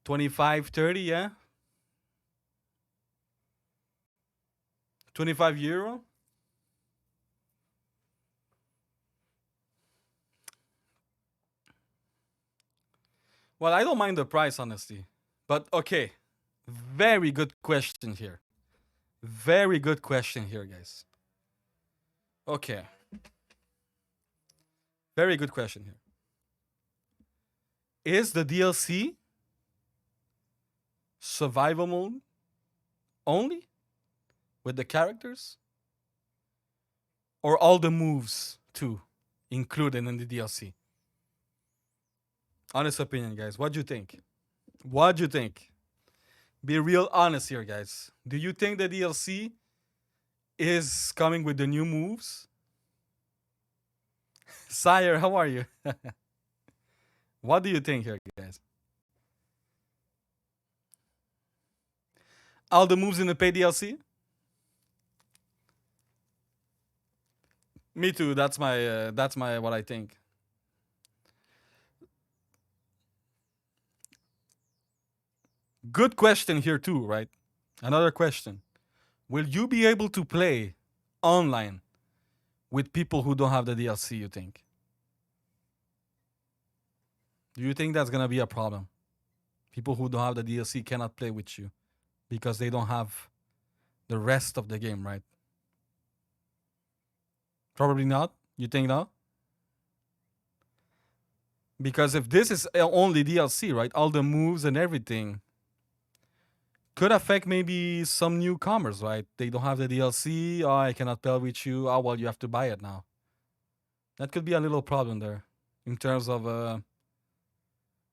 25, 30, yeah? 25 euro. Well, I don't mind the price, honestly. But okay, very good question here. Very good question here, guys. Okay, very good question here. Is the DLC survival mode only with the characters? Or all the moves too included in the DLC? Honest opinion, guys. What do you think? What do you think? Be real honest here, guys. Do you think the DLC is coming with the new moves? Sire, how are you? What do you think here, guys? All the moves in the paid DLC? Me too. That's my what I think. Good question here too, right? Another question. Will you be able to play online with people who don't have the DLC, you think? Do you think that's gonna be a problem? People who don't have the DLC cannot play with you because they don't have the rest of the game, right? Probably not. You think not? Because if this is only DLC, right? All the moves and everything could affect maybe some newcomers, right? They don't have the DLC. Oh, I cannot play with you. Oh, well, you have to buy it now. That could be a little problem there in terms of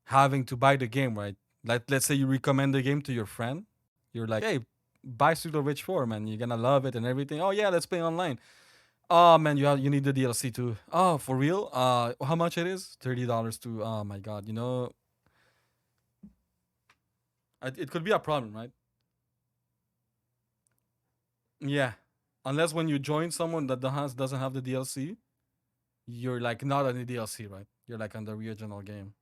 having to buy the game, right? Like, let's say you recommend the game to your friend. You're like, hey, buy Street of Rage 4, man. You're gonna love it and everything. Oh yeah, let's play online. Oh man, you need the DLC too. Oh, for real? How much it is? $30 too. Oh my god, it could be a problem, right? Yeah, unless when you join someone that doesn't have the DLC, you're like not on the DLC, right? You're like on the original game.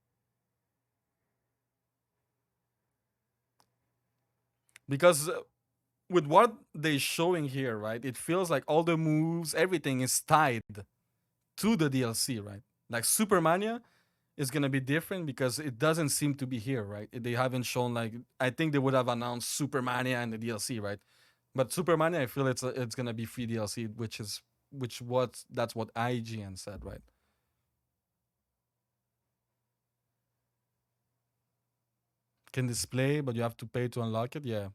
Because with what they're showing here, right, it feels like all the moves, everything is tied to the DLC, right? Like Supermania is gonna be different because it doesn't seem to be here, right? They haven't shown like I think they would have announced Supermania and the DLC, right? But Supermania, I feel it's gonna be free DLC, that's what IGN said, right? Can display, but you have to pay to unlock it. Yeah,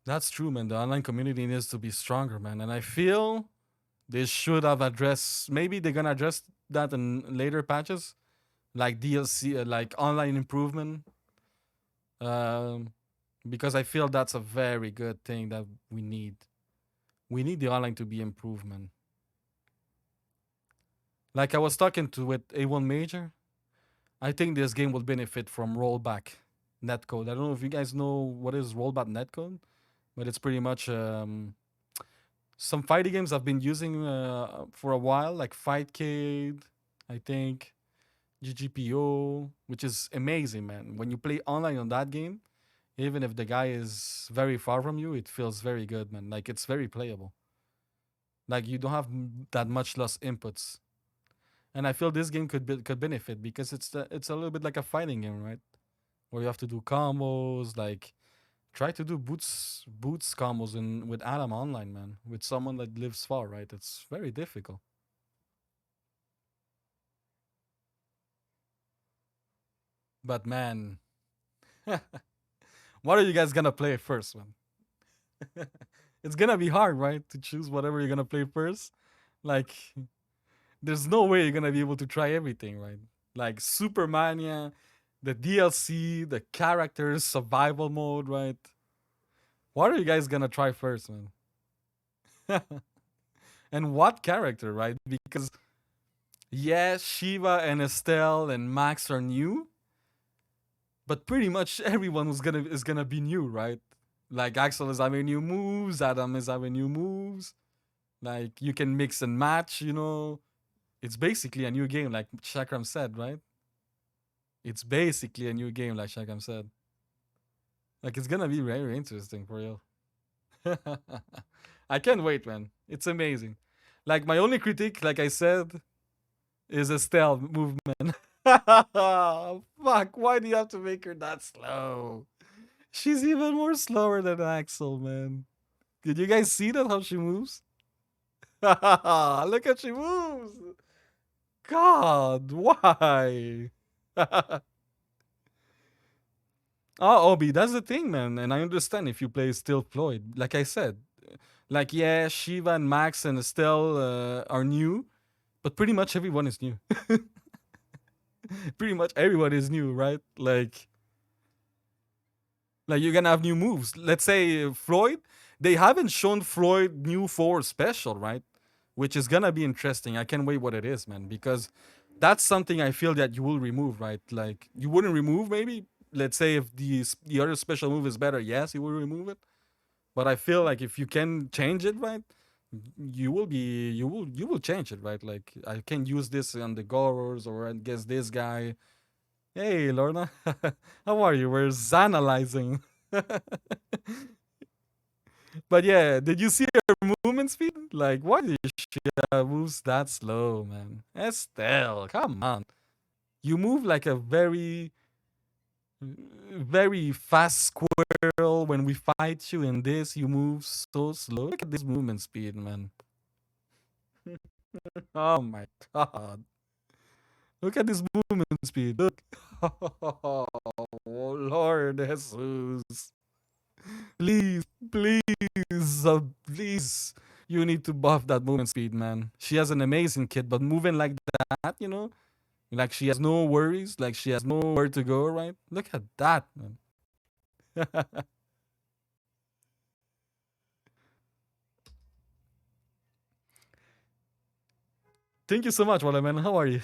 that's true, man. The online community needs to be stronger, man. And I feel they should have addressed. Maybe they're gonna address that in later patches, like DLC, like online improvement. Um, because I feel that's a very good thing that we need. We need the online to be improvement. Like I was talking to with A1 Major, I think this game will benefit from rollback netcode. I don't know if you guys know what is rollback netcode, but it's pretty much some fighting games I've been using for a while, like Fightcade, I think, GGPO, which is amazing, man. When you play online on that game, even if the guy is very far from you, it feels very good, man. Like it's very playable. Like you don't have that much lost inputs, and I feel this game could benefit because it's a little bit like a fighting game, right? Where you have to do combos, like try to do boots combos in with Adam online, man, with someone that lives far, right? It's very difficult. But man, what are you guys gonna play first, man? It's gonna be hard, right, to choose whatever you're gonna play first. Like, there's no way you're gonna be able to try everything, right? Like Supermania, the DLC, the characters, survival mode, right? What are you guys gonna try first, man? And what character, right? Because yeah, Shiva and Estelle and Max are new, but pretty much everyone is gonna be new, right? Like Axel is having new moves, Adam is having new moves. Like you can mix and match. It's basically a new game, like Shakram said, right? It's basically a new game, like Shakram said. Like it's gonna be very interesting for you. I can't wait, man. It's amazing. Like my only critique, like I said, is Estelle movement. Fuck, why do you have to make her that slow? She's even more slower than Axel, man. Did you guys see that how she moves? Look how she moves. God, why? Oh, Obi, that's the thing, man. And I understand if you play Still Floyd. Like I said, like, yeah, Shiva and Max and Estelle are new, but pretty much everyone is new. Pretty much everyone is new, right? Like you're gonna have new moves. Let's say Floyd, they haven't shown Floyd new four special, right? Which is gonna be interesting. I can't wait what it is, man, because that's something I feel that you will remove, right? Like you wouldn't remove maybe. Let's say if the other special move is better, yes, you will remove it. But I feel like if you can change it, right, you will change it, right? Like I can use this on the Goros or against this guy. Hey, Lorna, how are you? We're Zanalyzing. But yeah, did you see her movement speed? Like, why did she moves that slow, man? Estelle, come on. You move like a very fast squirrel. When we fight you in this, you move so slow. Look at this movement speed, man. Oh my god. Look at this movement speed. Look. Oh, Lord Jesus. Please, please. You need to buff that movement speed, man. She has an amazing kit, but moving like that, like she has no worries, like she has nowhere to go, right? Look at that, man. Thank you so much, Waterman. How are you?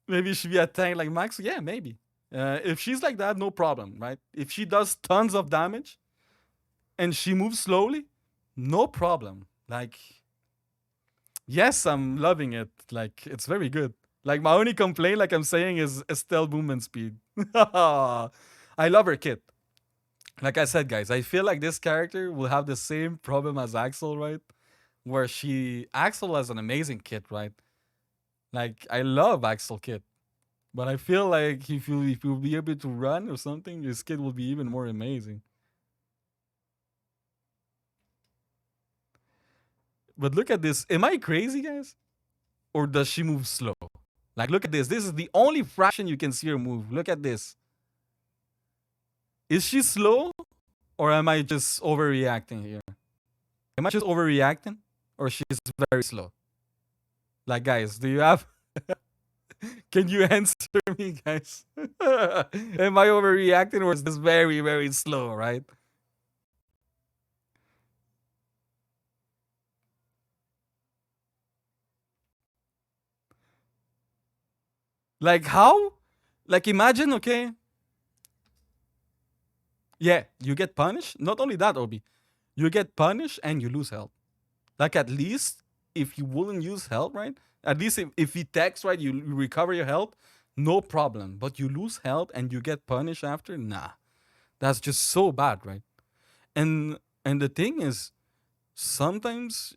Maybe she be a tank like Max? Yeah, maybe. If she's like that, no problem, right? If she does tons of damage and she moves slowly, no problem. Like, yes, I'm loving it. Like, it's very good. Like, my only complaint, like I'm saying, is Estelle movement speed. I love her kit. Like I said, guys, I feel like this character will have the same problem as Axel, right? Where Axel has an amazing kit, right? Like, I love Axel kit. But I feel like if you'll be able to run or something, your kit will be even more amazing. But look at this. Am I crazy, guys? Or does she move slow? Like, look at this. This is the only fraction you can see her move. Look at this. Is she slow? Or am I just overreacting here? Am I just overreacting? Or she's very slow? Like, guys, do you have. Can you answer me, guys? Am I overreacting or is this very, very slow, right? Like, how? Like, imagine, okay, yeah, you get punished. Not only that, Obi, you get punished and you lose health. Like at least if you wouldn't use health, right? At least if he takes right, you recover your health, no problem. But you lose health and you get punished after, nah, that's just so bad, right? And the thing is, sometimes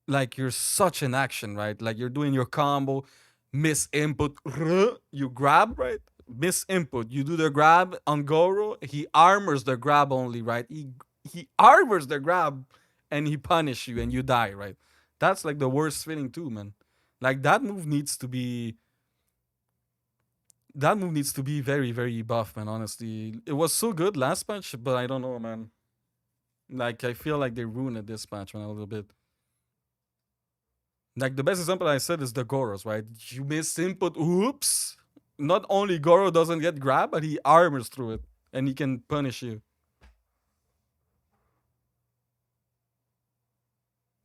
like you're such an action, right? Like you're doing your combo, miss input, you grab, right? Miss input, you do the grab on Goro, he armors the grab only, right? He armors the grab and he punish you and you die, right? That's like the worst feeling too, man. Like that move needs to be very, very buff, man. Honestly, it was so good last match, but I don't know, man. Like I feel like they ruined it this match, man, a little bit. Like the best example I said is the Goros, right? You miss input, oops. Not only Goro doesn't get grabbed, but he armors through it and he can punish you.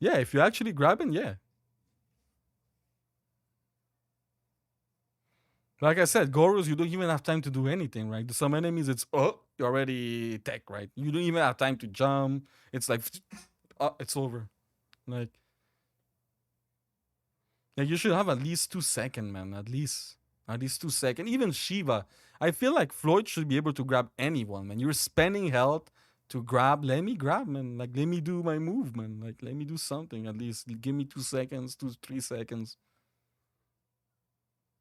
Yeah, if you actually grab him, yeah. Like I said, Goros, you don't even have time to do anything, right? Some enemies, it's you already tech, right? You don't even have time to jump. It's like, it's over. Like, yeah, you should have at least 2 seconds, man. At least 2 seconds. Even Shiva. I feel like Floyd should be able to grab anyone, man. You're spending health to grab. Let me grab, man. Like, let me do my move, man. Like, let me do something at least. Give me 2 seconds, 3 seconds.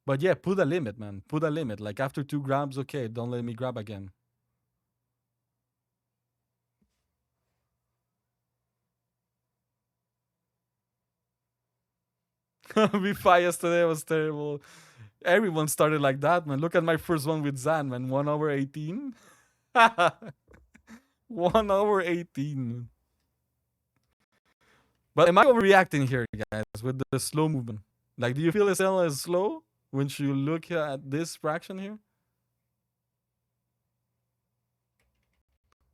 But yeah, put a limit, man. Put a limit. Like, after 2 grabs, okay, don't let me grab again. V5 yesterday was terrible. Everyone started like that, man. Look at my first one with Zan, man. 1 hour 18. 1 hour 18. But am I overreacting here, guys, with the slow movement? Like, do you feel Estelle is slow when you look at this fraction here?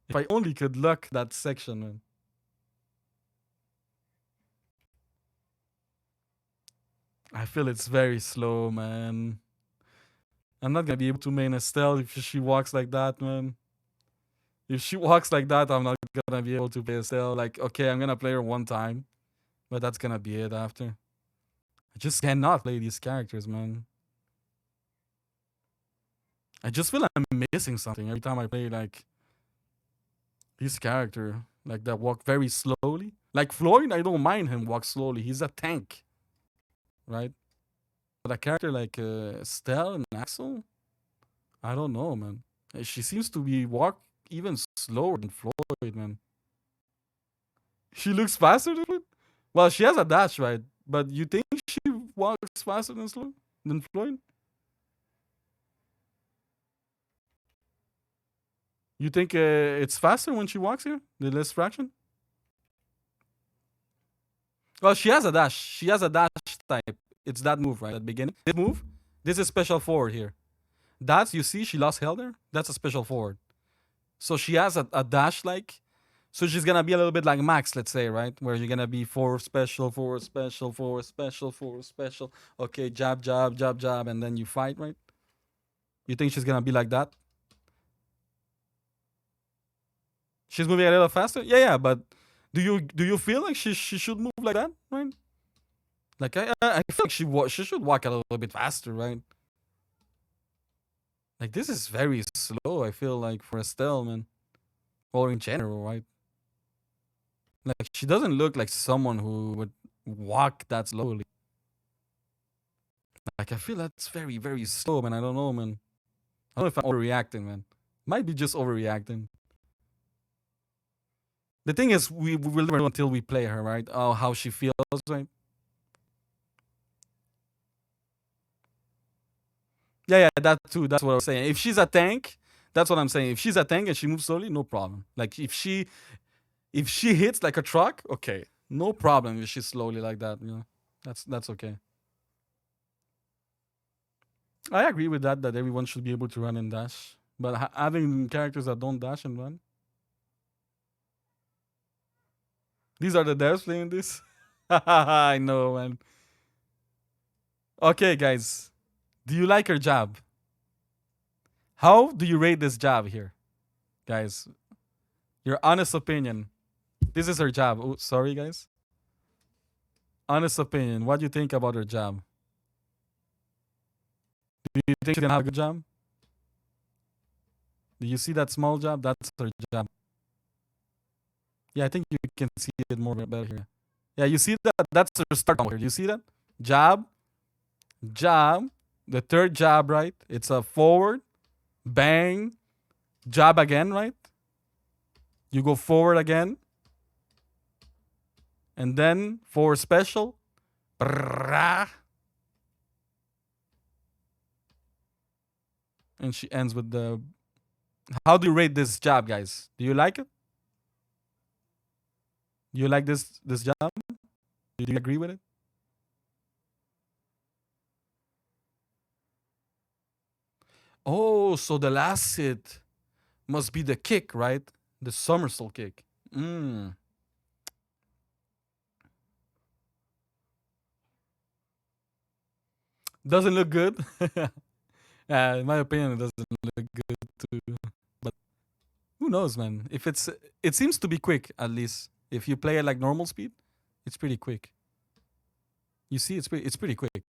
If I only could look that section, man. I feel it's very slow, man. I'm not gonna be able to main Estelle if she walks like that, man. If she walks like that, I'm not gonna be able to play Estelle. Like, okay, I'm gonna play her one time, but that's gonna be it after. I just cannot play these characters, man. I just feel I'm missing something every time I play like this character, like that walk very slowly. Like Floyd, I don't mind him walk slowly. He's a tank, right? But a character like Estelle and Axel, I don't know, man. She seems to be walk even slower than Floyd, man. She looks faster than Floyd. Well, she has a dash, right? But you think she walks faster than Floyd? You think it's faster when she walks here? The less fraction? Well, she has a dash. She has a dash type. It's that move, right? At the beginning. This move, this is special forward here. That's, you see, she lost held there. That's a special forward. So she has a dash like. So she's gonna be a little bit like Max, let's say, right? Where you're gonna be forward special, forward special, forward special, forward special. Okay, jab, jab, jab, jab, and then you fight, right? You think she's gonna be like that? She's moving a little faster. Yeah, yeah, but do you feel like she should move like that, right? Like I feel like she should walk a little bit faster, right? Like this is very slow. I feel like for Estelle, man, or in general, right? Like she doesn't look like someone who would walk that slowly. Like I feel that's very very slow, man. I don't know, man. I don't know if I'm overreacting, man. Might be just overreacting. The thing is, we will never know until we play her, right? Oh, how she feels, right? Yeah, yeah, that too. That's what I was saying. If she's a tank, that's what I'm saying. If she's a tank and she moves slowly, no problem. Like if she hits like a truck, okay, no problem. If she's slowly like that, that's okay. I agree with that. That everyone should be able to run and dash, but having characters that don't dash and run, these are the devs playing this. I know, man. Okay, guys, do you like her job? How do you rate this job here, guys? Your honest opinion. This is her job. Oh, sorry, guys. Honest opinion. What do you think about her job? Do you think she's gonna have a good job? Do you see that small job? That's her job. Yeah, I think you can see it more better here. Yeah, you see that? That's her start here. Do you see that? Job, job, the third job, right? It's a forward, bang, job again, right? You go forward again, and then forward special, brrrah, and she ends with the. How do you rate this job, guys? Do you like it? Do you like this job? Do you agree with it? Oh, so the last hit must be the kick, right? The somersault kick. Mm. Doesn't look good. In my opinion, it doesn't look good too. But who knows, man? If it seems to be quick at least. If you play it like normal speed, it's pretty quick. You see, it's pretty quick.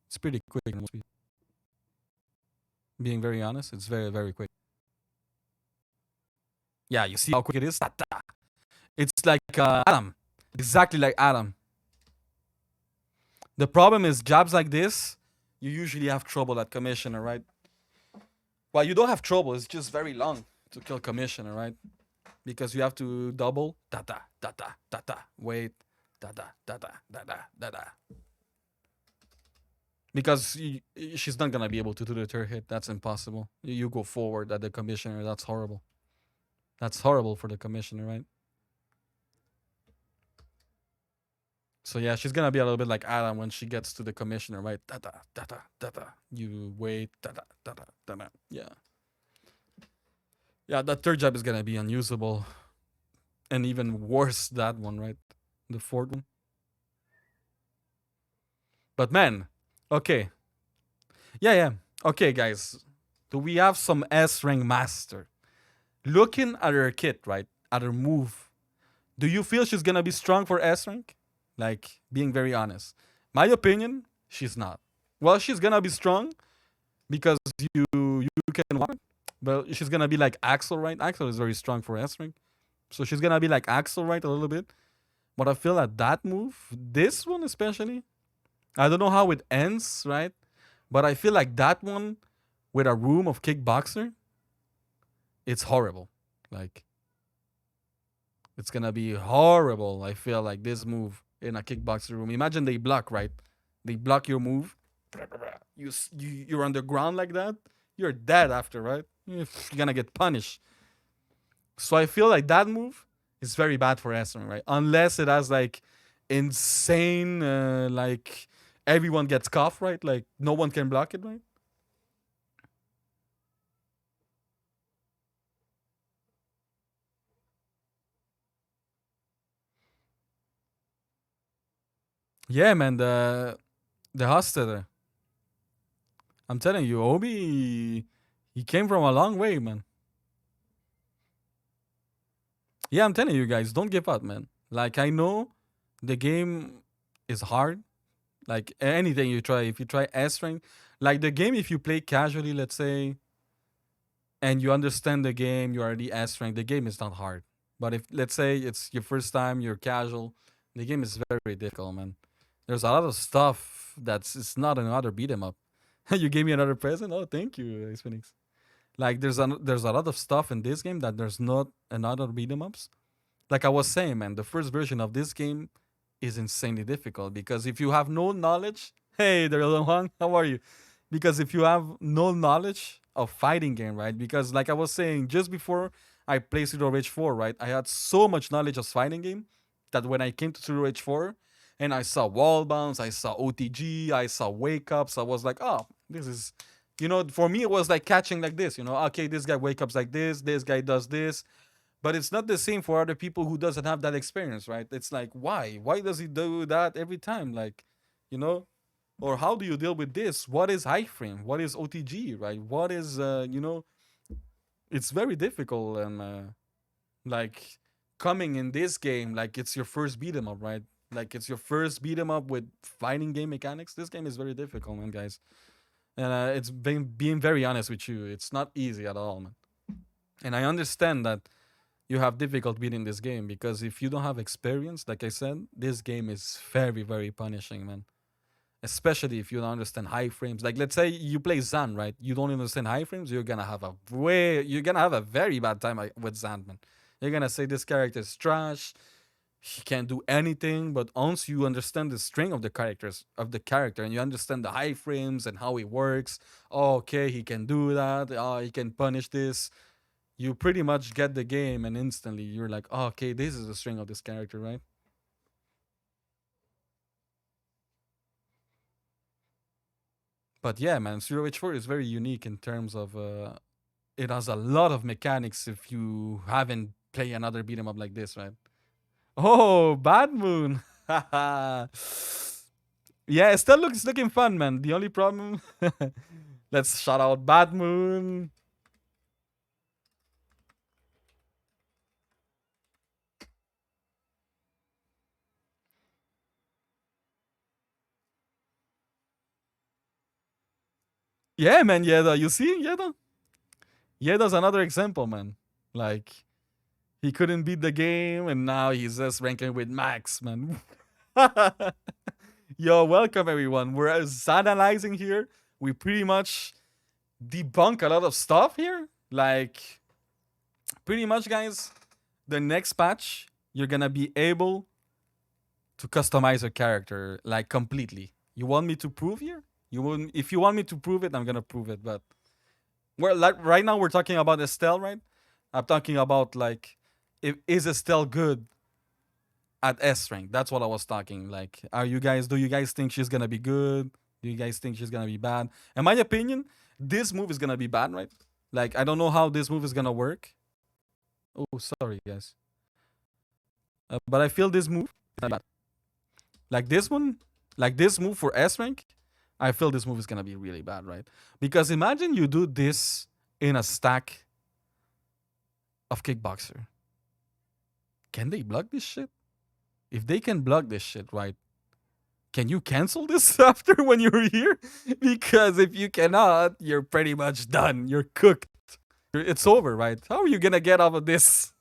It's pretty quick normal speed. Being very honest, it's very very quick. Yeah, you see how quick it is. It's like Adam, exactly like Adam. The problem is jobs like this, you usually have trouble at commissioner, right? Well, you don't have trouble. It's just very long to kill commissioner, right? Because you have to double da da da da da da wait da da da da da da da da. Because she's not gonna be able to do the third hit. That's impossible. You go forward at the commissioner. That's horrible. That's horrible for the commissioner, right? So yeah, she's gonna be a little bit like Adam when she gets to the commissioner, right? Da da da da da da. You wait, da da da da da da. Yeah, yeah. That third job is gonna be unusable, and even worse that one, right? The fourth one. But man, okay, yeah, yeah. Okay, guys, do we have some S rank master? Looking at her kit, right? At her move, do you feel she's gonna be strong for S rank? Like being very honest, my opinion, she's not. Well, she's gonna be strong because you can walk, but she's gonna be like Axel, right? Axel is very strong for S rank, so she's gonna be like Axel, right? A little bit. But I feel that move, this one especially, I don't know how it ends, right? But I feel like that one with a room of kickboxer, it's horrible. Like it's gonna be horrible. I feel like this move in a kickboxer room. Imagine they block, right? They block your move. You're on the ground like that. You're dead after, right? You're gonna get punished. So I feel like that move is very bad for Aston, right? Unless it has like insane, like everyone gets cuffed, right? Like no one can block it, right? Yeah, man. The Hostetter. I'm telling you, Obi, he came from a long way, man. Yeah, I'm telling you guys, don't give up, man. Like I know the game is hard. Like anything you try, if you try S rank, like the game, if you play casually, let's say, and you understand the game, you already S rank. The game is not hard. But if let's say it's your first time, you're casual, the game is very difficult, man. There's a lot of stuff that's it's not another beat 'em up. You gave me another present. Oh, thank you, Ace Phoenix. Like there's a lot of stuff in this game that there's not another beat 'em ups. Like I was saying, man, the first version of this game is insanely difficult because if you have no knowledge, hey there, Lohan, how are you? Because if you have no knowledge of fighting game, right? Because like I was saying, just before I played Pseudo Rage 4, right? I had so much knowledge of fighting game that when I came to Pseudo Rage 4 and I saw wall bounce, I saw OTG, I saw wake ups, I was like, oh, this is for me it was like catching like this, okay, this guy wake ups like this guy does this, but it's not the same for other people who doesn't have that experience, right? It's like why does he do that every time, like, you know or how do you deal with this? What is high frame? What is OTG, right? What is it's very difficult, and like coming in this game, like it's your first beat 'em up, right? Like it's your first beat 'em up with fighting game mechanics. This game is very difficult, man, guys. And it's been being very honest with you, it's not easy at all, man. And I understand that you have difficult beating this game because if you don't have experience, like I said, this game is very, very punishing, man. Especially if you don't understand high frames. Like let's say you play Zan, right? You don't understand high frames, you're gonna have a very bad time with Zan, man. You're gonna say this character is trash. He can't do anything, but once you understand the string of the character, and you understand the high frames and how it works, oh, okay, he can do that. Oh, he can punish this. You pretty much get the game, and instantly you're like, oh, okay, this is the string of this character, right? But yeah, man, Zero H4 is very unique in terms of it has a lot of mechanics if you haven't played another beat 'em up like this, right? Oh, Bad Moon. Yeah, it still looks looking fun, man. The only problem, let's shout out Bad Moon. Yeah, man, Yeda. You see, Yeda? Yeda's another example, man. Like, he couldn't beat the game, and now he's just ranking with Max, man. Yo, welcome everyone. We're analyzing here. We pretty much debunk a lot of stuff here. Like, pretty much, guys, the next patch, you're gonna be able to customize your character like completely. You want me to prove here? You wouldn't. If you want me to prove it, I'm gonna prove it. But we're like right now we're talking about Estelle, right? I'm talking about like, if is Estelle good at S rank. That's what I was talking. Like, do you guys think she's gonna be good? Do you guys think she's gonna be bad? In my opinion, this move is gonna be bad, right? Like, I don't know how this move is gonna work. Oh, sorry, guys. But I feel this move is not bad. Like this one, like this move for S rank, I feel this move is gonna be really bad, right? Because imagine you do this in a stack of kickboxer. Can they block this shit? If they can block this shit, right? Can you cancel this after when you're here? Because if you cannot, you're pretty much done. You're cooked. It's over, right? How are you gonna get off of this?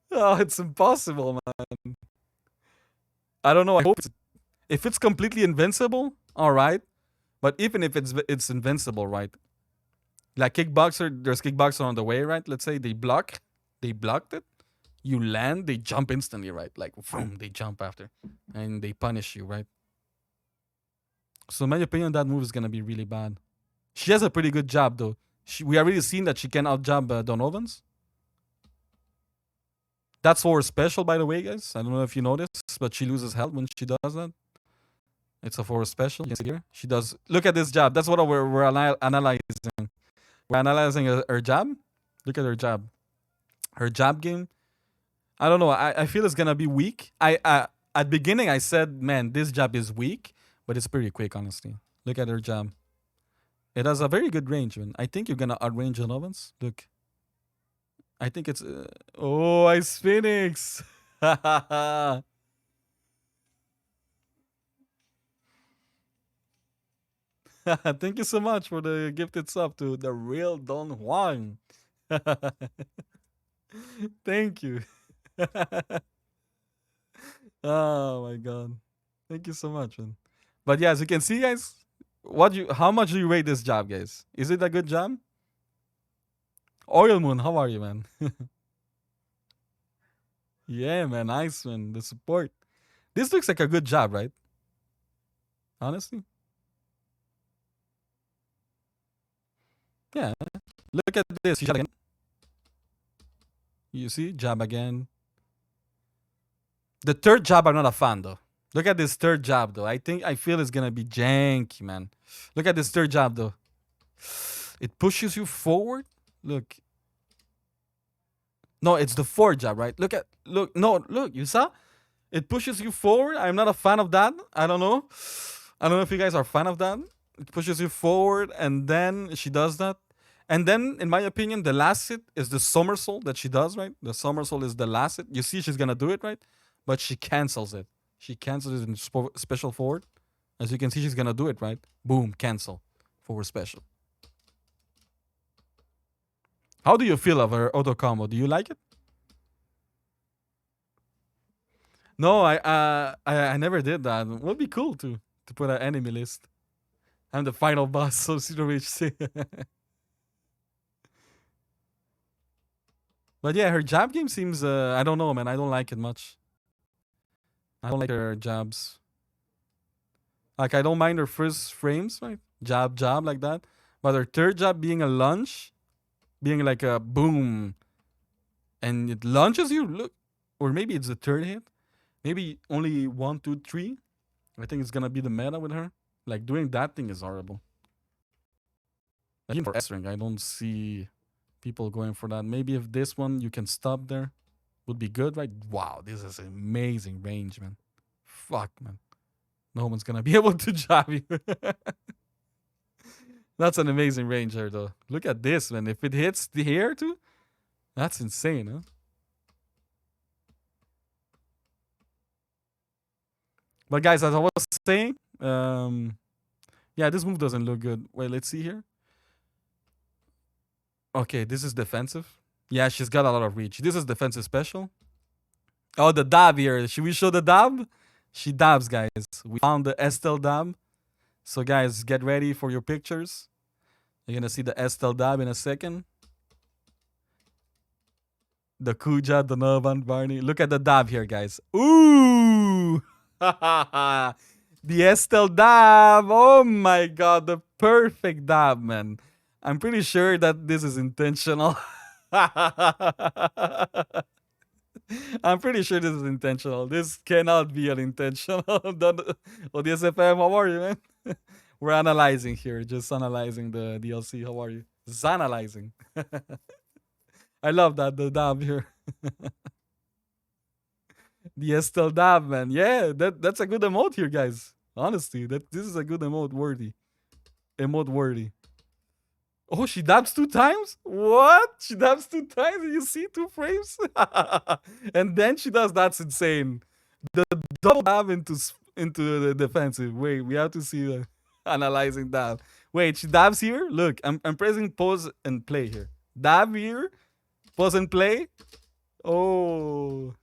Oh, it's impossible, man. I don't know. I hope if it's completely invincible, all right. But even if it's invincible, right? Like kickboxer, there's kickboxer on the way, right? Let's say they blocked it. You land, they jump instantly, right? Like boom, they jump after, and they punish you, right? So in my opinion, that move is gonna be really bad. She has a pretty good job though. We already seen that she can outjump Donovan's. That's for her special, by the way, guys. I don't know if you noticed, but she loses health when she does that. It's a for her special. You can see here. She does. Look at this jab. That's what we're analyzing. We're analyzing her jab. Look at her jab. Her jab game. I don't know. I feel it's gonna be weak. At beginning I said, man, this jab is weak, but it's pretty quick, honestly. Look at her jab. It has a very good range, man. I think you're gonna outrange Donovan's. Look. I think it's oh, Ice Phoenix. Thank you so much for the gifted sub to the real Don Juan. Thank you. Oh my god. Thank you so much, man. But yeah, as you can see, guys, how much do you rate this job, guys? Is it a good job? Oil Moon, how are you, man? Yeah, man, nice, man. The support. This looks like a good job, right? Honestly. Yeah. Look at this. Jab again. You see? Jab again. The third jab I'm not a fan though. Look at this third jab though. I feel it's gonna be janky, man. Look at this third jab though. It pushes you forward. Look. No, it's the fourth jab, right? Look, you saw? It pushes you forward. I'm not a fan of that. I don't know. I don't know if you guys are a fan of that. It pushes you forward and then she does that. And then, in my opinion, the last hit is the somersault that she does, right? The somersault is the last hit. You see she's gonna do it, right? But she cancels it. She cancels it in special forward. As you can see, she's gonna do it, right? Boom, cancel. Forward special. How do you feel of her auto combo? Do you like it? No, I never did that. It would be cool to put an enemy list. I'm the final boss of Zero HC. But yeah, her jab game seems I don't know, man. I don't like it much. I don't like her jabs. Like I don't mind her first frames, right? Jab, like that. But her third jab being a lunge, being like a boom, and it lunges you. Look, or maybe it's the third hit. Maybe only 1, 2, 3. I think it's gonna be the meta with her. Like doing that thing is horrible. Even for S rank, I don't see people going for that. Maybe if this one you can stop there, would be good, right? Wow, this is amazing range, man. Fuck, man. No one's gonna be able to jab you. That's an amazing range there, though. Look at this, man. If it hits the hair too, that's insane, huh? But guys, as I was saying, yeah, this move doesn't look good. Wait, let's see here. Okay, this is defensive. Yeah, she's got a lot of reach. This is defensive special. Oh, the dab here. Should we show the dab? She dabs, guys. We found the Estelle dab. So, guys, get ready for your pictures. You're going to see the Estelle dab in a second. The Kuja, the Novan, Barney. Look at the dab here, guys. Ooh! The Estelle dab. Oh, my God. The perfect dab, man. I'm pretty sure that this is intentional. I'm pretty sure this is intentional. This cannot be unintentional. ODSFM, how are you, man? We're analyzing here, just analyzing the DLC. How are you? Zanalyzing. I love that, the dab here. The Estelle dab, man. Yeah, that's a good emote here, guys. Honestly, this is a good emote worthy. Emote worthy. Oh, she dabs 2 times? What? She dabs 2 times and you see 2 frames? And then she does, that's insane. The double dab into the defensive. Wait, we have to see the analyzing dab. Wait, she dabs here? Look, I'm pressing pause and play here. Dab here, pause and play. Oh.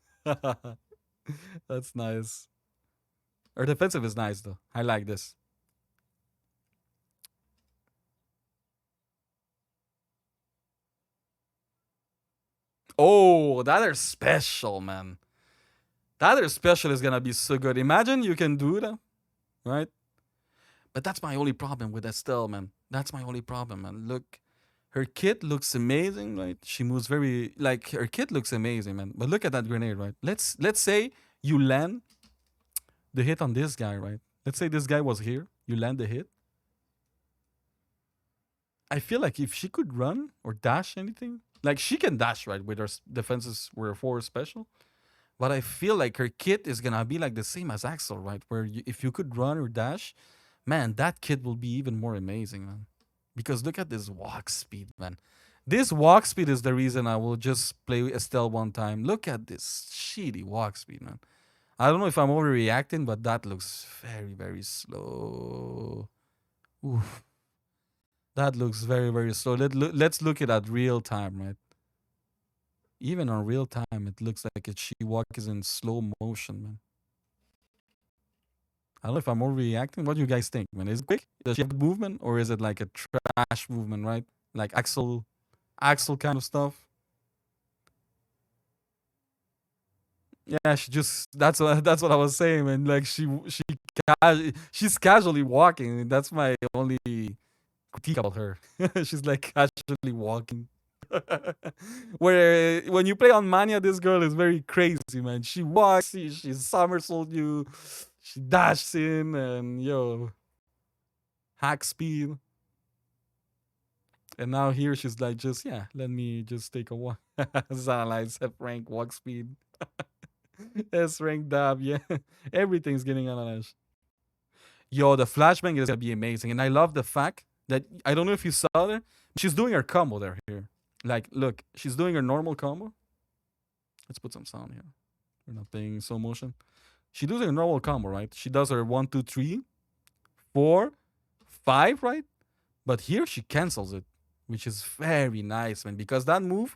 That's nice. Her defensive is nice though. I like this. Oh, that is special, man. That is special is gonna be so good. Imagine you can do that, right? But that's my only problem with Estelle, man. That's my only problem, man. Look, her kit looks amazing, right? She moves very like her kit looks amazing, man. But look at that grenade, right? Let's say you land the hit on this guy, right? Let's say this guy was here. You land the hit. I feel like if she could run or dash anything, like she can dash, right? With her defenses were 4 special. But I feel like her kit is gonna be like the same as Axel, right? Where if you could run or dash, man, that kit will be even more amazing, man. Because look at this walk speed, man. This walk speed is the reason I will just play Estelle one time. Look at this shitty walk speed, man. I don't know if I'm overreacting, but that looks very, very slow. Oof. That looks very, very slow. Let's look at that real time, right? Even on real time, it looks like she walks in slow motion, man. I don't know if I'm overreacting. What do you guys think, man? Is it quick? Does she have movement, or is it like a trash movement, right? Like Axel kind of stuff. Yeah, she just that's what I was saying, man. Like she's casually walking. That's my only critique about her. She's like casually walking. Where when you play on Mania, this girl is very crazy, man. She walks, she somersault you, she dashes in, and yo, hack speed. And now here she's like, just yeah, let me just take a walk. Zanalyze F rank walk speed. S rank dab, yeah. Everything's getting analyzed. Yo, the flashbang is gonna be amazing, and I love the fact that I don't know if you saw her. She's doing her combo there here. Like, look, she's doing her normal combo. Let's put some sound here. We're not playing slow motion. She does her normal combo, right? She does her 1, 2, 3, 4, 5, right? But here she cancels it, which is very nice, man, because that move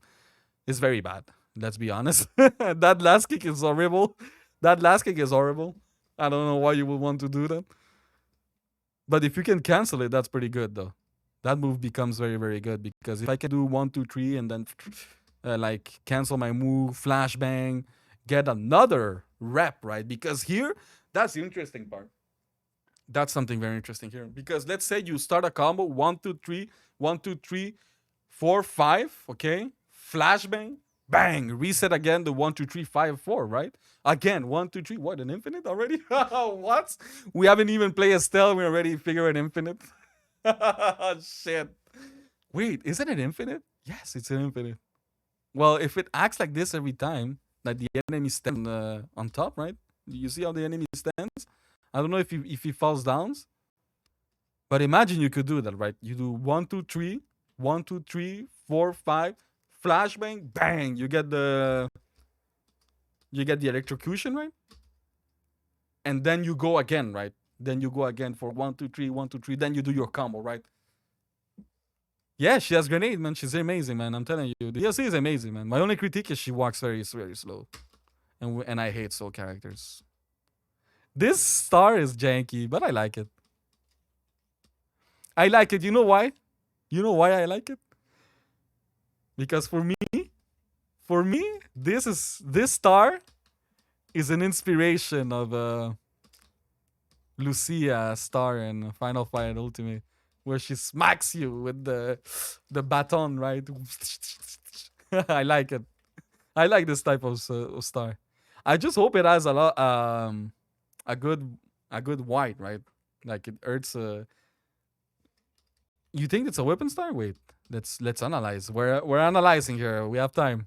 is very bad. Let's be honest. That last kick is horrible. That last kick is horrible. I don't know why you would want to do that. But if you can cancel it, that's pretty good, though. That move becomes very, very good because if I can do 1, 2, 3 and then like cancel my move, flashbang, get another rep, right? Because here, that's the interesting part. That's something very interesting here. Because let's say you start a combo 1, 2, 3, 1, 2, 3, 4, 5, okay? Flashbang, bang, reset again the 1, 2, 3, 5, 4, right? Again, 1, 2, 3. What, an infinite already? What? We haven't even played Estelle. We already figure an infinite. Shit. Wait, is it an infinite? Yes, it's an infinite. Well, if it acts like this every time, like the enemy stands on top, right? You see how the enemy stands? I don't know if he falls down, but imagine you could do that, right? You do 1, 2, 3, 1, 2, 3, 4, 5, flashbang, bang. You get the electrocution, right? And then you go again, right? Then you go again for 1, 2, 3, 1, 2, 3. Then you do your combo, right? Yeah, she has grenade, man. She's amazing, man. I'm telling you, the DLC is amazing, man. My only critique is she walks very, very slow, and I hate slow characters. This star is janky, but I like it. I like it. You know why? You know why I like it? Because for me, this star is an inspiration of Lucia star in Final Fight Ultimate, where she smacks you with the baton, right? I like it. I like this type of star. I just hope it has a lot, a good, a good white, right? Like it hurts. You think it's a weapon star? Wait, let's analyze. We're analyzing here. We have time.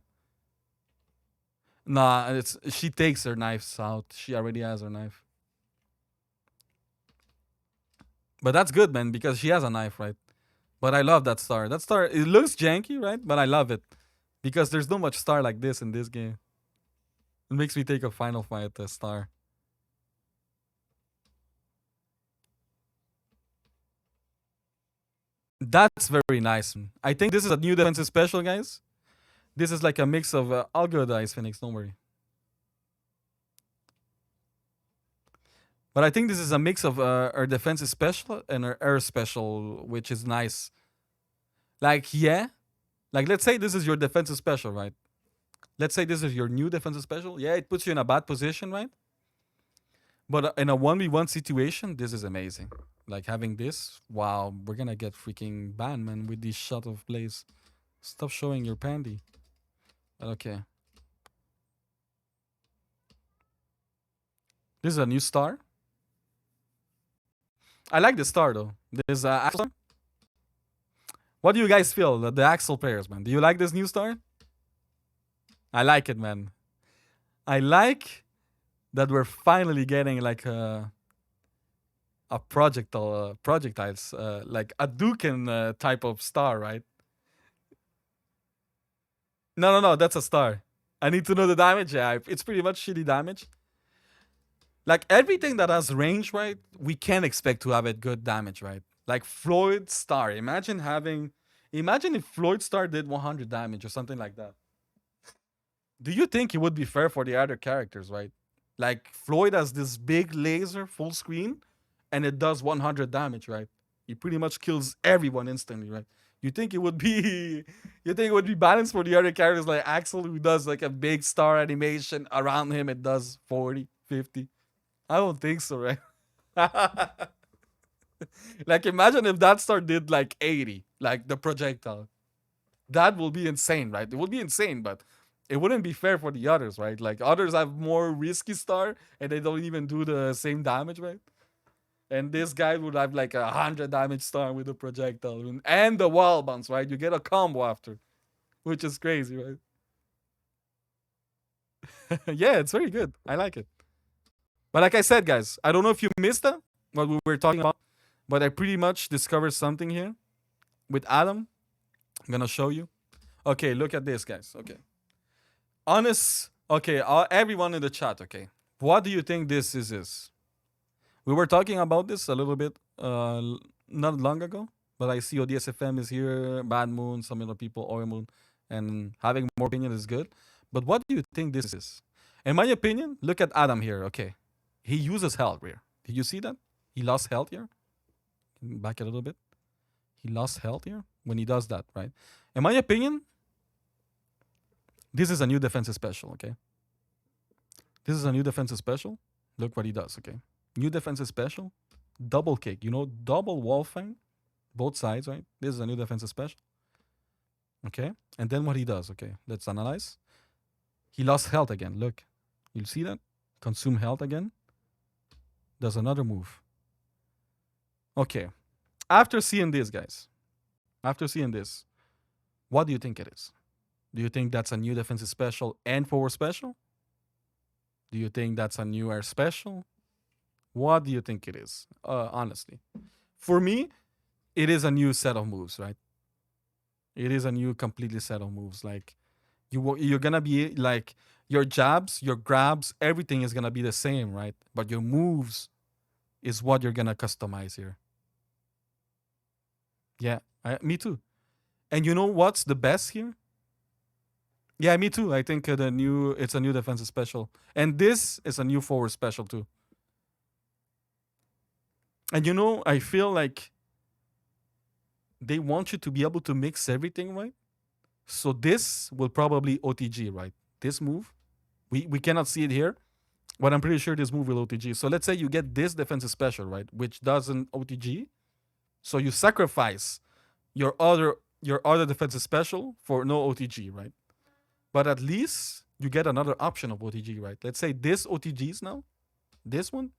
Nah, it's she takes her knives out. She already has her knife. But that's good, man, because she has a knife, right? But I love that star. That star, it looks janky, right? But I love it because there's no much star like this in this game. It makes me take a Final Fight star. That's very nice. I think this is a new defensive special, guys. This is like a mix of all good Ice Phoenix. Don't worry. But I think this is a mix of our defensive special and our air special, which is nice. Like, yeah. Like, let's say this is your defensive special, right? Let's say this is your new defensive special. Yeah, it puts you in a bad position, right? But in a 1v1 situation, this is amazing. Like, having this, wow, we're gonna get freaking banned, man, with these shot of plays. Stop showing your pandy. Okay. This is a new star. I like the star, though. This Axel. What do you guys feel? The Axel players, man. Do you like this new star? I like it, man. I like that we're finally getting like a projectiles, like a Duken type of star, right? No, no, no, that's a star. I need to know the damage. Yeah, it's pretty much shitty damage. Like everything that has range, right? We can't expect to have it good damage, right? Like Floyd Star. Imagine if Floyd Star did 100 damage or something like that. Do you think it would be fair for the other characters, right? Like Floyd has this big laser full screen and it does 100 damage, right? He pretty much kills everyone instantly, right? You think it would be you think it would be balanced for the other characters like Axel who does like a big star animation around him it does 40, 50? I don't think so, right? Like imagine if that star did like 80, like the projectile. That will be insane, right? It would be insane, but it wouldn't be fair for the others, right? Like others have more risky star and they don't even do the same damage, right? And this guy would have like 100 damage star with the projectile and the wall bounce, right? You get a combo after, which is crazy, right? Yeah, it's very good. I like it. But like I said, guys, I don't know if you missed that, what we were talking about, but I pretty much discovered something here with Adam. I'm gonna show you. Okay, look at this, guys. Okay, honest. Okay, everyone in the chat. Okay, what do you think this is? We were talking about this a little bit not long ago, but I see ODSFM is here, Bad Moon, some other people, Oil Moon, and having more opinion is good. But what do you think this is? In my opinion, look at Adam here. Okay, he uses health here. Did you see that? He lost health here. Back a little bit. He lost health here when he does that, right? In my opinion, this is a new defensive special, okay? This is a new defensive special. Look what he does, okay? New defensive special, double kick, double wall fang, both sides, right? This is a new defensive special. Okay, and then what he does, okay? Let's analyze. He lost health again. Look, you'll see that? Consume health again. Does another move. Okay, after seeing this, guys, after seeing this, what do you think it is? Do you think that's a new defensive special and forward special? Do you think that's a new air special? What do you think it is? Honestly, for me, it is a new set of moves, right? It is a new completely set of moves. Like you're gonna be like your jabs, your grabs, everything is gonna be the same, right? But your moves is what you're gonna customize here. Yeah, me too. And you know what's the best here? Yeah, me too. I think it's a new defensive special, and this is a new forward special too. And I feel like they want you to be able to mix everything, right? So this will probably OTG, right? This move, we cannot see it here, but I'm pretty sure this move will OTG. So let's say you get this defensive special, right, which doesn't OTG. So you sacrifice your other defensive special for no OTG, right? But at least you get another option of OTG, right? Let's say this OTGs now, this one,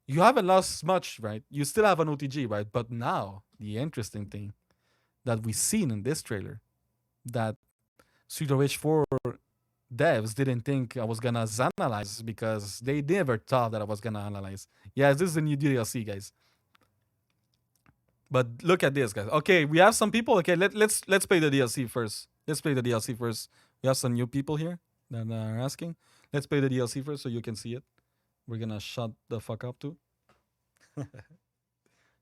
you haven't lost much, right? You still have an OTG, right? But now the interesting thing that we seen in this trailer that Street of Rage 4 devs didn't think I was gonna Zanalyze because they never thought that I was gonna analyze. Yeah, this is a new DLC, guys. But look at this, guys. Okay, we have some people. Okay, let's play the DLC first. Let's play the DLC first. We have some new people here that are asking. Let's play the DLC first so you can see it. We're gonna shut the fuck up too.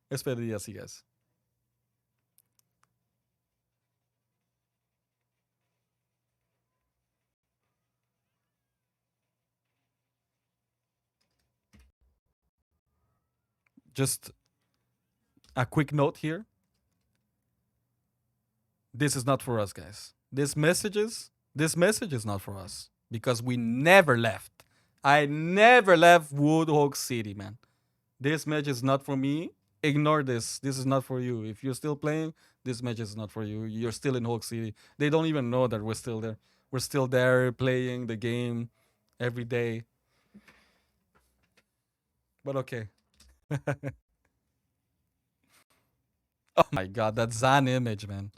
Let's play the DLC, guys. Just a quick note here. This is not for us, guys. This message is not for us because we never left. I never left Woodhawk City, man. This match is not for me. Ignore this. This is not for you. If you're still playing, this match is not for you. You're still in Hawk City. They don't even know that we're still there. We're still there playing the game every day. But okay. Oh my god, that Zan image, man.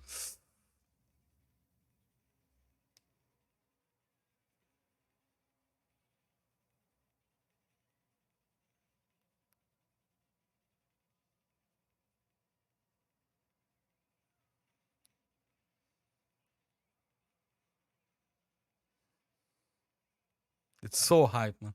It's so hype, man.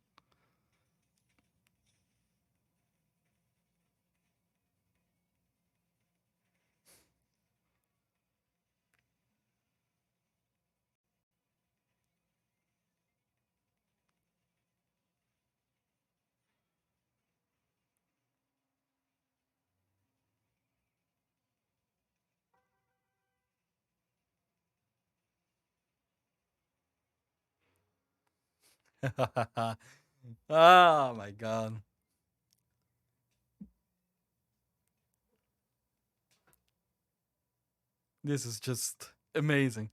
Oh my god. This is just amazing.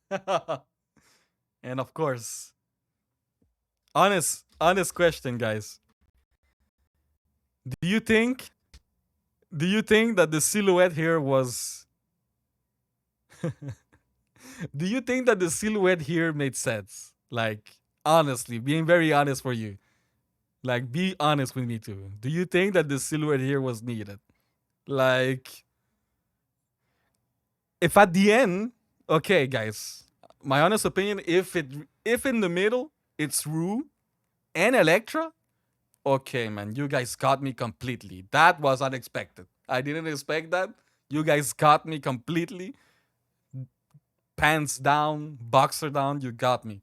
And of course, honest question, guys. Do you think do you think that the silhouette here was do you think that the silhouette here made sense? Like, honestly, being very honest for you. Like, be honest with me too. Do you think that the silhouette here was needed? Like, if at the end, okay, guys, my honest opinion, if in the middle it's Rue and Electra, okay, man, you guys got me completely. That was unexpected. I didn't expect that. You guys got me completely. Pants down, boxer down, you got me.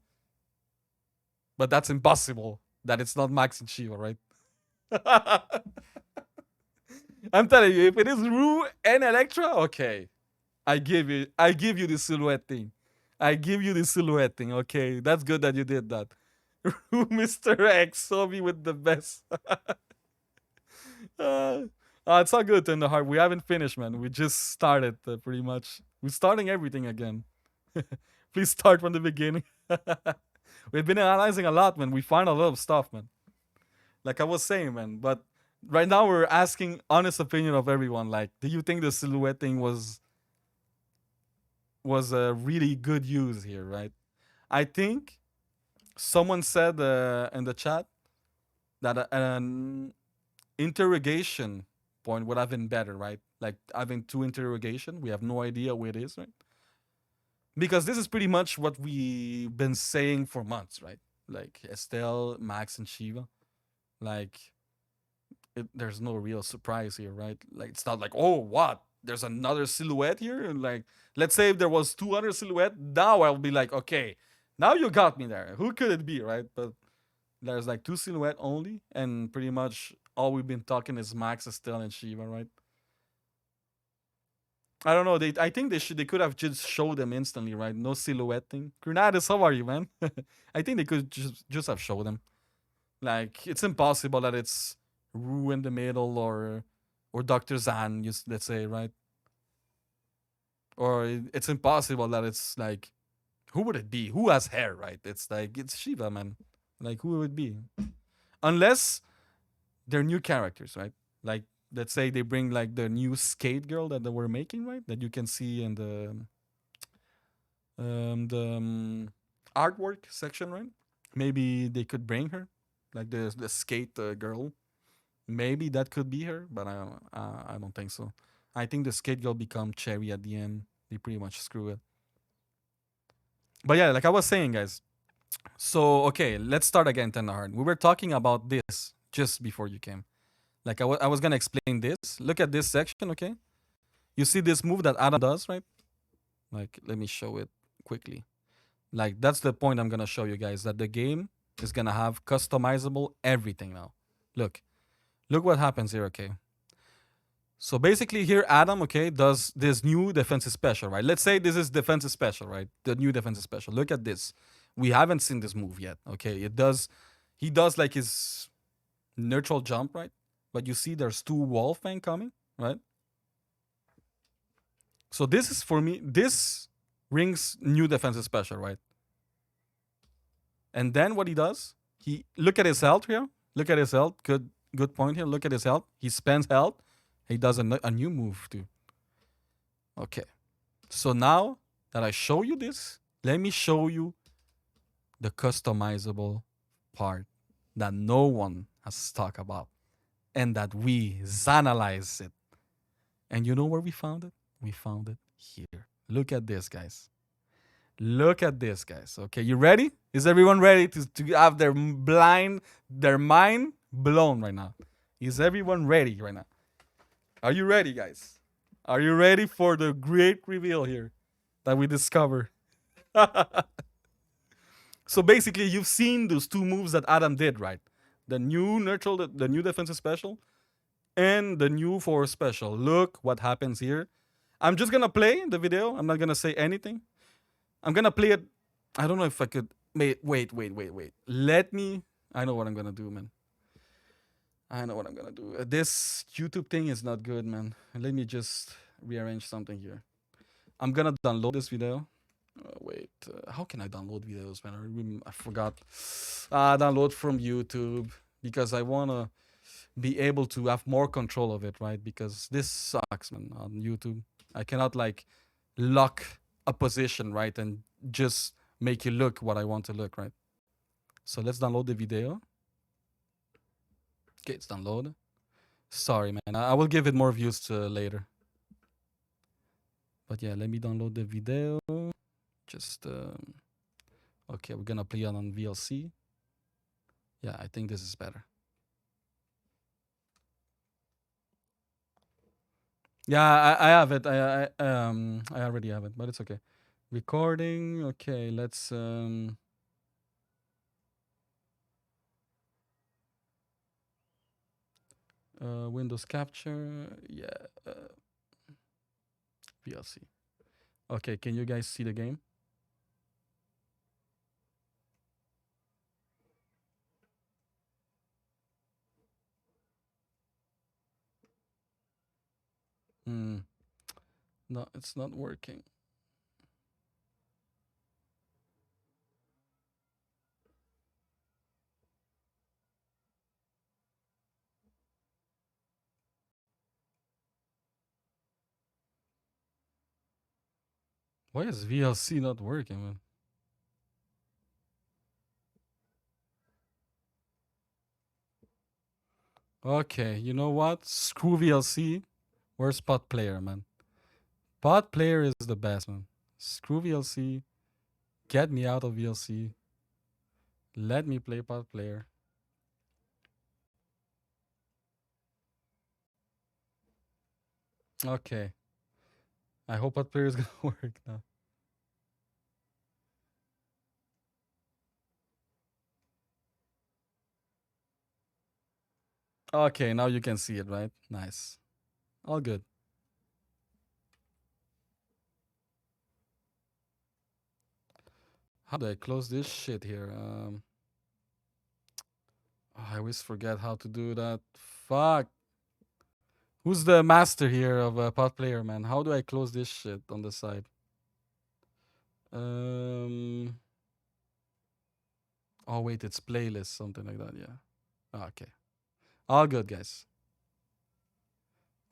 But that's impossible. That it's not Max and Shiva, right? I'm telling you, if it is Rue and Electra, okay. I give you the silhouette thing. I give you the silhouette thing, okay. That's good that you did that. Rue Mr. X saw me with the best. uh, it's all good in the heart. We haven't finished, man. We just started pretty much. We're starting everything again. Please start from the beginning. We've been analyzing a lot, man. We find a lot of stuff, man. Like I was saying, man. But right now we're asking honest opinion of everyone. Like, do you think the silhouette thing was a really good use here, right? I think someone said in the chat that an interrogation point would have been better, right? Like having two interrogation. We have no idea where it is, right? Because this is pretty much what we've been saying for months, right? Like Estelle, Max, and Shiva. Like there's no real surprise here, right? Like it's not like, oh, what? There's another silhouette here, and like, let's say if there was two other silhouette, now I'll be like, okay, now you got me there. Who could it be, right? But there's like two silhouette only, and pretty much all we've been talking is Max, Estelle, and Shiva, right? I don't know. I think they could have just showed them instantly, right? No silhouette thing. Grenadis, how are you, man? I think they could just have showed them. Like it's impossible that it's Rue in the middle or Dr. Zan, just let's say, right? Or it's impossible that it's like Who would it be? Who has hair, right? It's like it's Shiva, man. Like who would it be? Unless they're new characters, right? Like let's say they bring like the new skate girl that they were making, right? That you can see in the artwork section, right? Maybe they could bring her, like the skate girl. Maybe that could be her, but I don't think so. I think the skate girl become Cherry at the end. They pretty much screw it. But yeah, like I was saying, guys. So okay, let's start again, Tenderheart. We were talking about this just before you came. Like I was gonna explain this. Look at this section, okay? You see this move that Adam does, right? Like let me show it quickly. Like that's the point I'm gonna show you guys that the game is gonna have customizable everything now. Look, look what happens here, okay? So basically here Adam, okay, does this new defensive special, right? Let's say this is defensive special, right? The new defensive special. Look at this. We haven't seen this move yet, okay? He does like his neutral jump, right? But you see there's two wall fang coming, right? So this is for me, this rings new defensive special, right? And then what he does, he look at his health here. Look at his health. Good point here. Look at his health. He spends health. He does a new move too. Okay. So now that I show you this, let me show you the customizable part that no one has talked about and that we Zanalyze it. And you know where we found it? We found it here. Look at this, guys. Look at this, guys. Okay, you ready? Is everyone ready to have their mind blown right now? Is everyone ready right now? Are you ready, guys? Are you ready for the great reveal here that we discover? So basically, you've seen those two moves that Adam did, right? The new neutral, the new defensive special, and the new force special. Look what happens here. I'm just gonna play the video. I'm not gonna say anything. I'm gonna play it. I don't know if I could. Wait. Let me. I know what I'm gonna do, man. I know what I'm gonna do. This YouTube thing is not good, man. Let me just rearrange something here. I'm gonna download this video. How can I download videos, man? I forgot. Download from YouTube because I wanna be able to have more control of it, right? Because this sucks, man. On YouTube, I cannot like lock a position, right, and just make you look what I want to look, right? So let's download the video. Okay, it's downloaded. Sorry, man. I will give it more views later. But yeah, let me download the video. Just okay, we're gonna play it on VLC. Yeah, I think this is better. Yeah, I have it. I already have it, but it's okay. Recording. Okay, let's Windows capture. Yeah. VLC. Okay, can you guys see the game? Hmm. No, it's not working. Why is VLC not working, man? Okay, you know what? Screw VLC. Where's Pot Player, man? Pot Player is the best, man. Screw VLC. Get me out of VLC. Let me play Pot Player. Okay. I hope Pot Player is gonna work now. Okay, now you can see it, right? Nice. All good. How do I close this shit here? I always forget how to do that. Fuck. Who's the master here of Pot Player, man? How do I close this shit on the side? Um. Oh wait, it's playlist, something like that. Yeah. Okay. All good, guys.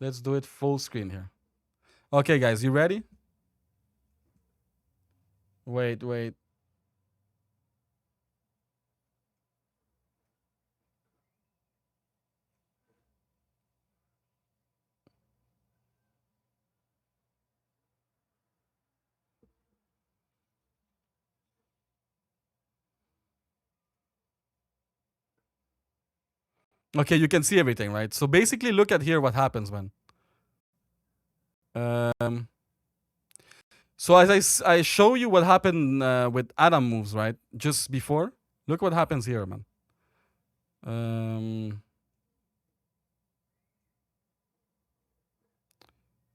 Let's do it full screen here. Okay, guys, you ready? Wait, wait. Okay, you can see everything, right? So basically, look at here what happens when. Um. So as I show you what happened with Adam moves, right? Just before. Look what happens here, man. Um.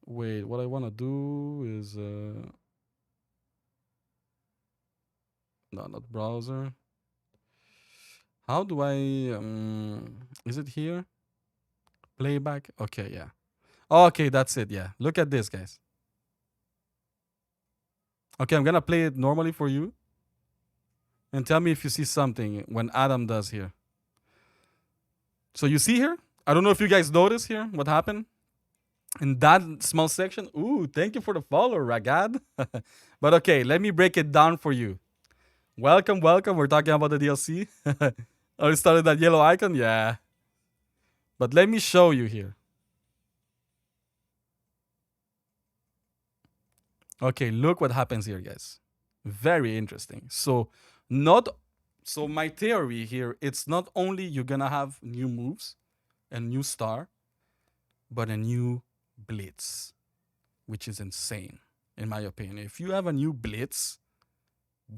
Wait, what I want to do is no, not browser. How do I is it here? Playback? Okay, yeah. Okay, that's it. Yeah. Look at this, guys. Okay, I'm going to play it normally for you and tell me if you see something when Adam does here. So you see here? I don't know if you guys notice here what happened in that small section. Ooh, thank you for the follow, Ragad. But okay, let me break it down for you. Welcome, welcome. We're talking about the DLC. Oh, you started that yellow icon? Yeah. But let me show you here. Okay, look what happens here, guys. Very interesting. Not so my theory here, it's not only you're gonna have new moves and new star, but a new blitz, which is insane, in my opinion. If you have a new blitz,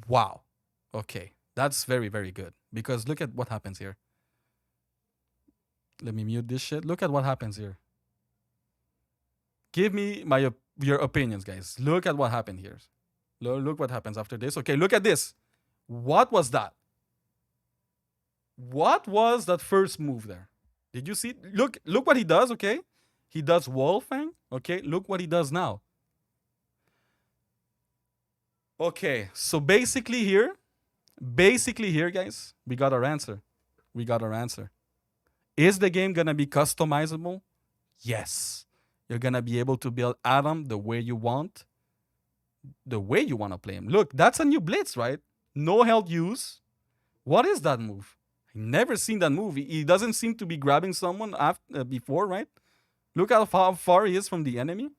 wow. Okay, that's very, very good. Because look at what happens here. Let me mute this shit. Look at what happens here. Give me your opinions, guys. Look at what happened here. Look what happens after this. Okay, look at this. What was that? What was that first move there? Did you see? Look what he does, okay? He does wall fang, okay? Look what he does now. Okay, so basically here, guys, we got our answer. We got our answer. Is the game gonna be customizable? Yes. You're gonna be able to build Adam the way you want, the way you want to play him. Look, that's a new blitz, right? No held use. What is that move? I never seen that move. He doesn't seem to be grabbing someone after, before, right? Look how far he is from the enemy.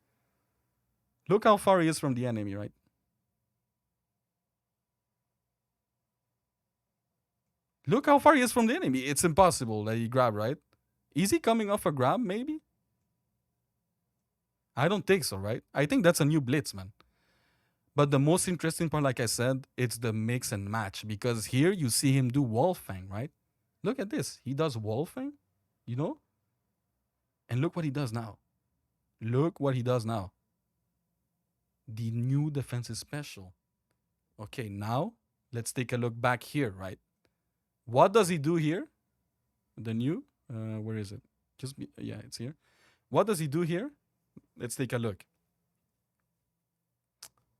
Look how far he is from the enemy, right? Look how far he is from the enemy. It's impossible that he grab, right? Is he coming off a grab, maybe? I don't think so, right? I think that's a new blitz, man. But the most interesting part, like I said, it's the mix and match. Because here you see him do wall fang, right? Look at this. He does wall fang, you know? And look what he does now. Look what he does now. The new defensive special. Okay, now let's take a look back here, right? What does he do here? The new, where is it? Yeah, it's here. What does he do here? Let's take a look.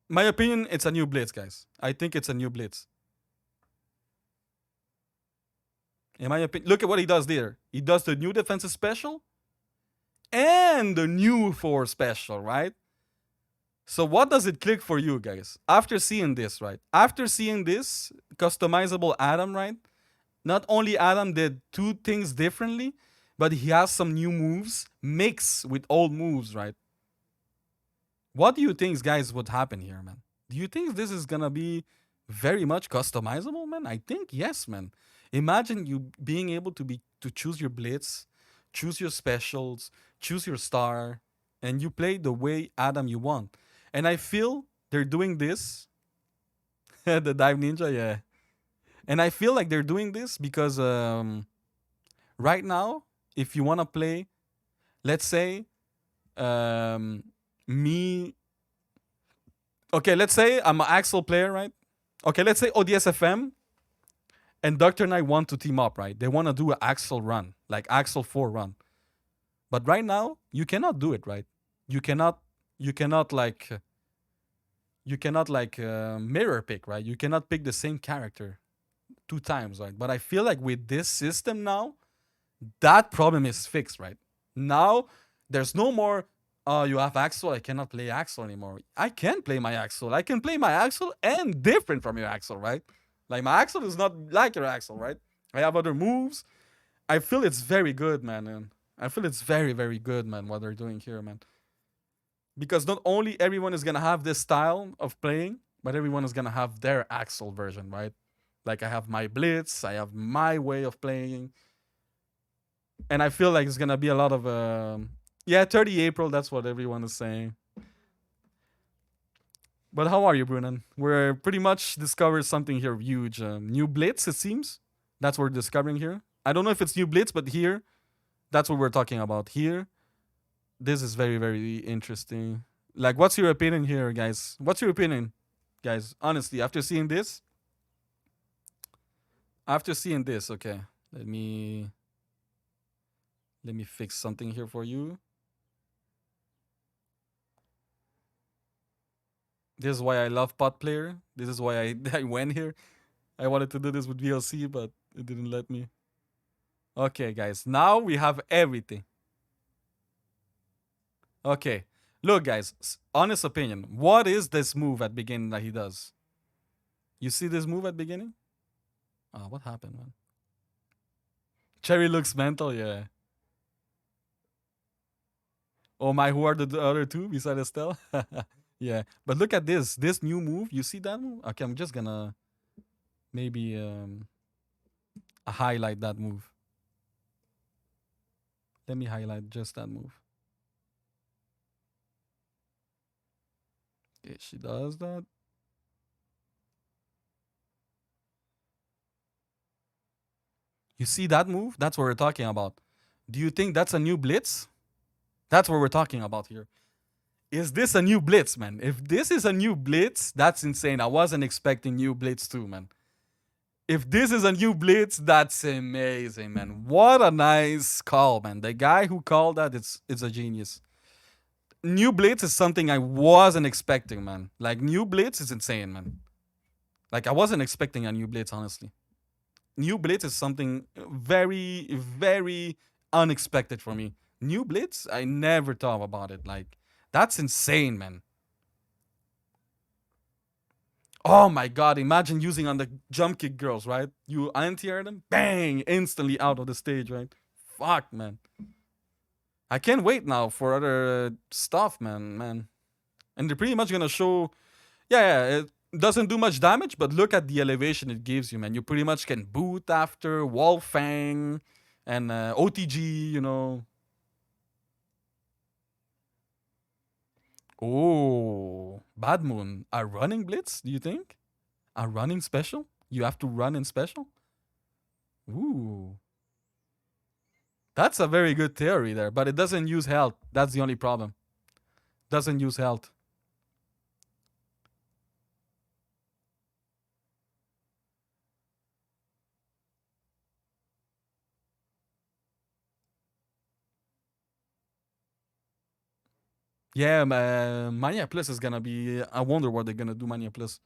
My opinion, it's a new blitz, guys. I think it's a new blitz. In my opinion, look at what he does there. He does the new defensive special and the new 4 special, right? So what does it click for you guys after seeing this, right? After seeing this customizable Adam, right? Not only Adam did 2 things differently, but he has some new moves mixed with old moves, right? What do you think, guys, would happen here, man? Do you think this is gonna be very much customizable, man? I think yes, man. Imagine you being able to choose your blitz, choose your specials, choose your star, and you play the way Adam you want. And I feel they're doing this. The dive ninja, yeah. And I feel like they're doing this because right now, if you want to play, let's say, me. Okay, let's say I'm an Axel player, right? Okay, let's say ODSFM and Dr. Knight want to team up, right? They want to do an Axel run, like Axel 4 run. But right now, you cannot do it, right? You cannot like you cannot like mirror pick, right? You cannot pick the same character two times, right? But I feel like with this system now, that problem is fixed, right? Now there's no more. Oh, you have Axel. I cannot play Axel anymore. I can play my Axel. I can play my Axel and different from your Axel, right? Like my Axel is not like your Axel, right? I have other moves. I feel it's very good, man. And I feel it's very, very good, man. What they're doing here, man. Because not only everyone is gonna have this style of playing, but everyone is gonna have their Axel version, right? Like I have my Blitz, I have my way of playing, and I feel like it's gonna be a lot of yeah, 30 April. That's what everyone is saying. But how are you, Brunan? We're pretty much discovered something here huge. New Blitz, it seems. That's what we're discovering here. I don't know if it's new Blitz, but here, that's what we're talking about. Here, this is very, very interesting. Like, what's your opinion here, guys? What's your opinion, guys? Honestly, after seeing this, okay, let me fix something here for you. This is why I love pot player. This is why I I went here. I wanted to do this with VLC, but it didn't let me. Okay, guys, now we have everything. Okay, look, guys, honest opinion. What is this move at beginning that he does? You see this move at beginning? Oh, what happened, man? Cherry looks mental, yeah. Oh my, who are the other two beside Estelle? Yeah, but look at this new move. You see that move? Okay, I'm just gonna maybe highlight that move. Let me highlight just that move. Yeah, she does that. You see that move? That's what we're talking about. Do you think that's a new blitz? That's what we're talking about here. Is this a new blitz, man? If this is a new blitz, that's insane. I wasn't expecting new blitz too, man. If this is a new blitz, that's amazing, man. What a nice call, man. The guy who called that, it's a genius. New blitz is something I wasn't expecting, man. Like new blitz is insane, man. Like I wasn't expecting a new blitz, honestly. New blitz is something very, very unexpected for me. New blitz, I never thought about it. Like that's insane, man. Oh my god, imagine using on the jump kick girls, right? You anti-air them, bang, instantly out of the stage, right? Fuck, man. I can't wait now for other stuff, man. And they're pretty much gonna show, yeah, it doesn't do much damage, but look at the elevation it gives you, man. You pretty much can boot after, wall fang, and OTG, you know. Oh, Bad Moon. A running blitz, do you think? A running special? You have to run in special? Ooh. That's a very good theory there, but it doesn't use health. That's the only problem. Doesn't use health. Yeah, Mania Plus is gonna be. I wonder what they're gonna do, Mania Plus.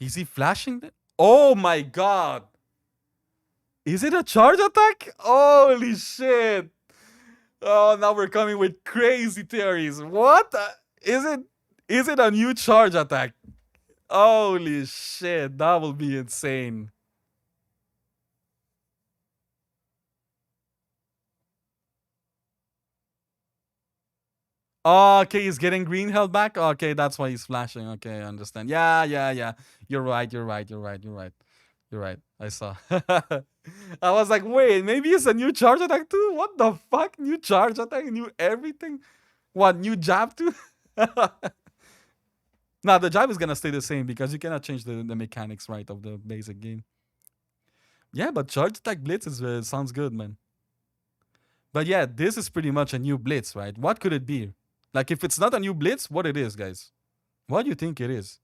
Is he flashing? Oh my god! Is it a charge attack? Holy shit! Oh, now we're coming with crazy theories. What? Is it? Is it a new charge attack? Holy shit! That will be insane. Oh, okay, he's getting green held back. Okay, that's why he's flashing. Okay, I understand. Yeah. You're right. You're right. I saw. I was like, wait, maybe it's a new charge attack too? What the fuck? New charge attack? New everything? What, new jab too? Nah, the jab is gonna stay the same because you cannot change the mechanics, right, of the basic game. Yeah, but charge attack blitz is sounds good, man. But yeah, this is pretty much a new blitz, right? What could it be? Like, if it's not a new blitz, what it is, guys? What do you think it is?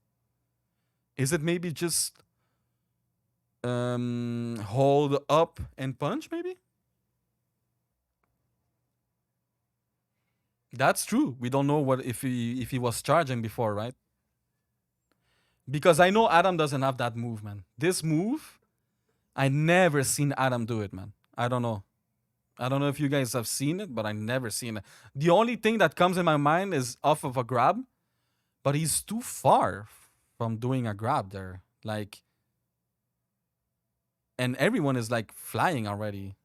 Is it maybe just hold up and punch, maybe? That's true. We don't know what if he was charging before, right? Because I know Adam doesn't have that move, man. This move, I never seen Adam do it, man. I don't know. I don't know if you guys have seen it, but I never seen it. The only thing that comes in my mind is off of a grab, but he's too far from doing a grab there. Like, and everyone is like flying already.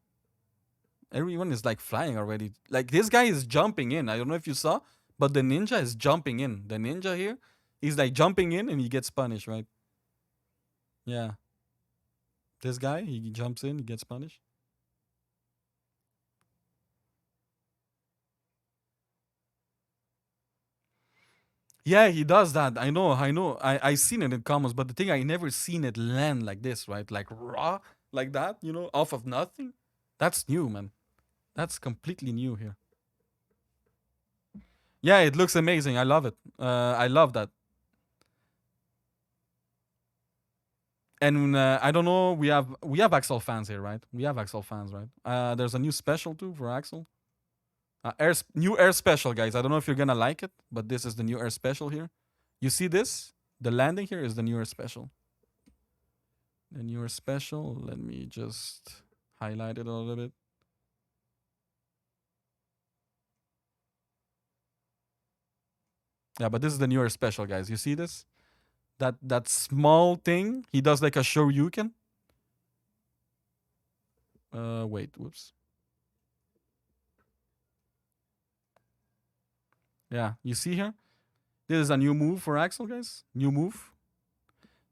Everyone is like flying already. Like this guy is jumping in. I don't know if you saw, but the ninja is jumping in. The ninja here, he's like jumping in and he gets punished, right? Yeah. This guy, he jumps in, he gets punished. Yeah, he does that. I seen it in comments, but the thing I never seen it land like this, right? Like raw, like that, off of nothing. That's new, man. That's completely new here. Yeah, it looks amazing. I love it. I love that. And I don't know. We have Axel fans here, right? We have Axel fans, right? There's a new special too for Axel. New air special, guys. I don't know if you're gonna like it, but this is the new air special here. You see this? The landing here is the new air special. The new air special. Let me just highlight it a little bit. Yeah, but this is the newer special, guys. You see this? That small thing. He does like a shoryuken. Wait, whoops. Yeah, you see here? This is a new move for Axel, guys. New move.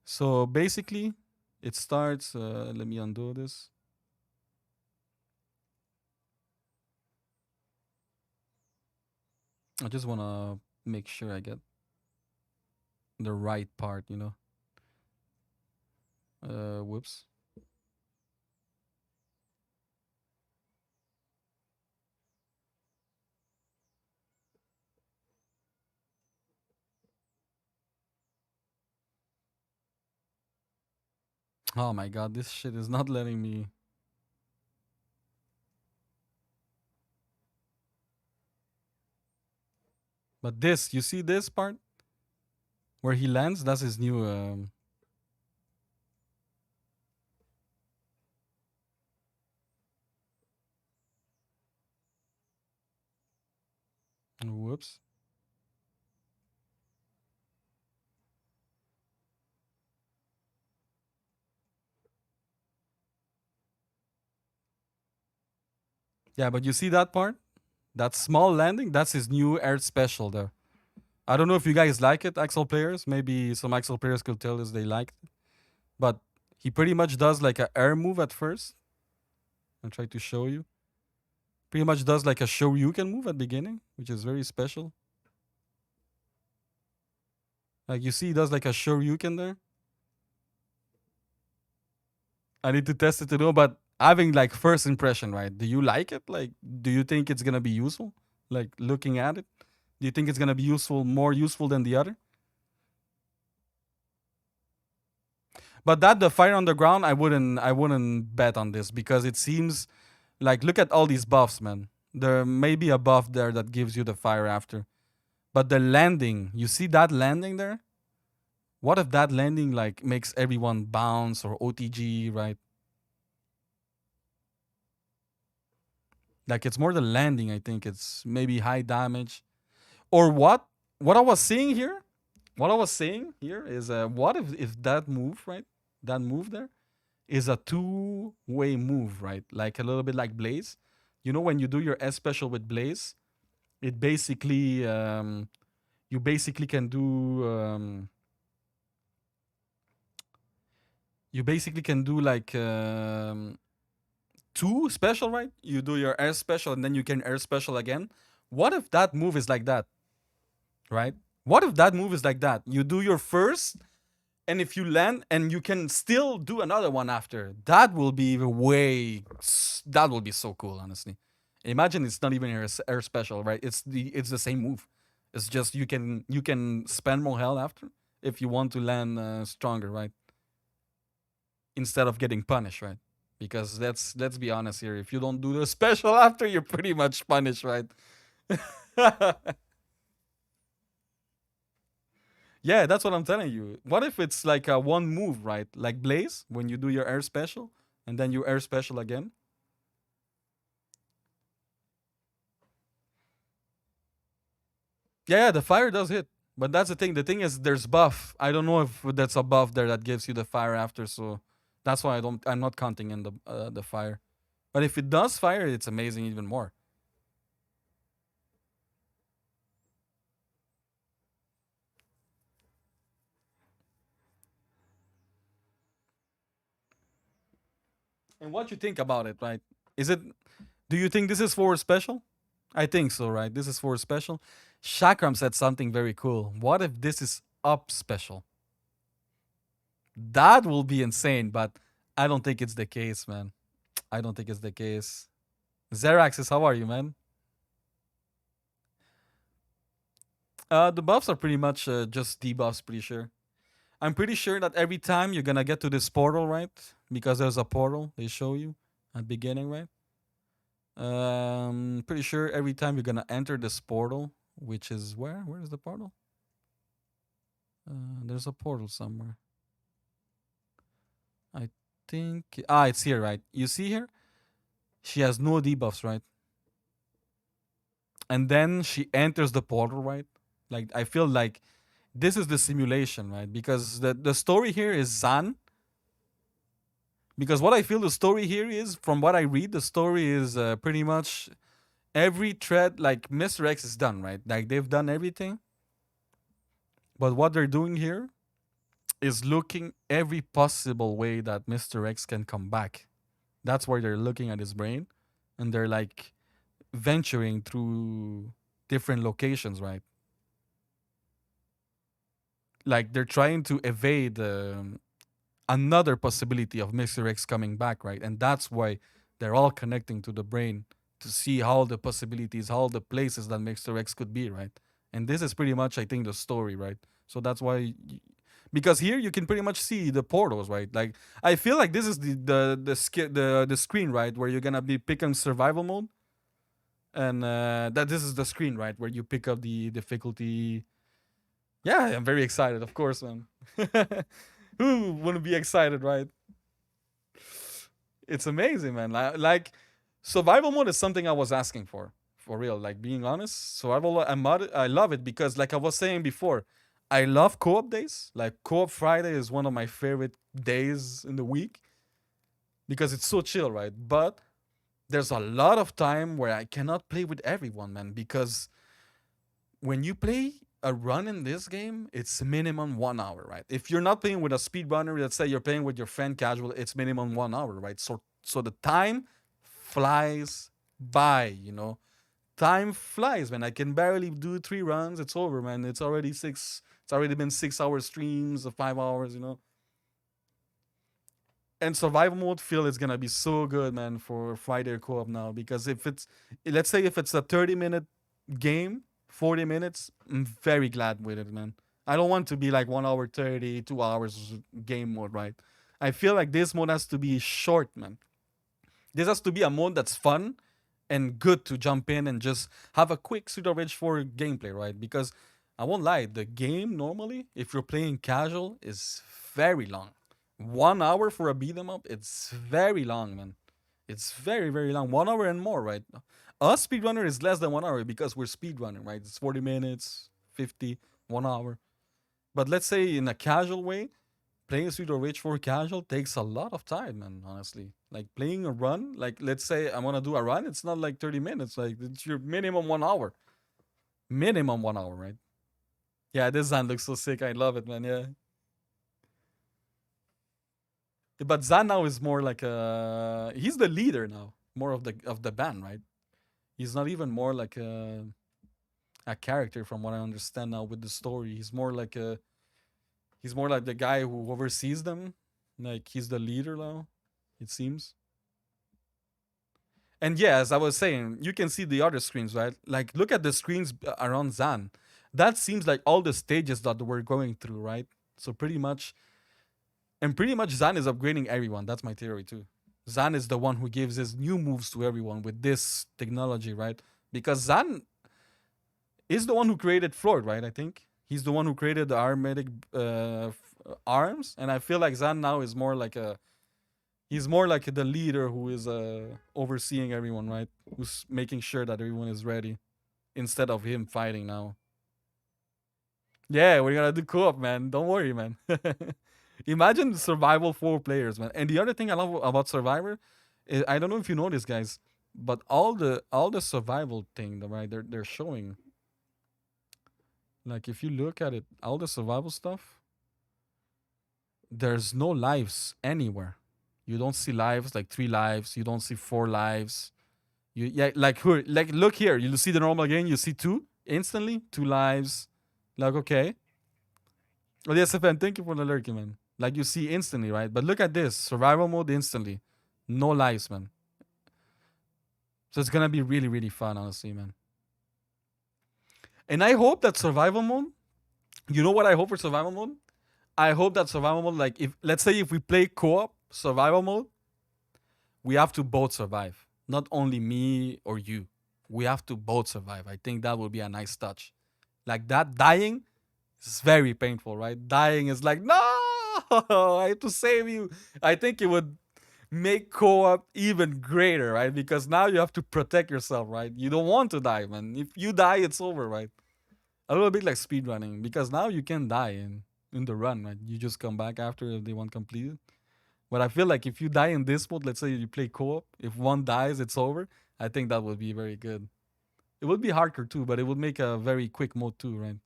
So basically, it starts. Let me undo this. I just want to make sure I get the right part. Whoops. Oh my god, this shit is not letting me. But this, you see this part where he lands? That's his new. Whoops. Yeah, but you see that part? That small landing? That's his new air special there. I don't know if you guys like it, Axel players. Maybe some Axel players could tell us they like it. But he pretty much does like a air move at first. I'll try to show you. Pretty much does like a shoryuken move at beginning, which is very special. Like you see, he does like a shoryuken there. I need to test it to know, but having like first impression, right? Do you like it? Like, do you think it's gonna be useful? Like looking at it, do you think it's gonna be useful, more useful than the other? But that the fire on the ground, I wouldn't bet on this because it seems like look at all these buffs, man. There may be a buff there that gives you the fire after. But the landing, you see that landing there? What if that landing like makes everyone bounce or OTG, right? Like it's more the landing, I think. It's maybe high damage. Or what? What I was saying here, what I was saying here is what if that move, right? That move there is a two-way move, right? Like a little bit like Blaze. You know when you do your S special with Blaze, it basically you basically can do like two special, right? You do your air special and then you can air special again. What if that move is like that, right? What if that move is like that? You do your first, and if you land, and you can still do another one after. That will be That will be so cool, honestly. Imagine it's not even air special, right? It's the same move. It's just you can spend more health after if you want to land stronger, right? Instead of getting punished, right? Because let's be honest here. If you don't do the special after, you're pretty much punished, right? Yeah, that's what I'm telling you. What if it's like a one move, right? Like Blaze when you do your air special and then you air special again. Yeah, yeah, the fire does hit. But that's the thing. The thing is there's buff. I don't know if that's a buff there that gives you the fire after, so that's why I'm not counting in the fire. But if it does fire, it's amazing even more. And what you think about it, right? Is it do you think this is for special? I think so, right? This is for special. Shakram said something very cool. What if this is up special? That will be insane, but I don't think it's the case, man. I don't think it's the case. Zeraxis, how are you, man? The buffs are pretty much just debuffs, pretty sure. I'm pretty sure that every time you're gonna get to this portal, right? Because there's a portal they show you at beginning, right? Pretty sure every time you're gonna enter this portal, which is where? Where is the portal? There's a portal somewhere. I think it's here, right? You see here? She has no debuffs, right? And then she enters the portal, right? Like I feel like this is the simulation, right? Because the story here is Zan. Because what I feel the story here is, from what I read, the story is pretty much every thread, like Mr. X is done, right? Like they've done everything. But what they're doing here is looking every possible way that Mr. X can come back. That's why they're looking at his brain and they're like venturing through different locations, right? Like they're trying to evade another possibility of Mr. X coming back, right? And that's why they're all connecting to the brain to see all the possibilities, all the places that Mr. X could be, right? And this is pretty much, I think, the story, right? So that's why, because here you can pretty much see the portals, right? Like I feel like this is the screen, right, where you're gonna be picking survival mode, and that this is the screen, right, where you pick up the difficulty. Yeah, I'm very excited, of course, man. Who wouldn't be excited, right? It's amazing, man. Like survival mode is something I was asking for real. Like being honest, survival I love it because, like I was saying before, I love co-op days. Like co-op Friday is one of my favorite days in the week because it's so chill, right? But there's a lot of time where I cannot play with everyone, man, because when you play a run in this game, it's minimum 1 hour, right? If you're not playing with a speedrunner, let's say you're playing with your friend casual, it's minimum 1 hour, right? So the time flies by, you know. Time flies, man. I can barely do 3 runs. It's over, man. It's already six. It's already been 6 hour streams of 5 hours, you know. And survival mode feel is gonna be so good, man, for Friday co-op now. Because if it's, let's say if it's a 30-minute game, 40 minutes, I'm very glad with it, man. I don't want to be like 1 hour 30, 2 hours game mode, right? I feel like this mode has to be short, man. This has to be a mode that's fun and good to jump in and just have a quick Street of Rage 4 gameplay, right? Because I won't lie, the game normally, if you're playing casual, is very long. 1 hour for a beat 'em up, it's very long, man. It's very, very long. 1 hour and more, right? Us speedrunner is less than 1 hour because we're speedrunning, right? It's 40 minutes, 50, 1 hour. But let's say in a casual way, playing Street of Rage 4 casual takes a lot of time, man, honestly. Like playing a run, like let's say I want to do a run, it's not like 30 minutes. Like it's your minimum 1 hour. Minimum 1 hour, right? Yeah, this Zan looks so sick. I love it, man. Yeah. But Zan now is more like he's the leader now, more of the band, right? He's not even more like a character from what I understand now with the story. He's more like the guy who oversees them. Like he's the leader now, it seems. And yeah, as I was saying, you can see the other screens, right? Like look at the screens around Zan. That seems like all the stages that we're going through, right? So pretty much Zan is upgrading everyone. That's my theory too. Zan is the one who gives his new moves to everyone with this technology, right? Because Zan is the one who created Floyd, right? I think he's the one who created the armatic arms, and I feel like Zan now is more like a he's more like the leader who is overseeing everyone, right? Who's making sure that everyone is ready instead of him fighting now. Yeah, we're gonna do co-op, man. Don't worry, man. Imagine survival 4 players, man. And the other thing I love about Survivor is I don't know if you know this, guys, but all the survival thing, right? They're showing. Like if you look at it, all the survival stuff, there's no lives anywhere. You don't see lives like 3 lives. You don't see 4 lives. You yeah, like look here. You see the normal game. You see 2 instantly, 2 lives. Like okay. Oh yes, FM. Thank you for the lurking, man. Like you see instantly, right? But look at this survival mode instantly, no lives, man. So it's gonna be really really fun, honestly, man. And I hope that survival mode. You know what I hope for survival mode? I hope that survival mode, like if let's say if we play co-op survival mode, we have to both survive. Not only me or you. We have to both survive. I think that would be a nice touch. Like that dying is very painful, right? Dying is like, no, I have to save you. I think it would make co-op even greater, right? Because now you have to protect yourself, right? You don't want to die, man. If you die, it's over, right? A little bit like speedrunning, because now you can die in the run, right? You just come back after the one completed. But I feel like if you die in this mode, let's say you play co-op, if one dies, it's over. I think that would be very good. It would be hardcore too, but it would make a very quick mode too, right?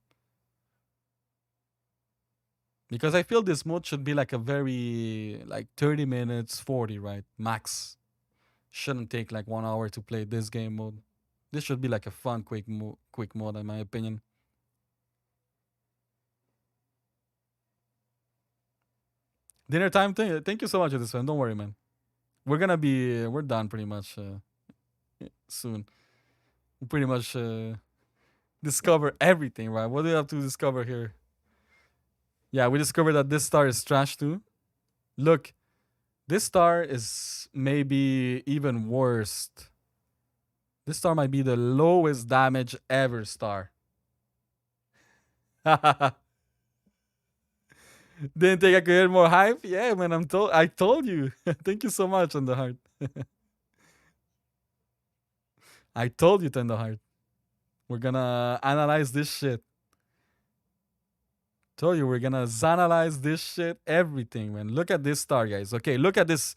Because I feel this mode should be like a very like 30 minutes, 40, right? Max. Shouldn't take like 1 hour to play this game mode. This should be like a fun, quick mode, in my opinion. Dinner time. Thank you so much for this one. Don't worry, man. We're done pretty much soon. We pretty much discover everything, right? What do we have to discover here? Yeah, we discovered that this star is trash too. Look, this star is maybe even worst. This star might be the lowest damage ever star. Didn't think I could get more hype? Yeah, man, I told you. Thank you so much, on the heart. I told you, Tender Heart. We're gonna analyze this shit. Told you we're gonna Zanalyze this shit, everything, man. Look at this star, guys. Okay, look at this.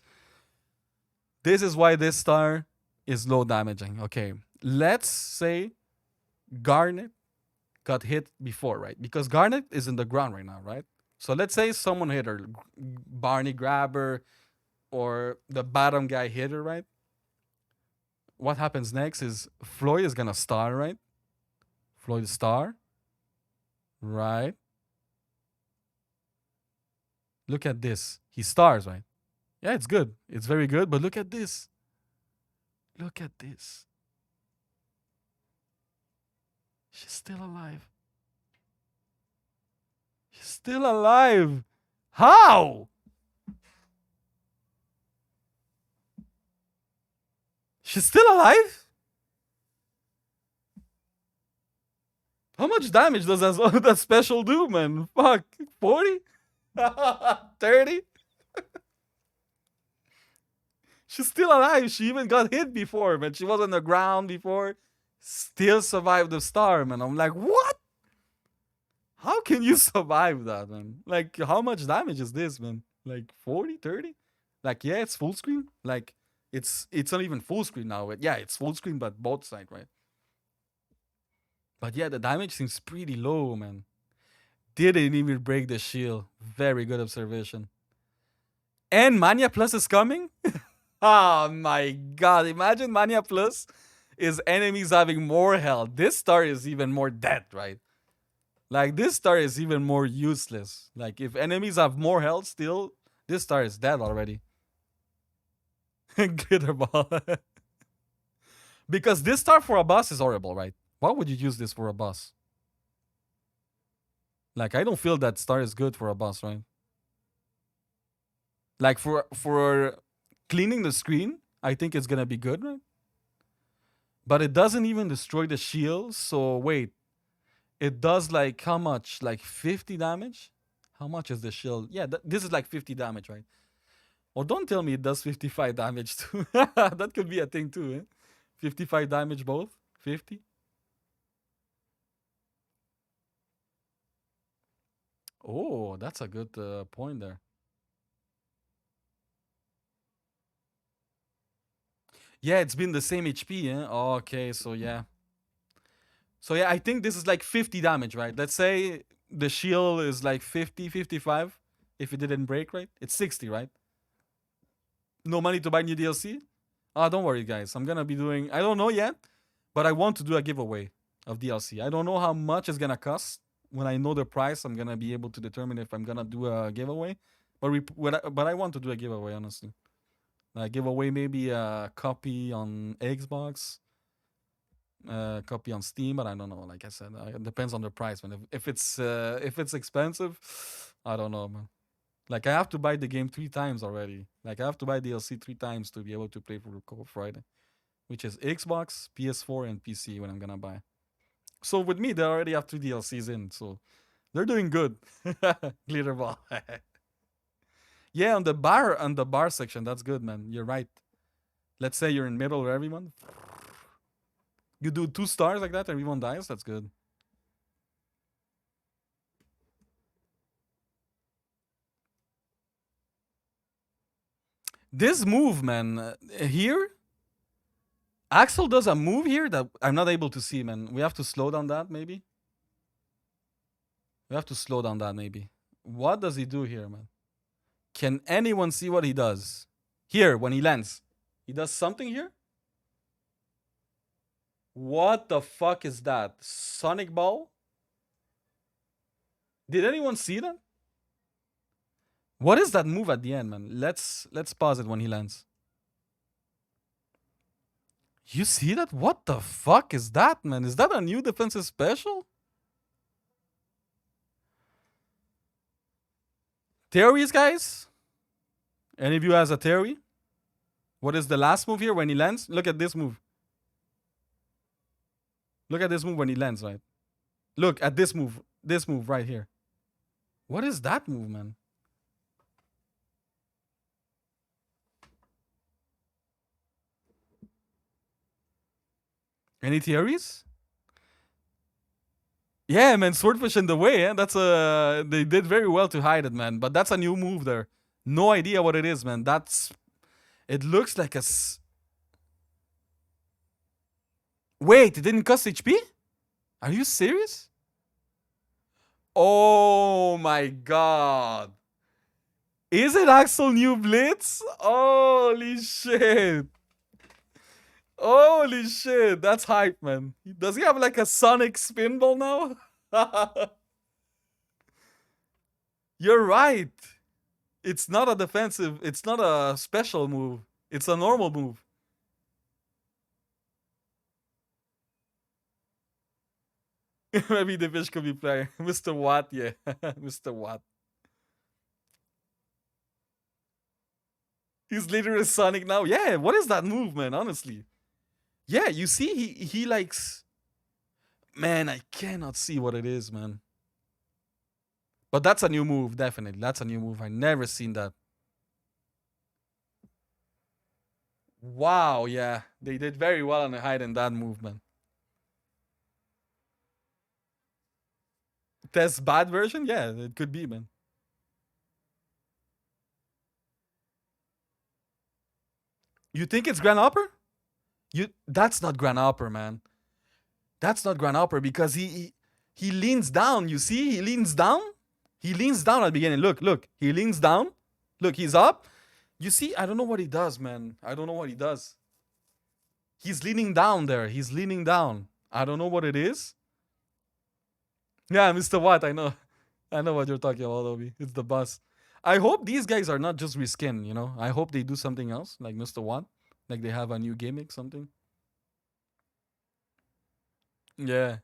This is why this star is low damaging. Okay, let's say Garnet got hit before, right? Because Garnet is in the ground right now, right? So let's say someone hit her, Barney grab her, or the bottom guy hit her, right? What happens next is Floyd is gonna star, right? Floyd star, right? Look at this. He stars, right? Yeah, it's good. It's very good. But look at this. Look at this. She's still alive. She's still alive. How? She's still alive? How much damage does that special do, man? Fuck. 40? 30? She's still alive. She even got hit before, man. She was on the ground before. Still survived the star, man. I'm like, what? How can you survive that, man? Like, how much damage is this, man? Like 40, 30? Like, yeah, it's full screen. Like, it's not even full screen now. Yeah, it's full screen, but both sides, right? But yeah, the damage seems pretty low, man. Didn't even break the shield. Very good observation. And Mania Plus is coming? Oh my god. Imagine Mania Plus is enemies having more health. This star is even more dead, right? Like, this star is even more useless. Like, if enemies have more health still, this star is dead already. Glitter ball. Because this star for a boss is horrible, right? Why would you use this for a boss? Like, I don't feel that star is good for a boss, right? Like, for cleaning the screen, I think it's gonna be good, right? But it doesn't even destroy the shield. So wait, It does like how much? Like 50 damage? How much is the shield? Yeah, this is like 50 damage, right? Or don't tell me it does 55 damage too. That could be a thing too, eh? 55 damage both? 50? Oh, that's a good point there. Yeah, it's been the same HP, eh? Okay, so yeah. So yeah, I think this is like 50 damage, right? Let's say the shield is like 50, 55. If it didn't break, right? It's 60, right? No money to buy new DLC? Ah, don't worry, guys. I'm gonna be doing. I don't know yet, but I want to do a giveaway of DLC. I don't know how much it's gonna cost. When I know the price, I'm gonna be able to determine if I'm gonna do a giveaway. But I want to do a giveaway, honestly. Give away maybe a copy on Xbox, a copy on Steam, but I don't know. Like I said, it depends on the price. Man, if it's expensive, I don't know, man. Like I have to buy the game 3 times already. Like I have to buy DLC 3 times to be able to play for Friday, which is Xbox, PS4, and PC when I'm gonna buy. So with me, they already have 3 DLCs in, so they're doing good. Glitter ball. Yeah, on the bar section, that's good, man. You're right. Let's say you're in middle of everyone. You do 2 stars like that, everyone dies. That's good. This move, man, here Axel does a move here that I'm not able to see, man. We have to slow down that, maybe. We have to slow down that, maybe. What does he do here, man? Can anyone see what he does? Here, when he lands. He does something here? What the fuck is that? Sonic Ball? Did anyone see that? What is that move at the end, man? Let's pause it when he lands. You see that? What the fuck is that, man? Is that a new defensive special? Theories, guys? Any of you has a theory? What is the last move here when he lands? Look at this move. Look at this move when he lands, right? Look at this move. This move right here. What is that move, man? Any theories? Yeah, man, swordfish in the way. That's a they did very well to hide it, man. But that's a new move there. No idea what it is, man. That's it looks like Wait, it didn't cost HP? Are you serious? Oh my god. Is it Axel New Blitz? Holy shit. Holy shit. That's hype, man. Does he have like a Sonic spinball now? You're right. It's not a defensive, it's not a special move. It's a normal move. Maybe the fish could be playing. Mr. Watt, yeah. Mr. Watt. He's literally Sonic now. Yeah, what is that move, man? Honestly. Yeah, you see, he likes. Man, I cannot see what it is, man. But that's a new move, definitely. That's a new move. I never seen that. Wow, yeah. They did very well on the hide and that move, man. Test bad version? Yeah, it could be, man. You think it's Grand Hopper? You that's not Grand Hopper, man. That's not Grand Hopper because he leans down. You see, he leans down. He leans down at the beginning. Look. He leans down. Look, he's up. You see, I don't know what he does, man. I don't know what he does. He's leaning down there. He's leaning down. I don't know what it is. Yeah, Mr. Watt, I know. I know what you're talking about, Obi. It's the bus. I hope these guys are not just reskin, you know? I hope they do something else, like Mr. Watt. Like they have a new gimmick, something. Yeah.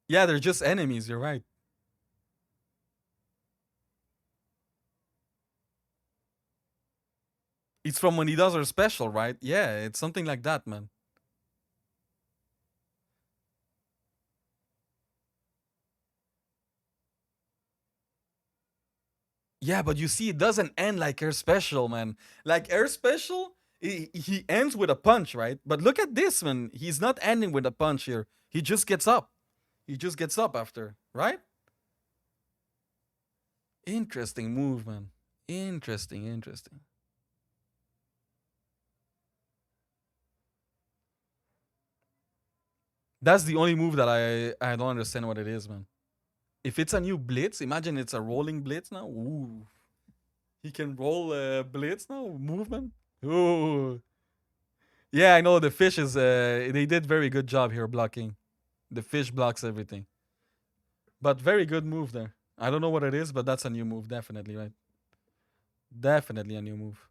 Yeah, they're just enemies, you're right. It's from when he does her special, right? Yeah, it's something like that, man. Yeah, but you see, it doesn't end like Air Special, man. Like Air Special, he ends with a punch, right? But look at this, man. He's not ending with a punch here. He just gets up. He just gets up after, right? Interesting move, man. Interesting, interesting. That's the only move that I don't understand what it is, man. If it's a new blitz, imagine it's a rolling blitz now. Ooh, he can roll blitz now movement. Ooh, yeah, I know the fish is. They did very good job here blocking. The fish blocks everything, but very good move there. I don't know what it is, but that's a new move, definitely, right? Definitely a new move.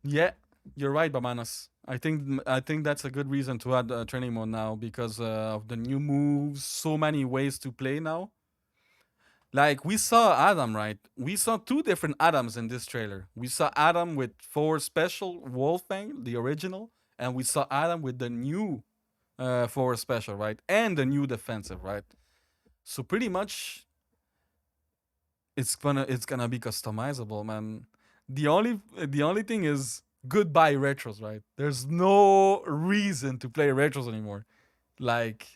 Yeah, you're right, Bamanas. I think that's a good reason to add training mode now because of the new moves. So many ways to play now. Like we saw Adam, right? We saw two different Adams in this trailer. We saw Adam with four special Wolfang, the original, and we saw Adam with the new four special, right? And the new defensive, right? So pretty much it's gonna be customizable, man. The only thing is goodbye retros, right? There's no reason to play retros anymore. Like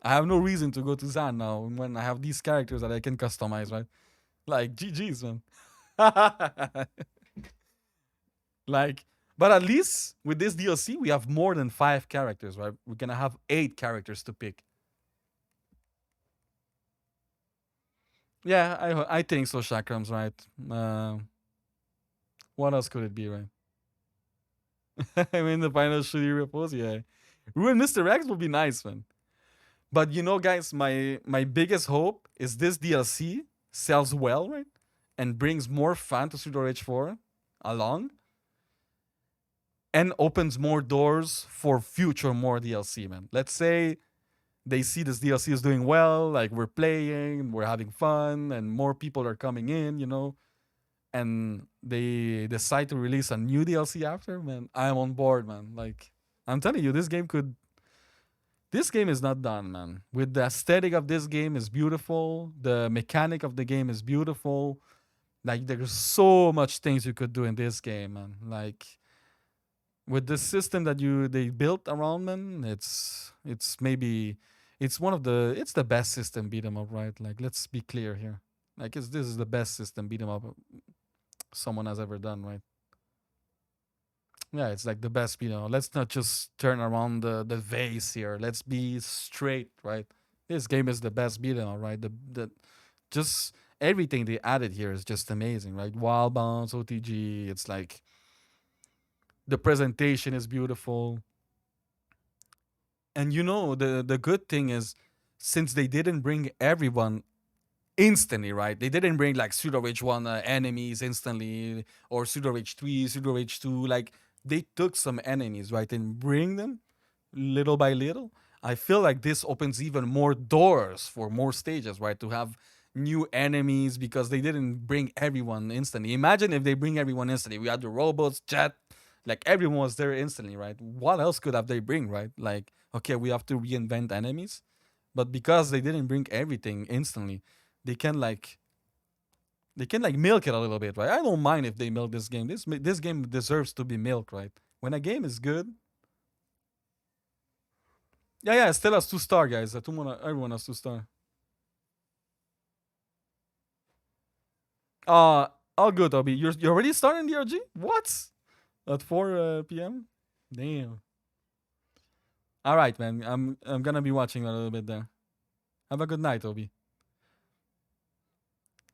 I have no reason to go to Zan now when I have these characters that I can customize, right? Like GG's, man. Like, but at least with this DLC, we have more than five characters, right? We're gonna have eight characters to pick. Yeah, I think so. Shakram's right. Uh, what else could it be, right? I mean, the final shitty repose, yeah. Ruin Mr. X would be nice, man. But you know, guys, my biggest hope is this DLC sells well, right? And brings more fan to Pseudo Rage 4 along and opens more doors for future more DLC, man. Let's say they see this DLC is doing well, like we're playing, we're having fun, and more people are coming in, and they decide to release a new DLC after, man, I'm on board, man. Like I'm telling you, this game is not done, man. With the aesthetic of this game is beautiful, the mechanic of the game is beautiful. Like there's so much things you could do in this game, man. Like with the system that they built around, man, it's maybe it's the best system beat 'em up, right? Like let's be clear here. Like this is the best system beat 'em up someone has ever done, right? Yeah, it's like the best, Let's not just turn around the vase here. Let's be straight, right? This game is the best beat 'em up, right? The just everything they added here is just amazing, right? Wild bounce, OTG, it's like the presentation is beautiful. And the good thing is since they didn't bring everyone instantly, right? They didn't bring like Pseudo Rage 1 enemies instantly or Pseudo Rage 3, Pseudo Rage 2. Like they took some enemies, right, and bring them little by little. I feel like this opens even more doors for more stages, right? To have new enemies because they didn't bring everyone instantly. Imagine if they bring everyone instantly. We had the robots, Jet, like everyone was there instantly, right? What else could have they bring, right? Like, okay, we have to reinvent enemies. But because they didn't bring everything instantly, they can like milk it a little bit, right? I don't mind if they milk this game. This game deserves to be milked, right? When a game is good, yeah, yeah, it still has 2 star, guys. Everyone has 2 star. Uh all good, Obi. You're already starting the RG? What? At 4 p.m. Damn. All right, man. I'm gonna be watching a little bit there. Have a good night, Obi.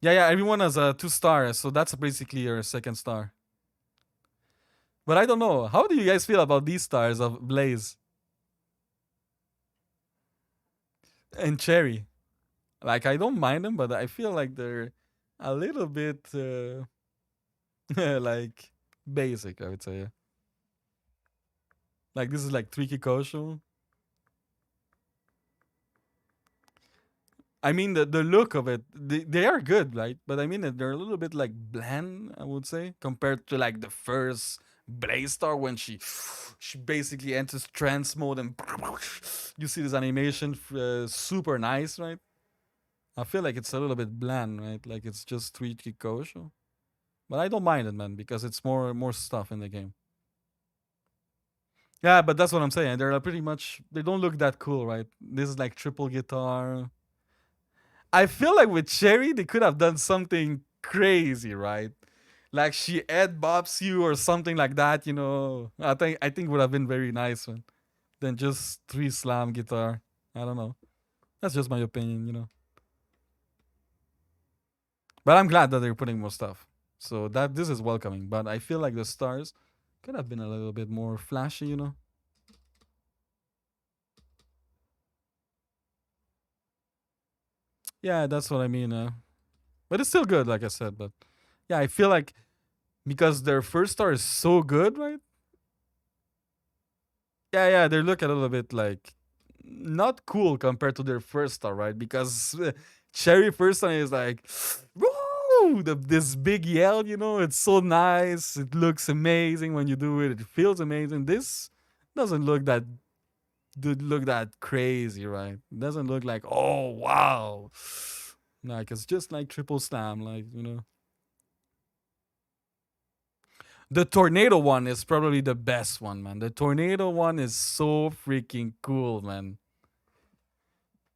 Yeah, yeah. Everyone has a 2 star, so that's basically your second star. But I don't know. How do you guys feel about these stars of Blaze and Cherry? Like I don't mind them, but I feel like they're a little bit like basic. I would say. Yeah. Like this is like Tricky Kosho. I mean the look of it, they are good, right? But I mean they're a little bit like bland, I would say, compared to like the first Blaze Star when she basically enters trance mode and you see this animation, super nice, right? I feel like it's a little bit bland, right? Like it's just three Kikosho. But I don't mind it, man, because it's more stuff in the game. Yeah, but that's what I'm saying. They're pretty much they don't look that cool, right? This is like triple guitar. I feel like with Cherry they could have done something crazy, right? Like she Ed bops you or something like that, you know. I think would have been very nice, man. Than just three slam guitar. I don't know. That's just my opinion, you know. But I'm glad that they're putting more stuff. So that this is welcoming. But I feel like the stars could have been a little bit more flashy, you know. Yeah, that's what I mean. But it's still good, like I said. But yeah, I feel like because their first star is so good, right? Yeah, yeah, they look a little bit like not cool compared to their first star, right? Because Cherry first star is like, woo, this big yell, you know, it's so nice. It looks amazing when you do it. It feels amazing. This doesn't look that crazy, right? It doesn't look like, oh wow. Like it's just like triple slam, like, you know. The tornado one is probably the best one, man. The tornado one is so freaking cool, man.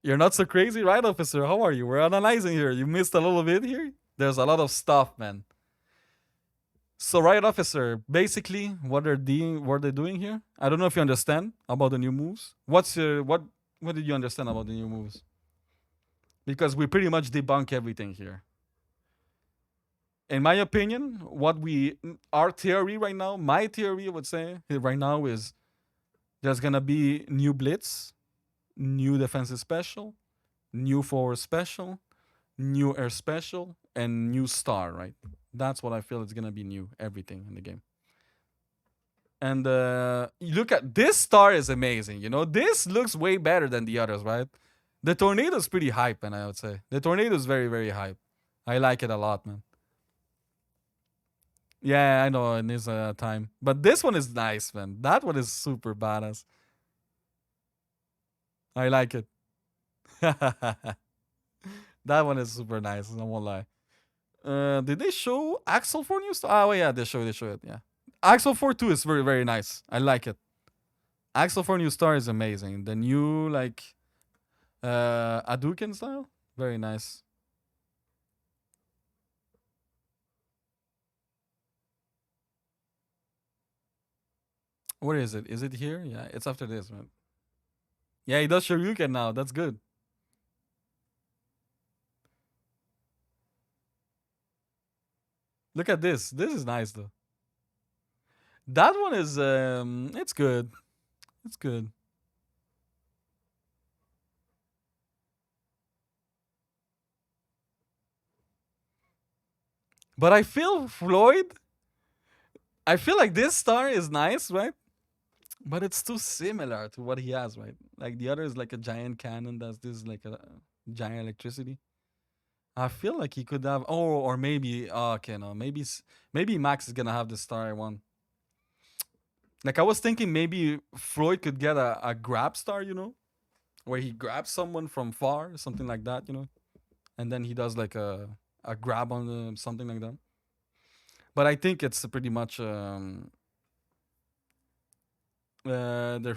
You're not so crazy, right, officer? How are you? We're analyzing here. You missed a little bit here. There's a lot of stuff, man. So, right, officer. Basically, what they're doing here. I don't know if you understand about the new moves. What did you understand about the new moves? Because we pretty much debunk everything here. In my opinion, our theory right now, my theory, I would say right now is there's gonna be new blitz, new defensive special, new forward special, new air special, and new star, right? That's what I feel is gonna be new, everything in the game. And you look at this star is amazing. You know, this looks way better than the others, right? The tornado is pretty hype, and I would say the tornado is very, very hype. I like it a lot, man. Yeah, I know it needs time, but this one is nice, man. That one is super badass. I like it. That one is super nice. I won't lie. Did they show Axel for new stuff? Oh yeah, they show it. Yeah, Axel 4 2 is very very nice. I like it. Axel 4 new star is amazing. The new like Hadouken style, very nice. Where is it? Is it here? Yeah, it's after this, man. Yeah, he does Shoryuken now. That's good. Look at this. This is nice though. That one is it's good. It's good. But I feel Floyd. I feel like this star is nice, right? But it's too similar to what he has, right? Like the other is like a giant cannon. That's this like a giant electricity. I feel like he could have. Oh, or maybe. Oh, okay, no. Maybe Max is gonna have the star I want. Like I was thinking, maybe Floyd could get a grab star, you know, where he grabs someone from far, something like that, you know, and then he does like a grab on something like that. But I think it's pretty much there.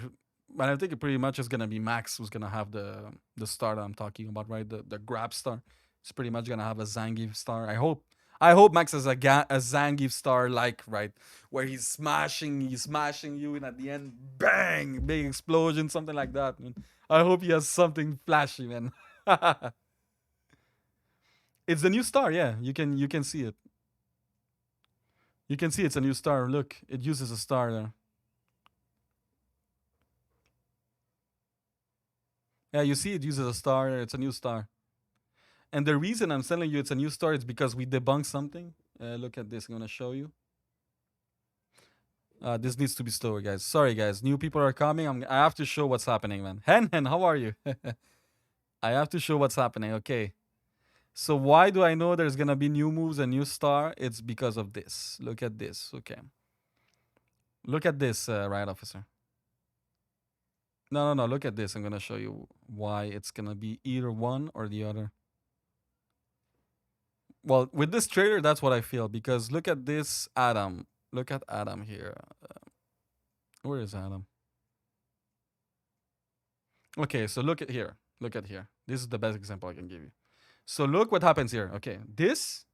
But I think it pretty much is gonna be Max who's gonna have the star that I'm talking about, right? The grab star. It's pretty much gonna have a Zangief star. I hope. I hope Max has a Zangief star like right where he's smashing you, and at the end, bang, big explosion, something like that. Man. I hope he has something flashy, man. It's the new star, yeah. You can see it. You can see it's a new star. Look, it uses a star there. Yeah, you see it uses a star. It's a new star. And the reason I'm telling you it's a new star is because we debunked something. Look at this. I'm gonna show you. This needs to be slower, guys. Sorry, guys. New people are coming. I have to show what's happening, man. Hen, how are you? I have to show what's happening. Okay. So why do I know there's gonna be new moves and new star? It's because of this. Look at this. Okay. Look at this, right, officer. No, no, no. Look at this. I'm gonna show you why it's gonna be either one or the other. Well, with this trailer, that's what I feel because look at this Adam. Look at Adam here. Where is Adam? Okay, so look at here. Look at here. This is the best example I can give you. So look what happens here. Okay, this.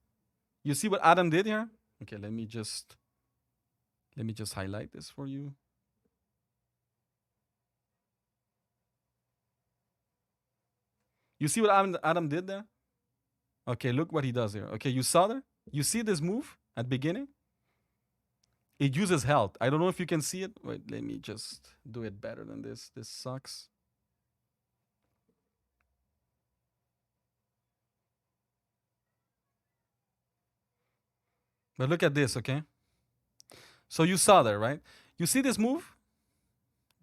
You see what Adam did here? Okay, let me just highlight this for you. You see what Adam did there? Okay, look what he does here. Okay, you saw there? You see this move at beginning? It uses health. I don't know if you can see it. Wait, let me just do it better than this. This sucks. But look at this, okay? So you saw there, right? You see this move?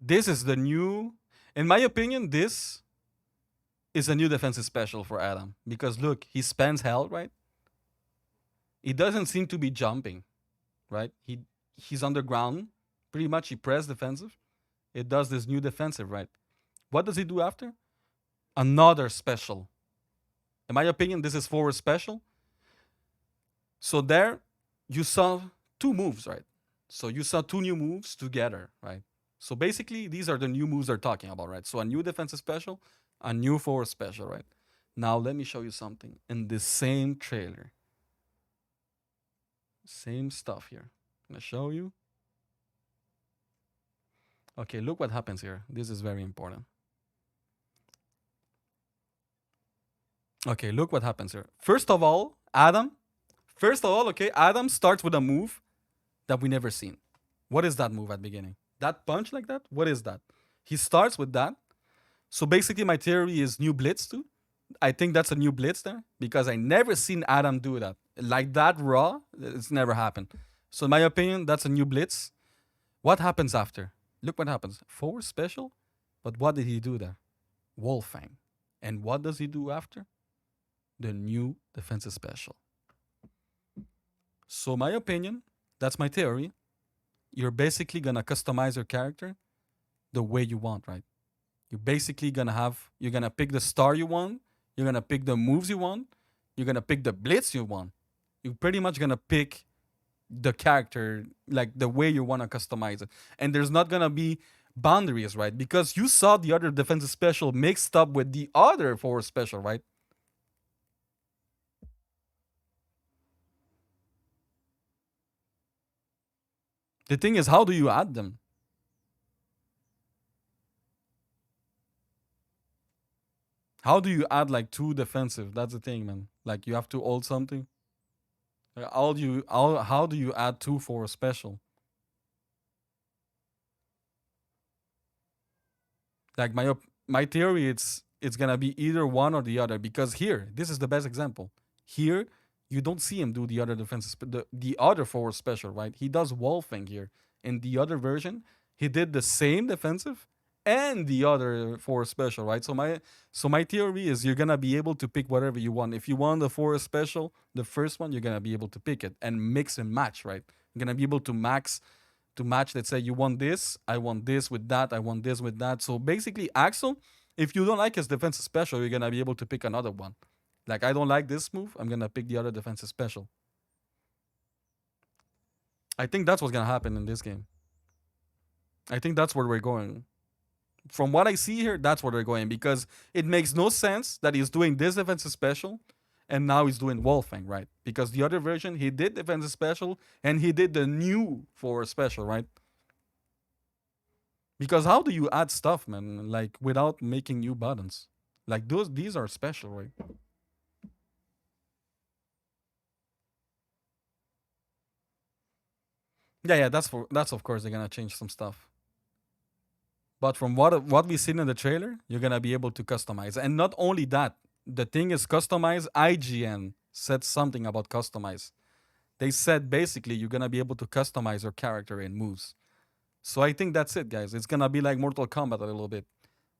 This is the new, in my opinion, this is a new defensive special for Adam. Because look, he spends health, right? He doesn't seem to be jumping, right? He's underground. Pretty much he press defensive. It does this new defensive, right? What does he do after? Another special. In my opinion, this is forward special. So there you saw two moves, right? So you saw two new moves together, right? So basically, these are the new moves they're talking about, right? So a new defensive special, a new forward special, right? Now let me show you something in the same trailer. Same stuff here. I'm gonna show you. Okay, look what happens here. This is very important. Okay, look what happens here. First of all, okay, Adam starts with a move that we never seen. What is that move at beginning? That punch like that? What is that? He starts with that. So basically, my theory is new blitz too. I think that's a new blitz there because I never seen Adam do that like that raw. It's never happened. So in my opinion, that's a new blitz. What happens after? Look what happens. Forward special, but what did he do there? Wolfang. And what does he do after? The new defensive special. So my opinion, that's my theory. You're basically gonna customize your character the way you want, right? You're basically you're gonna pick the star you want, you're gonna pick the moves you want, you're gonna pick the blitz you want. You're pretty much gonna pick the character like the way you wanna customize it. And there's not gonna be boundaries, right? Because you saw the other defensive special mixed up with the other forward special, right? The thing is, how do you add them? How do you add like two defensive? That's the thing, man. Like you have to hold something. How do you add two for a special? Like my theory, it's gonna be either one or the other because here, this is the best example. Here, you don't see him do the other defensive, the other forward special, right? He does wall thing here. In the other version, he did the same defensive and the other forward special, right? So my theory is you're gonna be able to pick whatever you want. If you want the forward special, the first one, you're gonna be able to pick it and mix and match, right? You're gonna be able to match. Let's say you want this, I want this with that, I want this with that. So basically, Axel, if you don't like his defensive special, you're gonna be able to pick another one. Like I don't like this move, I'm gonna pick the other defensive special. I think that's what's gonna happen in this game. I think that's where we're going. From what I see here, that's where they're going because it makes no sense that he's doing this defensive special and now he's doing Wolfang, right? Because the other version, he did defensive special and he did the new forward special, right? Because how do you add stuff, man? Like without making new buttons? Like these are special, right? Yeah, yeah. That's of course they're gonna change some stuff. But from what we've seen in the trailer, you're gonna be able to customize, and not only that. The thing is customize. IGN said something about customize. They said basically you're gonna be able to customize your character and moves. So I think that's it, guys. It's gonna be like Mortal Kombat a little bit,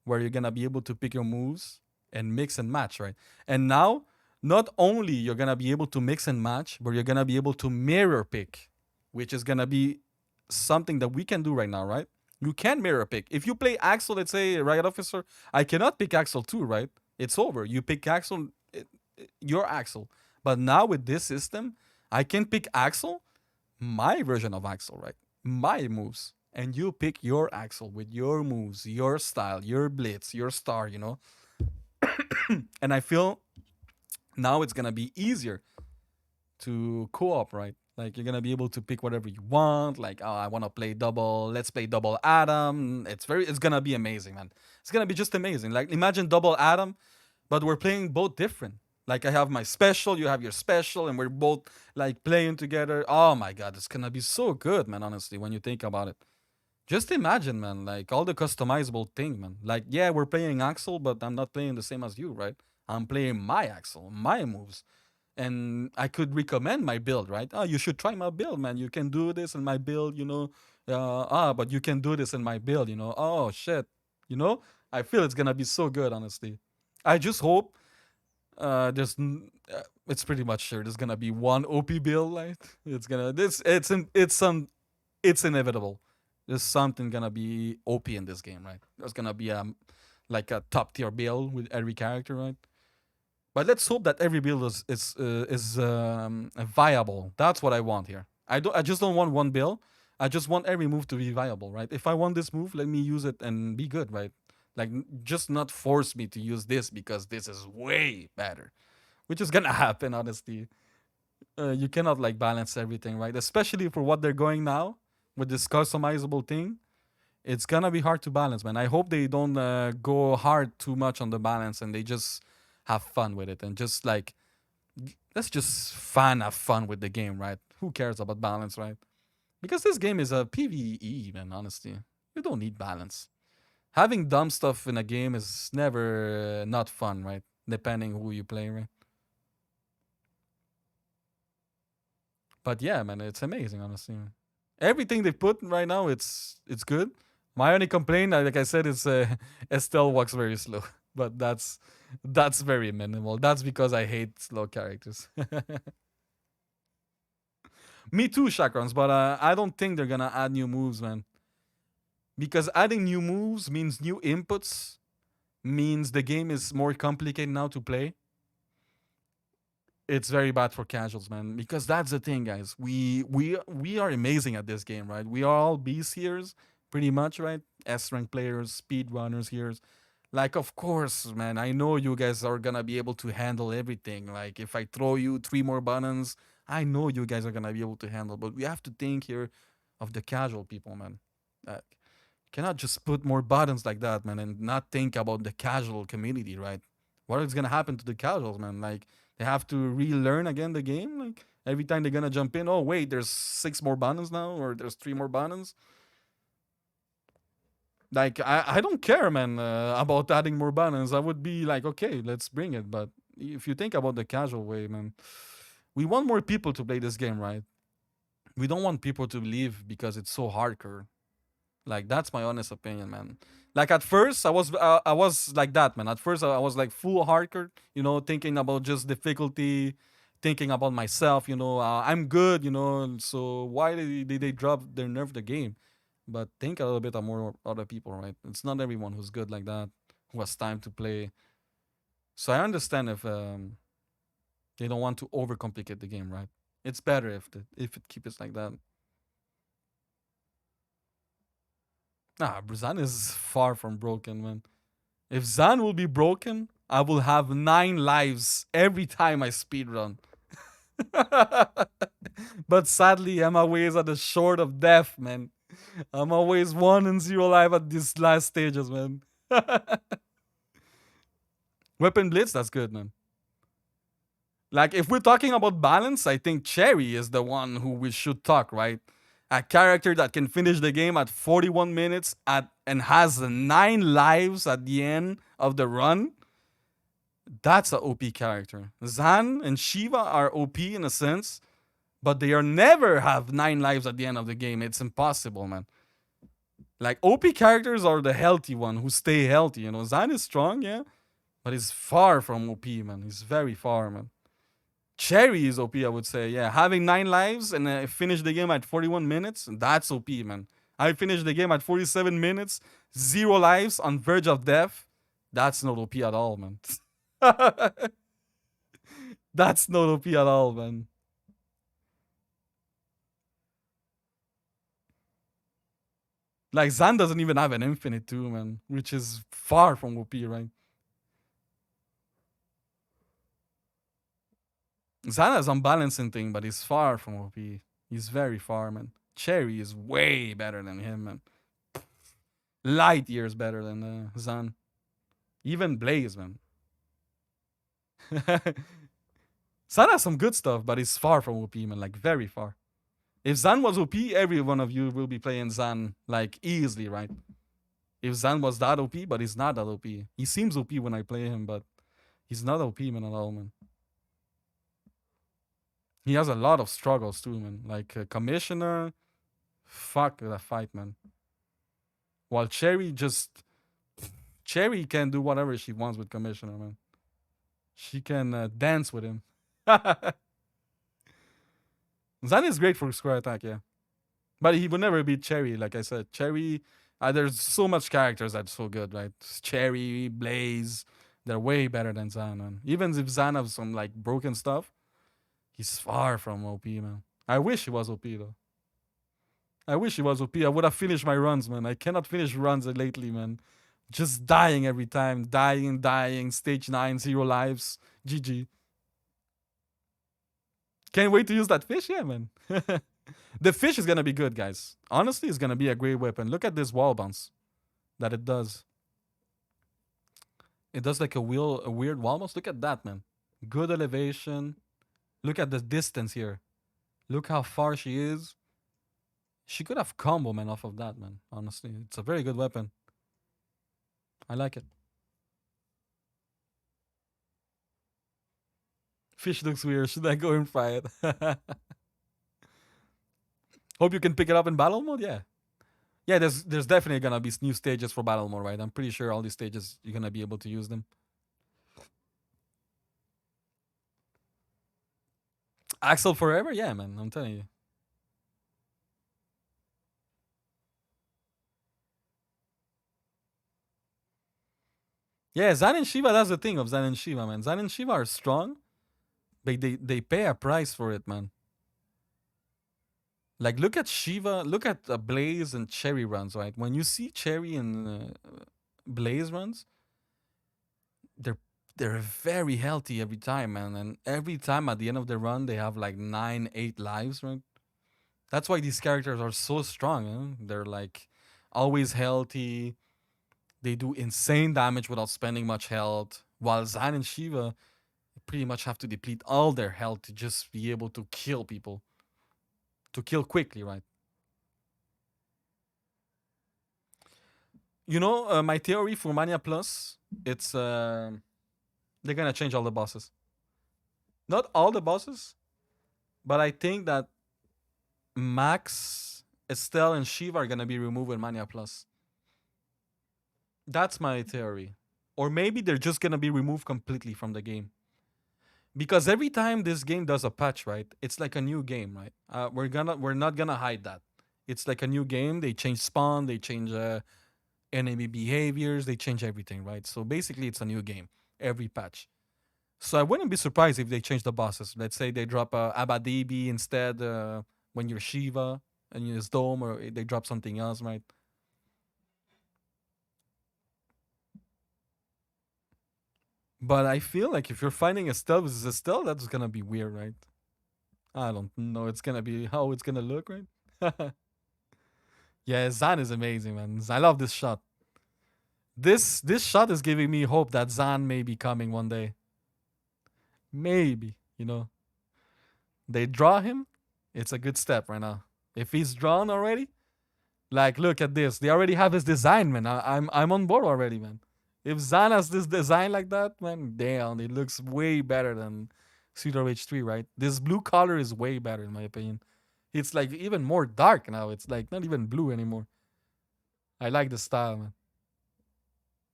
where you're gonna be able to pick your moves and mix and match, right? And now, not only you're gonna be able to mix and match, but you're gonna be able to mirror pick, which is gonna be something that we can do right now, right? You can mirror pick. If you play Axel, let's say Riot Officer, I cannot pick Axel too, right? It's over. You pick Axel, you're Axel. But now with this system, I can pick Axel, my version of Axel, right? My moves. And you pick your Axel with your moves, your style, your blitz, your star, you know? And I feel now it's gonna be easier to co-op, right? Like you're gonna be able to pick whatever you want. Like, oh, I want to play double. Let's play double Adam. It's gonna be amazing, man. It's gonna be just amazing. Like imagine double Adam, but we're playing both different. Like I have my special, you have your special, and we're both like playing together. Oh my god, it's gonna be so good, man. Honestly, when you think about it, just imagine, man. Like all the customizable thing, man. Like yeah, we're playing Axel, but I'm not playing the same as you, right? I'm playing my Axel, my moves, and I could recommend my build, right? Oh, you should try my build, man. You can do this in my build, you know. But you can do this in my build, you know. Oh shit, you know. I feel it's gonna be so good, honestly. I just hope it's pretty much sure there's gonna be one OP build, like it's gonna this it's inevitable. There's something gonna be OP in this game, right? There's gonna be like a top tier build with every character, right? But let's hope that every build is viable. That's what I want here. I just don't want one build. I just want every move to be viable, right? If I want this move, let me use it and be good, right? Like just not force me to use this because this is way better, which is gonna happen, honestly. You cannot like balance everything, right? Especially for what they're going now with this customizable thing. It's gonna be hard to balance, man. I hope they don't go hard too much on the balance and they just have fun with it and just like let's just have fun with the game, right? Who cares about balance, right? Because this game is a PvE, man. Honestly, you don't need balance. Having dumb stuff in a game is never not fun, right? Depending who you play, right? But yeah, man, it's amazing, honestly. Everything they put right now, it's good. My only complaint, like I said, is Estelle walks very slow, but that's very minimal. That's because I hate slow characters. Me too, Chakrons, but I don't think they're gonna add new moves, man. Because adding new moves means new inputs, means the game is more complicated now to play. It's very bad for casuals, man. Because that's the thing, guys. We are amazing at this game, right? We are all B tiers, pretty much, right? S rank players, speedrunners here. Like, of course, man. I know you guys are gonna be able to handle everything. Like, if I throw you three more buttons, I know you guys are gonna be able to handle. But we have to think here of the casual people, man. Like, cannot just put more buttons like that, man, and not think about the casual community, right? What is gonna happen to the casuals, man? Like they have to relearn again the game. Like every time they're gonna jump in, oh wait, there's six more buttons now, or there's three more buttons. Like I don't care, man, about adding more buttons. I would be like, okay, let's bring it. But if you think about the casual way, man, we want more people to play this game, right? We don't want people to leave because it's so hardcore. Like that's my honest opinion, man. Like at first I was like that, man. At first I was like full hardcore, you know, thinking about just difficulty, thinking about myself, you know, I'm good, you know, and so why did they drop their nerf the game? But think a little bit of more other people, right? It's not everyone who's good like that, who has time to play. So I understand if they don't want to overcomplicate the game, right? It's better if it keeps like that. Nah, Zan is far from broken, man. If Zan will be broken, I will have 9 lives every time I speedrun. But sadly, I'm always at the short of death, man. I'm always 1 and 0 life at these last stages, man. Weapon Blitz, that's good, man. Like, if we're talking about balance, I think Cherry is the one who we should talk, right? A character that can finish the game at 41 minutes and has 9 lives at the end of the run. That's a OP character. Zan and Shiva are OP in a sense, but they are never have 9 lives at the end of the game. It's impossible, man. Like OP characters are the healthy one who stay healthy. Zan is strong, yeah, but he's far from OP, man. He's very far, man. Cherry is OP, I would say. Yeah, having 9 lives and finish the game at 41 minutes, that's OP, man. I finished the game at 47 minutes, 0 lives, on verge of death. That's not OP at all, man. That's not OP at all, man. Like Zan doesn't even have an infinite too, man, which is far from OP, right? Zan has unbalancing thing, but he's far from OP. He's very far, man. Cherry is way better than him, man. Light years better than Zan. Even Blaze, man. Zan has some good stuff, but he's far from OP, man. Like very far. If Zan was OP, every one of you will be playing Zan like easily, right? If Zan was that OP, but he's not that OP. He seems OP when I play him, but he's not OP, man, at all, man. He has a lot of struggles too, man. Like Commissioner, fuck that fight, man. While Cherry can do whatever she wants with Commissioner, man. She can dance with him. Zan is great for square attack, yeah. But he would never beat Cherry, like I said. Cherry, there's so much characters that's so good, right? Cherry, Blaze, they're way better than Zan, man. Even if Zan has some like broken stuff, he's far from OP, man. I wish he was OP though. I wish he was OP. I would have finished my runs, man. I cannot finish runs lately, man. Just dying every time. Dying. Stage 9, 0 lives. GG. Can't wait to use that fish, yeah, man. The fish is gonna be good, guys. Honestly, it's gonna be a great weapon. Look at this wall bounce that it does. It does like a weird wall bounce. Look at that, man. Good elevation. Look at the distance here. Look how far she is. She could have combo, man, off of that, man. Honestly, it's a very good weapon. I like it. Fish looks weird. Should I go and fry it? Hope you can pick it up in battle mode. Yeah, yeah. There's definitely gonna be new stages for battle mode, right? I'm pretty sure all these stages you're gonna be able to use them. Axel forever, yeah, man. I'm telling you. Yeah, Zan and Shiva. That's the thing of Zan and Shiva, man. Zan and Shiva are strong, but they pay a price for it, man. Like look at Shiva, look at Blaze and Cherry runs, right? When you see Cherry and Blaze runs, they're they're very healthy every time, man. And every time at the end of the run, they have like 9, 8 lives, right? That's why these characters are so strong. They're like always healthy. They do insane damage without spending much health. While Zan and Shiva pretty much have to deplete all their health to just be able to kill people, to kill quickly, right? You know, my theory for Mania Plus, it's they're gonna change all the bosses. Not all the bosses, but I think that Max, Estelle, and Shiva are gonna be removed in Mania Plus. That's my theory. Or maybe they're just gonna be removed completely from the game. Because every time this game does a patch, right, it's like a new game, right? We're not gonna hide that. It's like a new game. They change spawn, they change enemy behaviors, they change everything, right? So basically, it's a new game every patch. So I wouldn't be surprised if they change the bosses. Let's say they drop Abadibi instead when you're Shiva and you're Dome, or they drop something else, right? But I feel like if you're finding Estelle versus Estelle, that's gonna be weird, right? I don't know. It's gonna be how it's gonna look, right? Yeah, Zan is amazing, man. I love this shot. This shot is giving me hope that Zan may be coming one day. Maybe, they draw him. It's a good step right now. If he's drawn already, like look at this. They already have his design, man. I'm on board already, man. If Zan has this design like that, man, damn, it looks way better than Pseudo H3, right? This blue color is way better in my opinion. It's like even more dark now. It's like not even blue anymore. I like the style, man.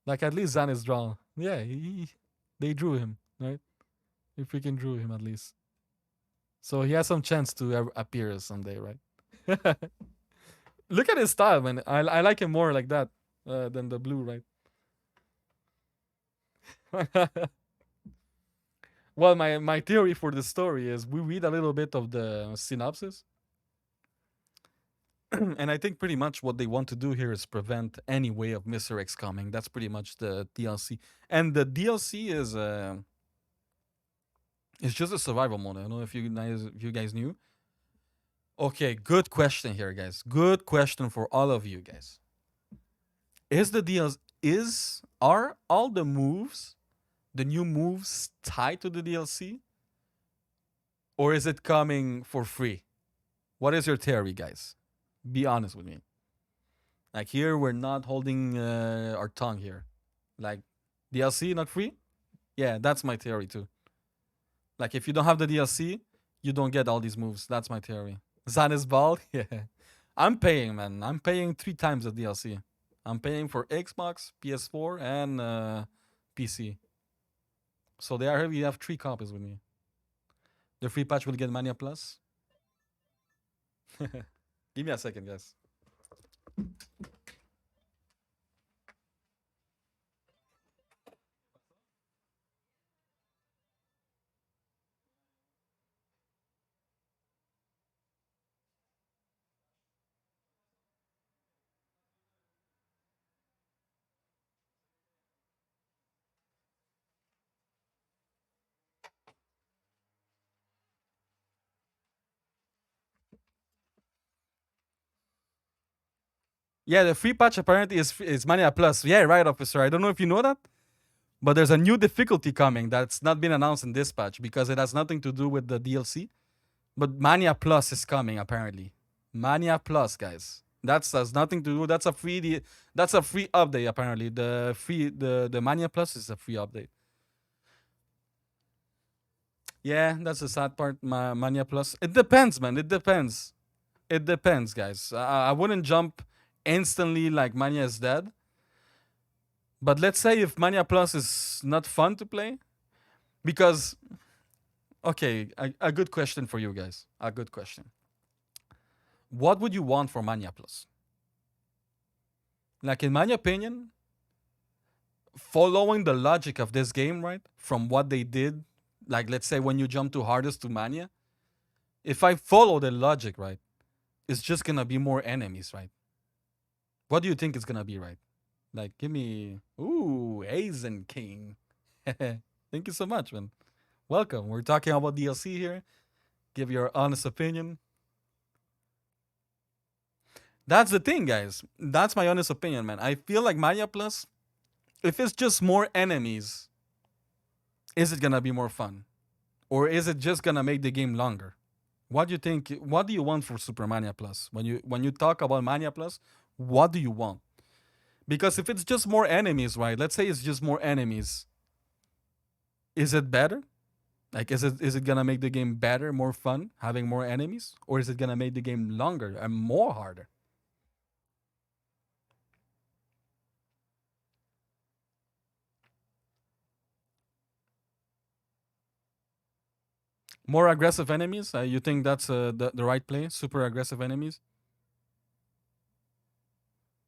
Like at least Zan is drawn. Yeah, they drew him, right? They freaking drew him at least. So he has some chance to appear someday, right? Look at his style, man. I like him more like that than the blue, right? Well, my theory for the story is we read a little bit of the synopsis, and I think pretty much what they want to do here is prevent any way of Mr. X coming. That's pretty much the DLC, and the DLC is it's just a survival mode. I don't know if you guys knew. Okay, good question here, guys. Good question for all of you guys. Is the DLC are all the moves, the new moves tied to the DLC, or is it coming for free? What is your theory, guys? Be honest with me. Like here, we're not holding our tongue here. Like DLC not free? Yeah, that's my theory too. Like if you don't have the DLC, you don't get all these moves. That's my theory. Zanalyze ball? Yeah. I'm paying, man. I'm paying 3 times the DLC. I'm paying for Xbox, PS4, and PC. So they already have 3 copies with me. The free patch will get Mania Plus. Give me a second, guys. Yeah, the free patch apparently is Mania Plus. Yeah, right, officer. I don't know if you know that, but there's a new difficulty coming that's not been announced in this patch because it has nothing to do with the DLC. But Mania Plus is coming apparently. Mania Plus, guys. That's has nothing to do. That's a free update apparently. The Mania Plus is a free update. Yeah, that's the sad part. Mania Plus. It depends, man. It depends. It depends, guys. I wouldn't jump instantly like Mania is dead. But let's say if Mania Plus is not fun to play, because okay, a good question for you guys. A good question. What would you want for Mania Plus? Like in my opinion, following the logic of this game, right? From what they did, like let's say when you jump to hardest to Mania, if I follow the logic, right, it's just gonna be more enemies, right? What do you think it's gonna be, right? Like, give me Aizen King. Thank you so much, man. Welcome. We're talking about DLC here. Give your honest opinion. That's the thing, guys. That's my honest opinion, man. I feel like Mania Plus, if it's just more enemies, is it gonna be more fun? Or is it just gonna make the game longer? What do you think? What do you want for Super Mania Plus? When you talk about Mania Plus, what do you want? Because if it's just more enemies, right? Let's say it's just more enemies. Is it better? Like is it gonna make the game better, more fun, having more enemies? Or is it gonna make the game longer and more harder? More aggressive enemies? You think that's the right play? Super aggressive enemies?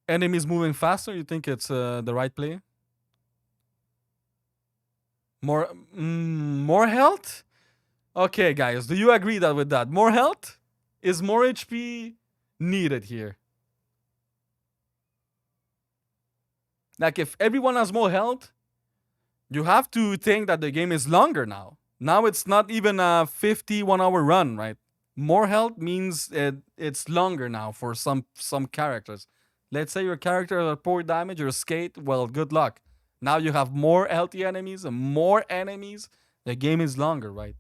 Enemies moving faster? You think it's the right play? More health? Okay, guys, do you agree that with that? More health? Is more HP needed here? Like if everyone has more health, you have to think that the game is longer now. Now it's not even a 51-hour run, right? More health means it's longer now for some characters. Let's say your character has poor damage or skate, well, good luck. Now you have more healthy enemies and more enemies. The game is longer, right?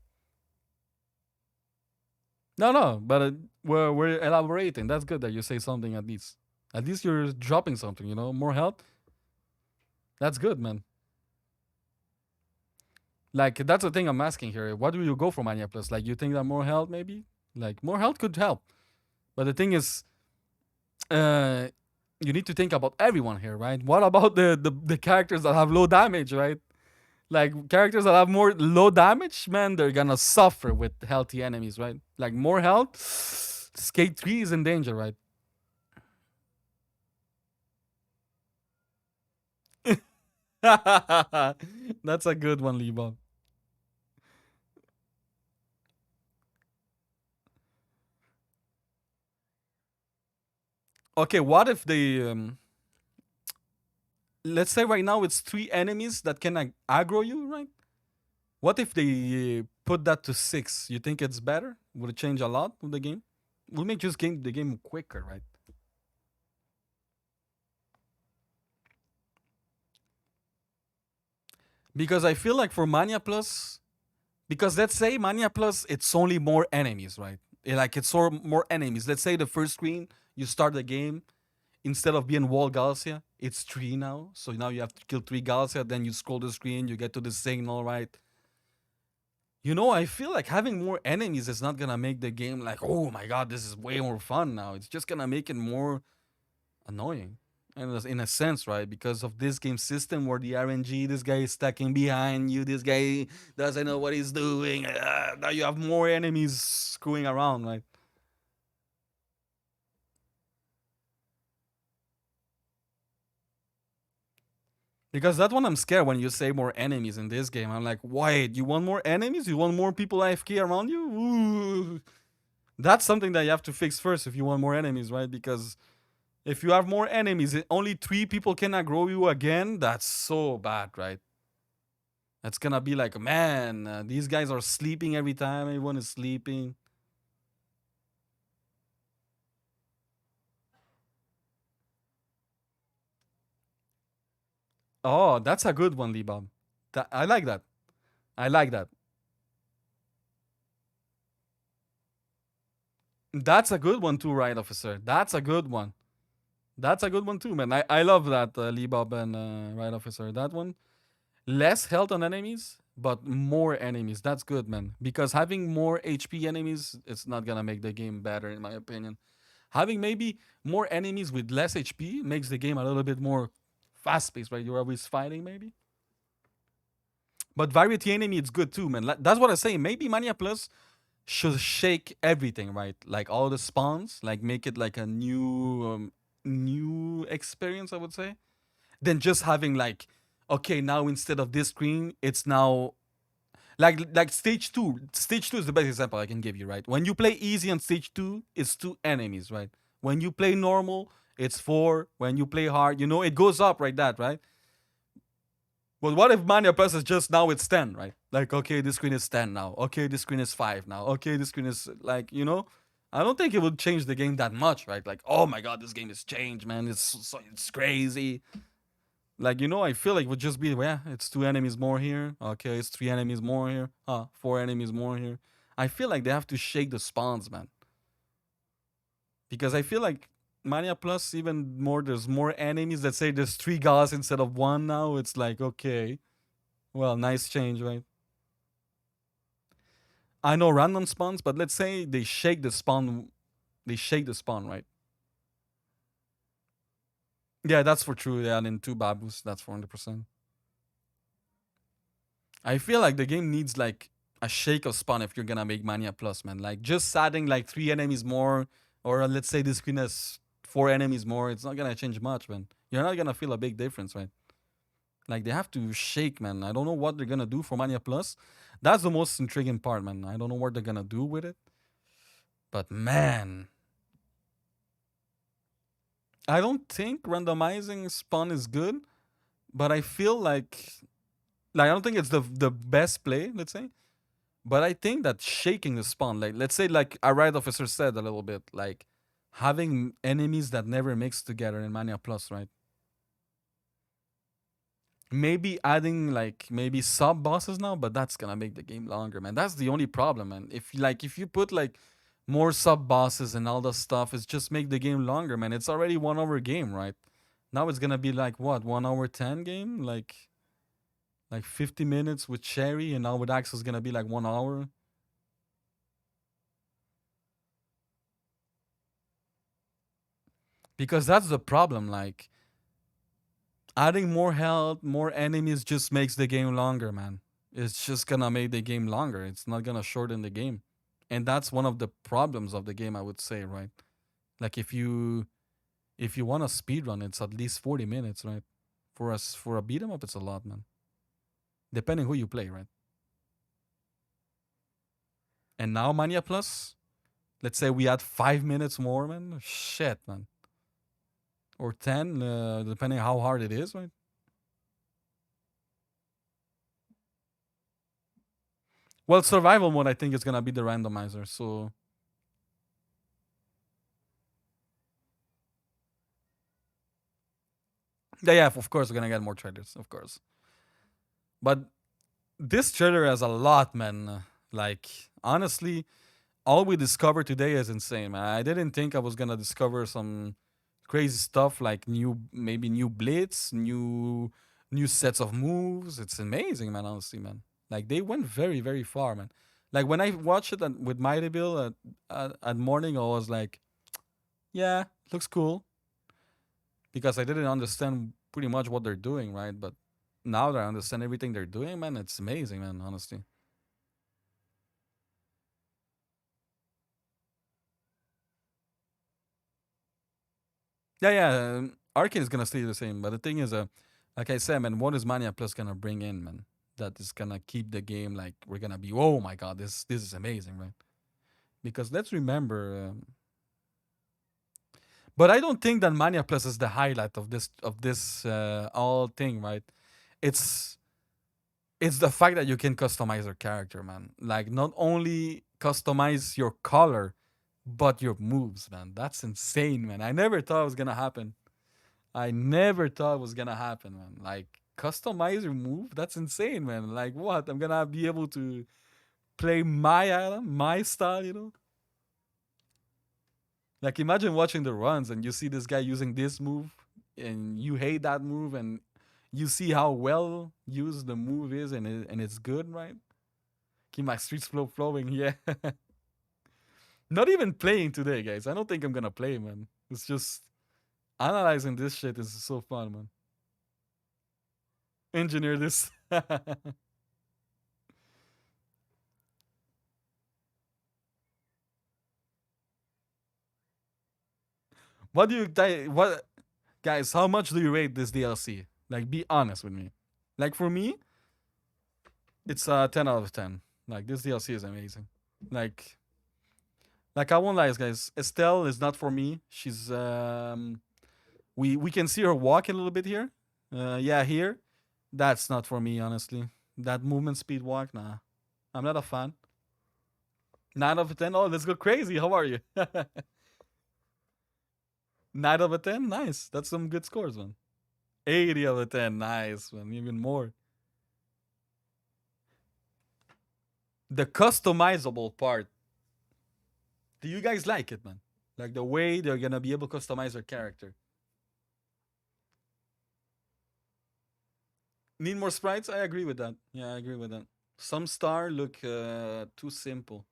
No, no, but we're elaborating. That's good that you say something at least. At least you're dropping something, more health. That's good, man. Like that's the thing I'm asking here. What do you go for Mania Plus? Like you think that more health maybe? Like more health could help. But the thing is, uh, you need to think about everyone here, right? What about the characters that have low damage, right? Like characters that have more low damage, man, they're gonna suffer with healthy enemies, right? Like more health, Skate 3 is in danger, right? That's a good one, Lebob. Okay, what if they let's say right now it's three enemies that can aggro you, right? What if they put that to six? You think it's better? Would it change a lot with the game? Will make just game the game quicker, right? Because I feel like for Mania Plus, because let's say Mania Plus, it's only more enemies, right? Like it's more enemies. Let's say the first screen you start the game instead of being wall Galaxia, it's three now. So now you have to kill three Galaxia. Then you scroll the screen, you get to the signal, right? You know, I feel like having more enemies is not gonna make the game like, oh my god, this is way more fun now. It's just gonna make it more annoying. And in a sense, right? Because of this game system where the RNG, this guy is stacking behind you, this guy doesn't know what he's doing. Now you have more enemies screwing around, right? Because that's what I'm scared when you say more enemies in this game. I'm like, wait, you want more enemies? You want more people AFK around you? Ooh. That's something that you have to fix first if you want more enemies, right? Because if you have more enemies, only three people cannot grow you again. That's so bad, right? That's gonna be like, man, these guys are sleeping every time. Everyone is sleeping. Oh, that's a good one, Libam. I like that. I like that. That's a good one too, right, officer? That's a good one. That's a good one too, man. I love that, Libab and right, officer. That one. Less health on enemies, but more enemies. That's good, man. Because having more HP enemies, it's not gonna make the game better, in my opinion. Having maybe more enemies with less HP makes the game a little bit more fast paced, right? You're always fighting, maybe. But variety enemy, it's good too, man. That's what I say. Maybe Mania Plus should shake everything, right? Like all the spawns, like make it like a new experience, I would say. Than just having like, okay, now instead of this screen, it's now like stage two. Stage two is the best example I can give you, right? When you play easy on stage two, it's two enemies, right? When you play normal, it's four. When you play hard, it goes up like that, right? But what if Mania Plus is just now it's 10, right? Like, okay, this screen is 10 now. Okay, this screen is 5 now. Okay, this screen is like. I don't think it would change the game that much, right? Like, oh my god, this game has changed, man. It's crazy. Like, I feel like it would just be, yeah, it's two enemies more here. Okay, it's three enemies more here. Four enemies more here. I feel like they have to shake the spawns, man. Because I feel like Mania Plus, even more, there's more enemies. Let's say there's three guys instead of one now. It's like, okay, well, nice change, right? I know random spawns, but let's say they shake the spawn. They shake the spawn, right? Yeah, that's for true. Yeah, and in two babus, that's 400%. I feel like the game needs like a shake of spawn if you're gonna make Mania Plus, man. Like just adding like three enemies more, or let's say this screen has four enemies more, it's not gonna change much, man. You're not gonna feel a big difference, right? Like they have to shake, man. I don't know what they're gonna do for Mania Plus. That's the most intriguing part, man. I don't know what they're gonna do with it, but man, I don't think randomizing spawn is good. But I feel like I don't think it's the best play. Let's say. But I think that shaking the spawn, like let's say like a right officer said a little bit, like having enemies that never mix together in Mania Plus, right? Maybe adding like maybe sub bosses now, but that's gonna make the game longer, man. That's the only problem, man. If you put like more sub bosses and all the stuff, it's just make the game longer, man. It's already 1 hour game, right? Now it's gonna be like what 1 hour 10 game, like 50 minutes with Cherry, and now with Axel is gonna be like 1 hour. Because that's the problem. Like Adding more health, more enemies just makes the game longer, man. It's just gonna make the game longer. It's not gonna shorten the game. And that's one of the problems of the game, I would say, right? Like if you want to speed run, it's at least 40 minutes, right? For a beat 'em up, it's a lot, man. Depending who you play, right? And now Mania Plus, let's say we add 5 minutes more, man. Shit, man. Or 10, depending how hard it is, right? Well, survival mode, I think is gonna be the randomizer. So yeah, of course we're gonna get more trailers, of course. But this trailer has a lot, man. Like honestly, all we discovered today is insane, man. I didn't think I was gonna discover some crazy stuff like maybe new blitz, new sets of moves. It's amazing, man. Honestly, man. Like they went very, very far, man. Like when I watched it with Mighty Bill at morning, I was like, yeah, looks cool because I didn't understand pretty much what they're doing, right? But now that I understand everything they're doing, man, it's amazing, man. Honestly, yeah. Arcane is gonna stay the same, but the thing is, like I said, man, what is Mania Plus gonna bring in, man? That is gonna keep the game like we're gonna be. Oh my god, this is amazing, right? Because let's remember, but I don't think that Mania Plus is the highlight of this all thing, right? It's it's the fact that you can customize your character, man. Like not only customize your color, but your moves, man. That's insane, man. I never thought it was gonna happen. I never thought it was gonna happen, man. Like customize your move. That's insane, man. Like what? I'm gonna be able to play my item, my style, you know? Like imagine watching the runs and you see this guy using this move and you hate that move and you see how well used the move is and it's good, right? Keep my streets flowing, yeah. Not even playing today, guys. I don't think I'm gonna play, man. It's just analyzing this shit is so fun, man. Engineer this. What do you what guys, how much do you rate this DLC? Like be honest with me. Like for me, it's a 10 out of 10. Like this DLC is amazing. Like I won't lie, guys. Estelle is not for me. She's we can see her walk a little bit here. Yeah, here. That's not for me, honestly. That movement speed walk, nah. I'm not a fan. 9 out of 10. Oh, let's go crazy. How are you? 9 out of 10. Nice. That's some good scores, man. 80 out of 10. Nice, man. Even more. The customizable part. Do you guys like it, man? Like the way they're gonna be able to customize their character. Need more sprites? I agree with that. Yeah, I agree with that. Some star look too simple.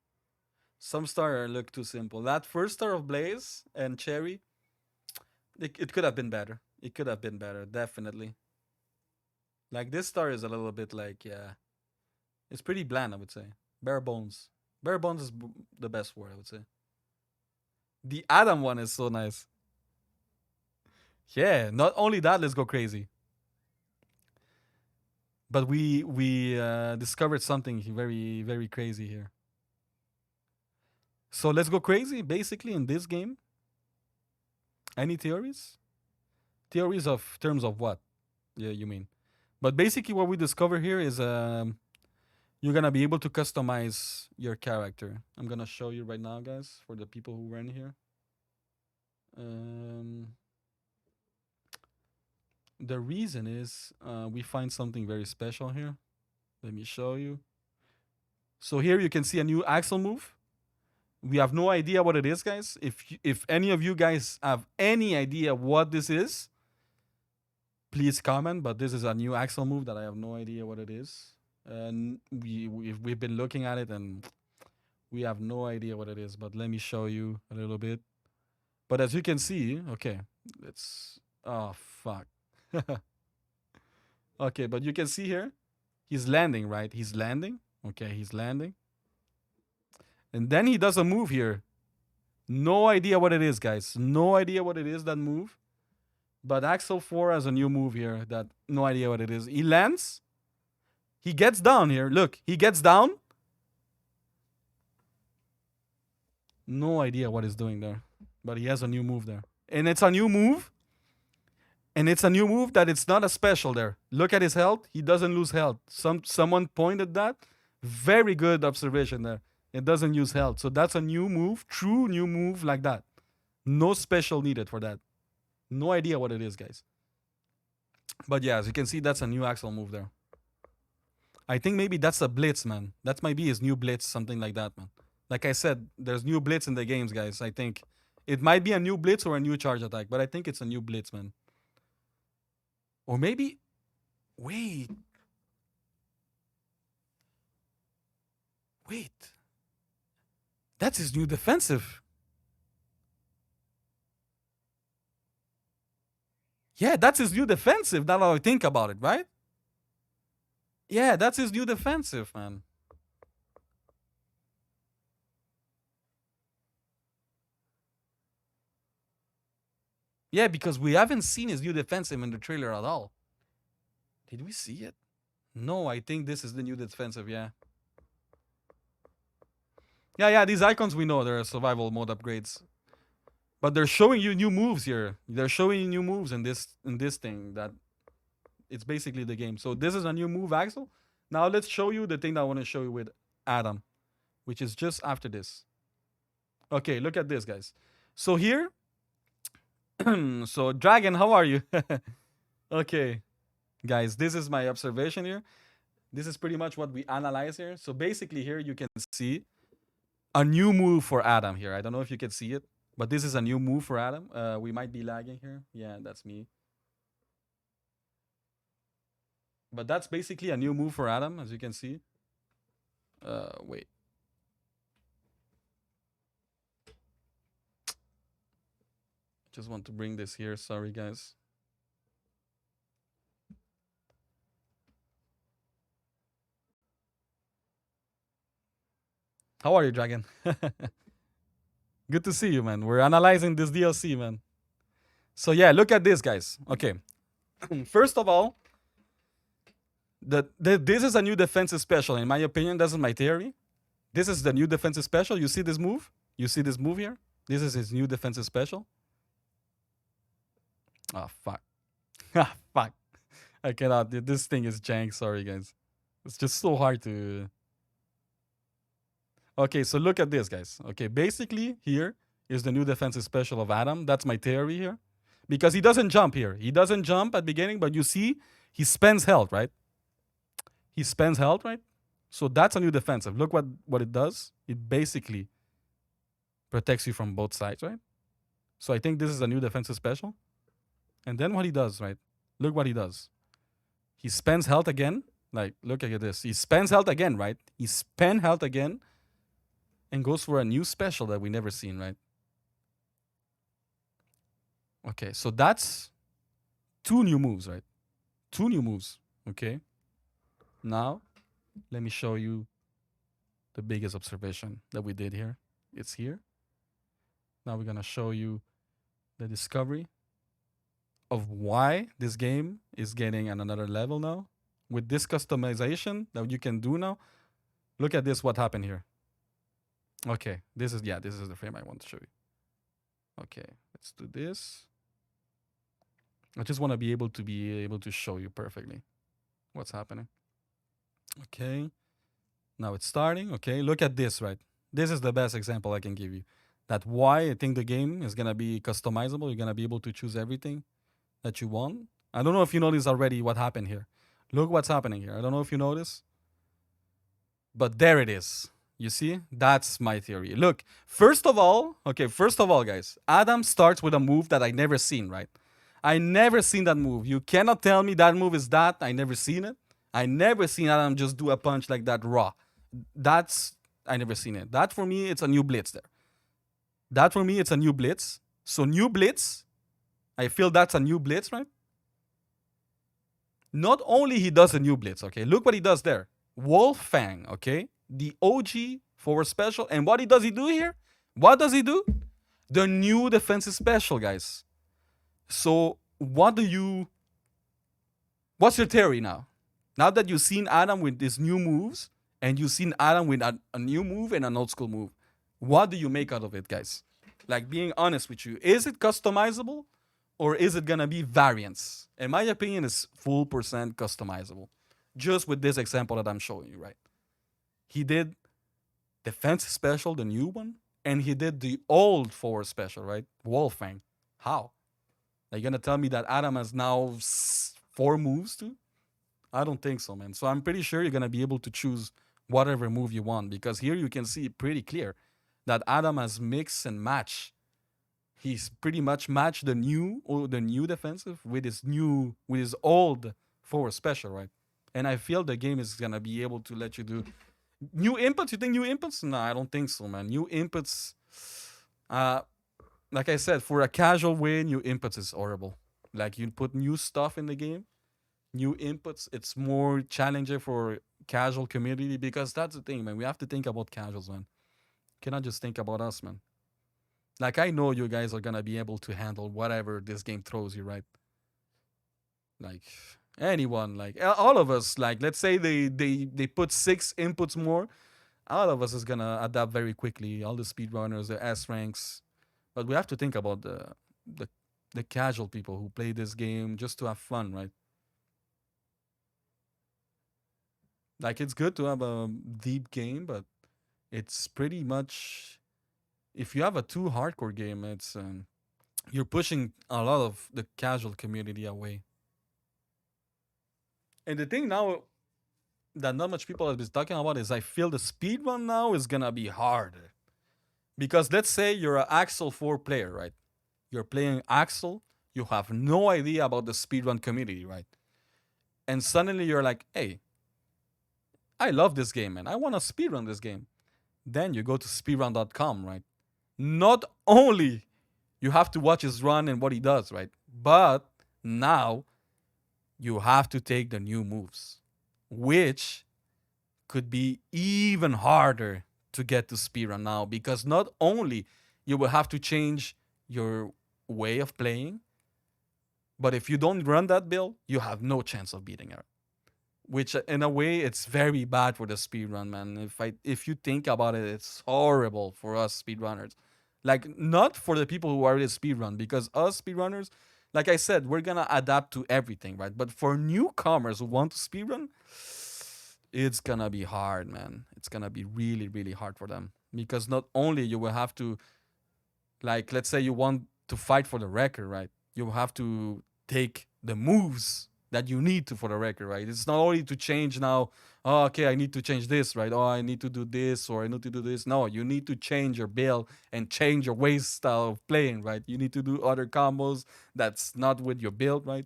Some star look too simple. That first star of Blaze and Cherry, it could have been better. It could have been better, definitely. Like this star is a little bit like, yeah, it's pretty bland, I would say. Bare bones. Bare bones is the best word, I would say. The Adam one is so nice. Yeah, not only that, let's go crazy. But we discovered something very very crazy here. So let's go crazy. Basically, in this game, any theories? Theories of terms of what? Yeah, you mean? But basically, what we discover here is you're gonna be able to customize your character. I'm gonna show you right now, guys, for the people who were in here. Um, the reason is we find something very special here. Let me show you. So here you can see a new axle move. We have no idea what it is, guys. If any of you guys have any idea what this is, please comment. But this is a new axle move that I have no idea what it is. And we've been looking at it and we have no idea what it is. But let me show you a little bit. But as you can see, okay, let's. Oh fuck. Okay, but you can see here, he's landing, right? He's landing. Okay, he's landing. And then he does a move here. No idea what it is, guys. No idea what it is, that move. But Axel 4 has a new move here that no idea what it is. He lands. He gets down here. Look, he gets down. No idea what he's doing there. But he has a new move there. And it's a new move. And it's a new move that it's not a special there. Look at his health. He doesn't lose health. Someone pointed that. Very good observation there. It doesn't use health. So that's a new move. True new move like that. No special needed for that. No idea what it is, guys. But yeah, as you can see, that's a new Axel move there. I think maybe that's a blitz, man. That might be his new blitz, something like that, man. Like I said, there's new blitz in the games, guys. I think it might be a new blitz or a new charge attack, but I think it's a new blitz, man. Or maybe, wait. That's his new defensive. Yeah, that's his new defensive. Now that I think about it, right? Yeah, that's his new defensive, man. Yeah, because we haven't seen his new defensive in the trailer at all. Did we see it? No, I think this is the new defensive, yeah. Yeah, these icons we know they're survival mode upgrades. But they're showing you new moves here. They're showing you new moves in this thing that it's basically the game. So this is a new move, Axel. Now let's show you the thing that I want to show you with Adam, which is just after this. Okay, look at this, guys. So here, so Dragon, how are you? Okay, guys, this is my observation here. This is pretty much what we analyze here. So basically here you can see a new move for Adam here. I don't know if you can see it, but this is a new move for Adam. We might be lagging here. Yeah, that's me. But that's basically a new move for Adam, as you can see. Wait. Just want to bring this here. Sorry, guys. How are you, Dragon? Good to see you, man. We're analyzing this DLC, man. So yeah, look at this, guys. Okay. First of all, this is a new defensive special. In my opinion, that's my theory. This is the new defensive special. You see this move? You see this move here? This is his new defensive special. Oh, fuck. Ah, fuck. I cannot. This thing is jank. Sorry, guys. It's just so hard to... Okay, so look at this, guys. Okay, basically here is the new defensive special of Adam. That's my theory here. Because he doesn't jump here. He doesn't jump at beginning, but you see he spends health, right? He spends health, right? So that's a new defensive. Look what it does. It basically protects you from both sides, right? So I think this is a new defensive special. And then what he does, right? Look what he does. He spends health again. Like, look at this. He spends health again, right? He spends health again and goes for a new special that we never seen, right? Okay, so that's two new moves, right? Two new moves, okay? Now, let me show you the biggest observation that we did here. It's here. Now we're gonna show you the discovery of why this game is getting on another level now. With this customization that you can do now, look at this, what happened here. Okay, this is the frame I want to show you. Okay, let's do this. I just want to be able to show you perfectly what's happening. Okay, now it's starting. Okay, look at this, right? This is the best example I can give you. That why I think the game is gonna be customizable. You're gonna be able to choose everything that you want. I don't know if you noticed already what happened here. Look what's happening here. I don't know if you notice, but there it is. You see? That's my theory. Look, first of all, guys, Adam starts with a move that I never seen, right? I never seen that move. You cannot tell me that move is that. I never seen it. I never seen Adam just do a punch like that raw. I never seen it. That for me, it's a new blitz there. That for me, it's a new blitz. So new blitz, I feel that's a new blitz, right? Not only he does a new blitz, okay? Look what he does there. Wolfang, okay? The OG forward special. And what he do here? What does he do? The new defensive special, guys. So what's your theory now? Now that you've seen Adam with these new moves and you've seen Adam with a new move and an old school move, what do you make out of it, guys? Like being honest with you, is it customizable or is it gonna be variance? In my opinion, it's full percent customizable. Just with this example that I'm showing you, right? He did defense special, the new one, and he did the old forward special, right? Wolfang. How? Are you gonna tell me that Adam has now four moves too? I don't think so, man. So I'm pretty sure you're gonna be able to choose whatever move you want because here you can see pretty clear that Adam has mix and match. He's pretty much matched the new defensive with his old forward special, right? And I feel the game is gonna be able to let you do new inputs. You think new inputs? No, I don't think so, man. New inputs, uh, like I said, for a casual way, new inputs is horrible. Like you put new stuff in the game, new inputs. It's more challenging for casual community because that's the thing, man. We have to think about casuals, man. Cannot just think about us, man. Like I know you guys are gonna be able to handle whatever this game throws you, right? Like anyone, like all of us. Like let's say they put six inputs more, all of us is gonna adapt very quickly. All the speedrunners, the S ranks, but we have to think about the the casual people who play this game just to have fun, right? Like it's good to have a deep game, but it's pretty much if you have a too hardcore game, it's you're pushing a lot of the casual community away. And the thing now that not much people have been talking about is I feel the speed run now is gonna be harder because let's say you're an Axel 4 player, right? You're playing Axel, you have no idea about the speedrun community, right? And suddenly you're like, hey, I love this game, man. I want to speedrun this game. Then you go to speedrun.com, right? Not only you have to watch his run and what he does, right? But now you have to take the new moves, which could be even harder to get to speedrun now because not only you will have to change your way of playing, but if you don't run that build, you have no chance of beating her. Which in a way it's very bad for the speedrun, man. If you think about it, it's horrible for us speedrunners. Like not for the people who already speedrun, because us speedrunners, like I said, we're gonna adapt to everything, right? But for newcomers who want to speedrun, it's gonna be hard, man. It's gonna be really, really hard for them. Because not only you will have to, like, let's say you want to fight for the record, right? You will have to take the moves that you need to for the record, right? It's not only to change now, oh, okay, I need to change this, right? Oh, I need to do this or I need to do this. No, you need to change your build and change your way style of playing, right? You need to do other combos that's not with your build, right?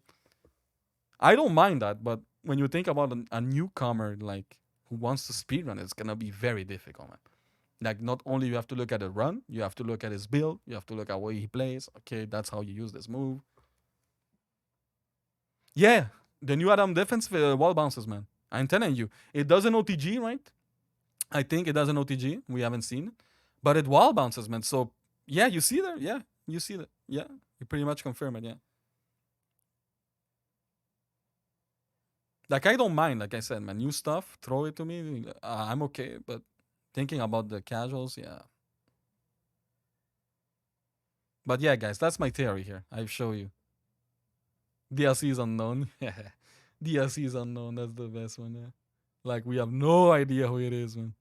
I don't mind that, but when you think about a newcomer like who wants to speedrun, it's gonna be very difficult, man. Like not only you have to look at the run, you have to look at his build, you have to look at what he plays. Okay, that's how you use this move. Yeah, the new Adam defense wall bounces, man. I'm telling you, it does an OTG, right? I think it does an OTG. We haven't seen it, but it wall bounces, man. So yeah, you see there. Yeah, you see that. Yeah, you pretty much confirm it. Yeah, like I don't mind. Like I said, man, new stuff, throw it to me. I'm okay. But thinking about the casuals, yeah. But yeah, guys, that's my theory here. I show you. DLC is unknown. Yeah, DLC is unknown. That's the best one. Yeah. Like we have no idea who it is, man.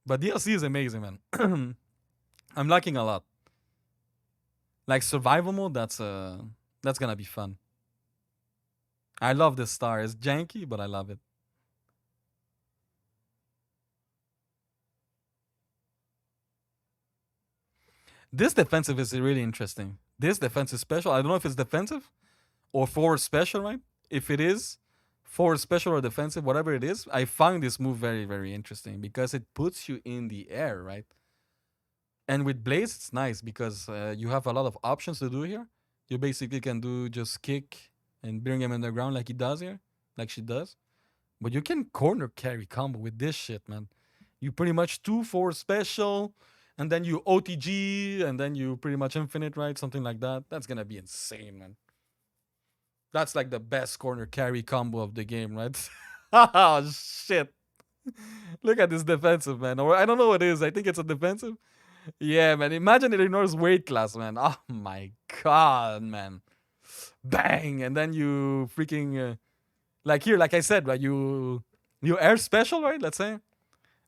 But DLC is amazing, man. I'm liking a lot. Like survival mode, that's gonna be fun. I love this star. It's janky, but I love it. This defensive is really interesting. This defensive special, I don't know if it's defensive or forward special, right? If it is forward special or defensive, whatever it is, I find this move very, very interesting because it puts you in the air, right? And with Blaze, it's nice because you have a lot of options to do here. You basically can do just kick and bring him in the ground like he does here, like she does. But you can corner carry combo with this shit, man. You pretty much 2-4 special, and then you OTG, and then you pretty much infinite, right? Something like that. That's gonna be insane, man. That's like the best corner carry combo of the game, right? Oh shit. Look at this defensive, man. Or I don't know what it is. I think it's a defensive. Yeah, man. Imagine it ignores weight class, man. Oh my god, man. Bang! And then you freaking like here, like I said, right? You air special, right? Let's say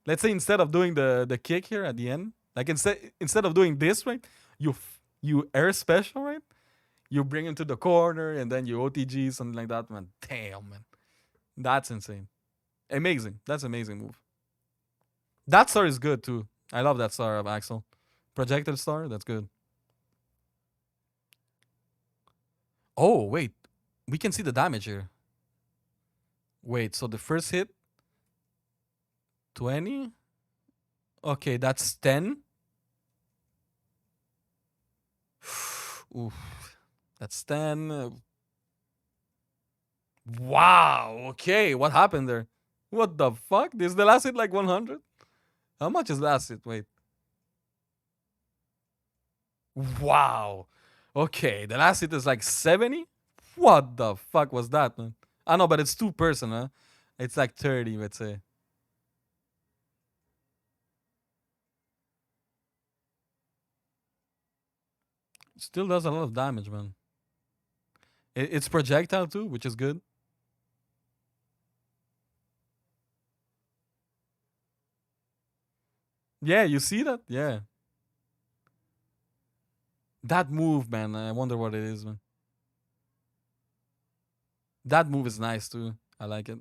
instead of doing the kick here at the end, like instead of doing this, right? You air special, right? You bring him to the corner and then you OTG something like that, man. Damn, man. That's insane. Amazing. That's amazing move. That star is good too. I love that star of Axel. Projected star, that's good. Oh, wait. We can see the damage here. Wait, so the first hit 20? Okay, that's 10. Oof. That's 10. Wow. Okay, what happened there? What the fuck? Is the last hit like 100? How much is last hit? Wait. Wow. Okay, the last hit is like 70? What the fuck was that, man? I know, but it's two person, huh? It's like 30, let's say. Still does a lot of damage, man. It's projectile too, which is good. Yeah, you see that? Yeah. That move, man. I wonder what it is, man. That move is nice too. I like it.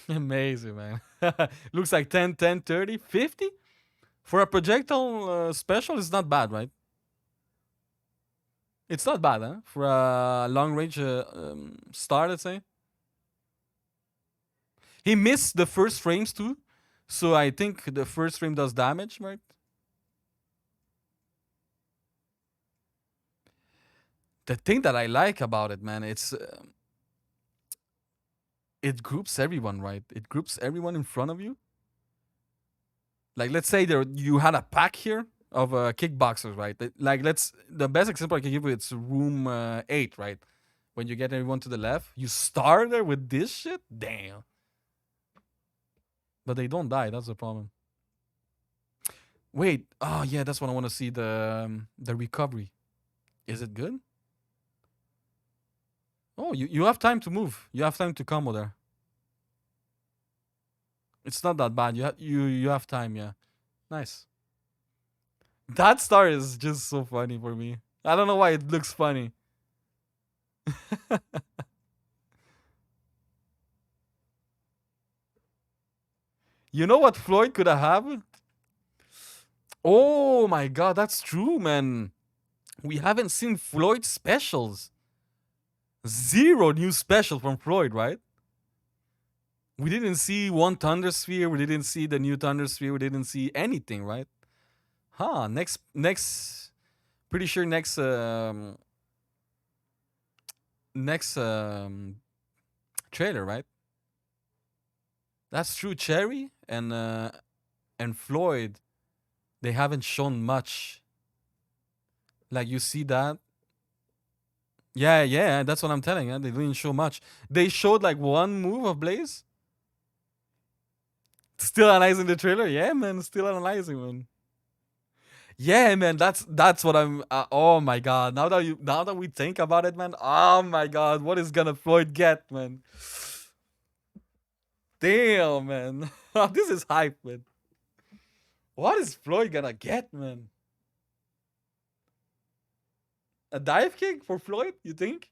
Amazing, man. Looks like 10, 10, 30, 50 for a projectile special. It's not bad, right? It's not bad, huh? For a long range star, let's say. He missed the first frames too, so I think the first frame does damage, right? The thing that I like about it, man, it groups everyone, right? It groups everyone in front of you. Like let's say there you had a pack here of kickboxers, right? Like let's the best example I can give you it's room 8, right? When you get everyone to the left, you start there with this shit. Damn. But they don't die. That's the problem. Wait. Oh yeah, that's what I want to see the recovery. Is it good? Oh, you have time to move. You have time to combo there. It's not that bad. You have time. Yeah. Nice. That star is just so funny for me. I don't know why it looks funny. You know what Floyd could have? Oh my god, that's true, man. We haven't seen Floyd specials. Zero new special from Floyd, right? We didn't see one Thunder Sphere. We didn't see the new Thunder Sphere. We didn't see anything, right? Huh? Next. Pretty sure next trailer, right? That's true. Cherry and Floyd, they haven't shown much. Like you see that. Yeah, yeah, that's what I'm telling you. They didn't show much. They showed like one move of Blaze. Still analyzing the trailer? Yeah, man. Still analyzing, man. Yeah, man. That's what I'm. Oh my god. Now that we think about it, man. Oh my god. What is gonna Floyd get, man? Damn, man. This is hype, man. What is Floyd gonna get, man? A dive kick for Floyd? You think?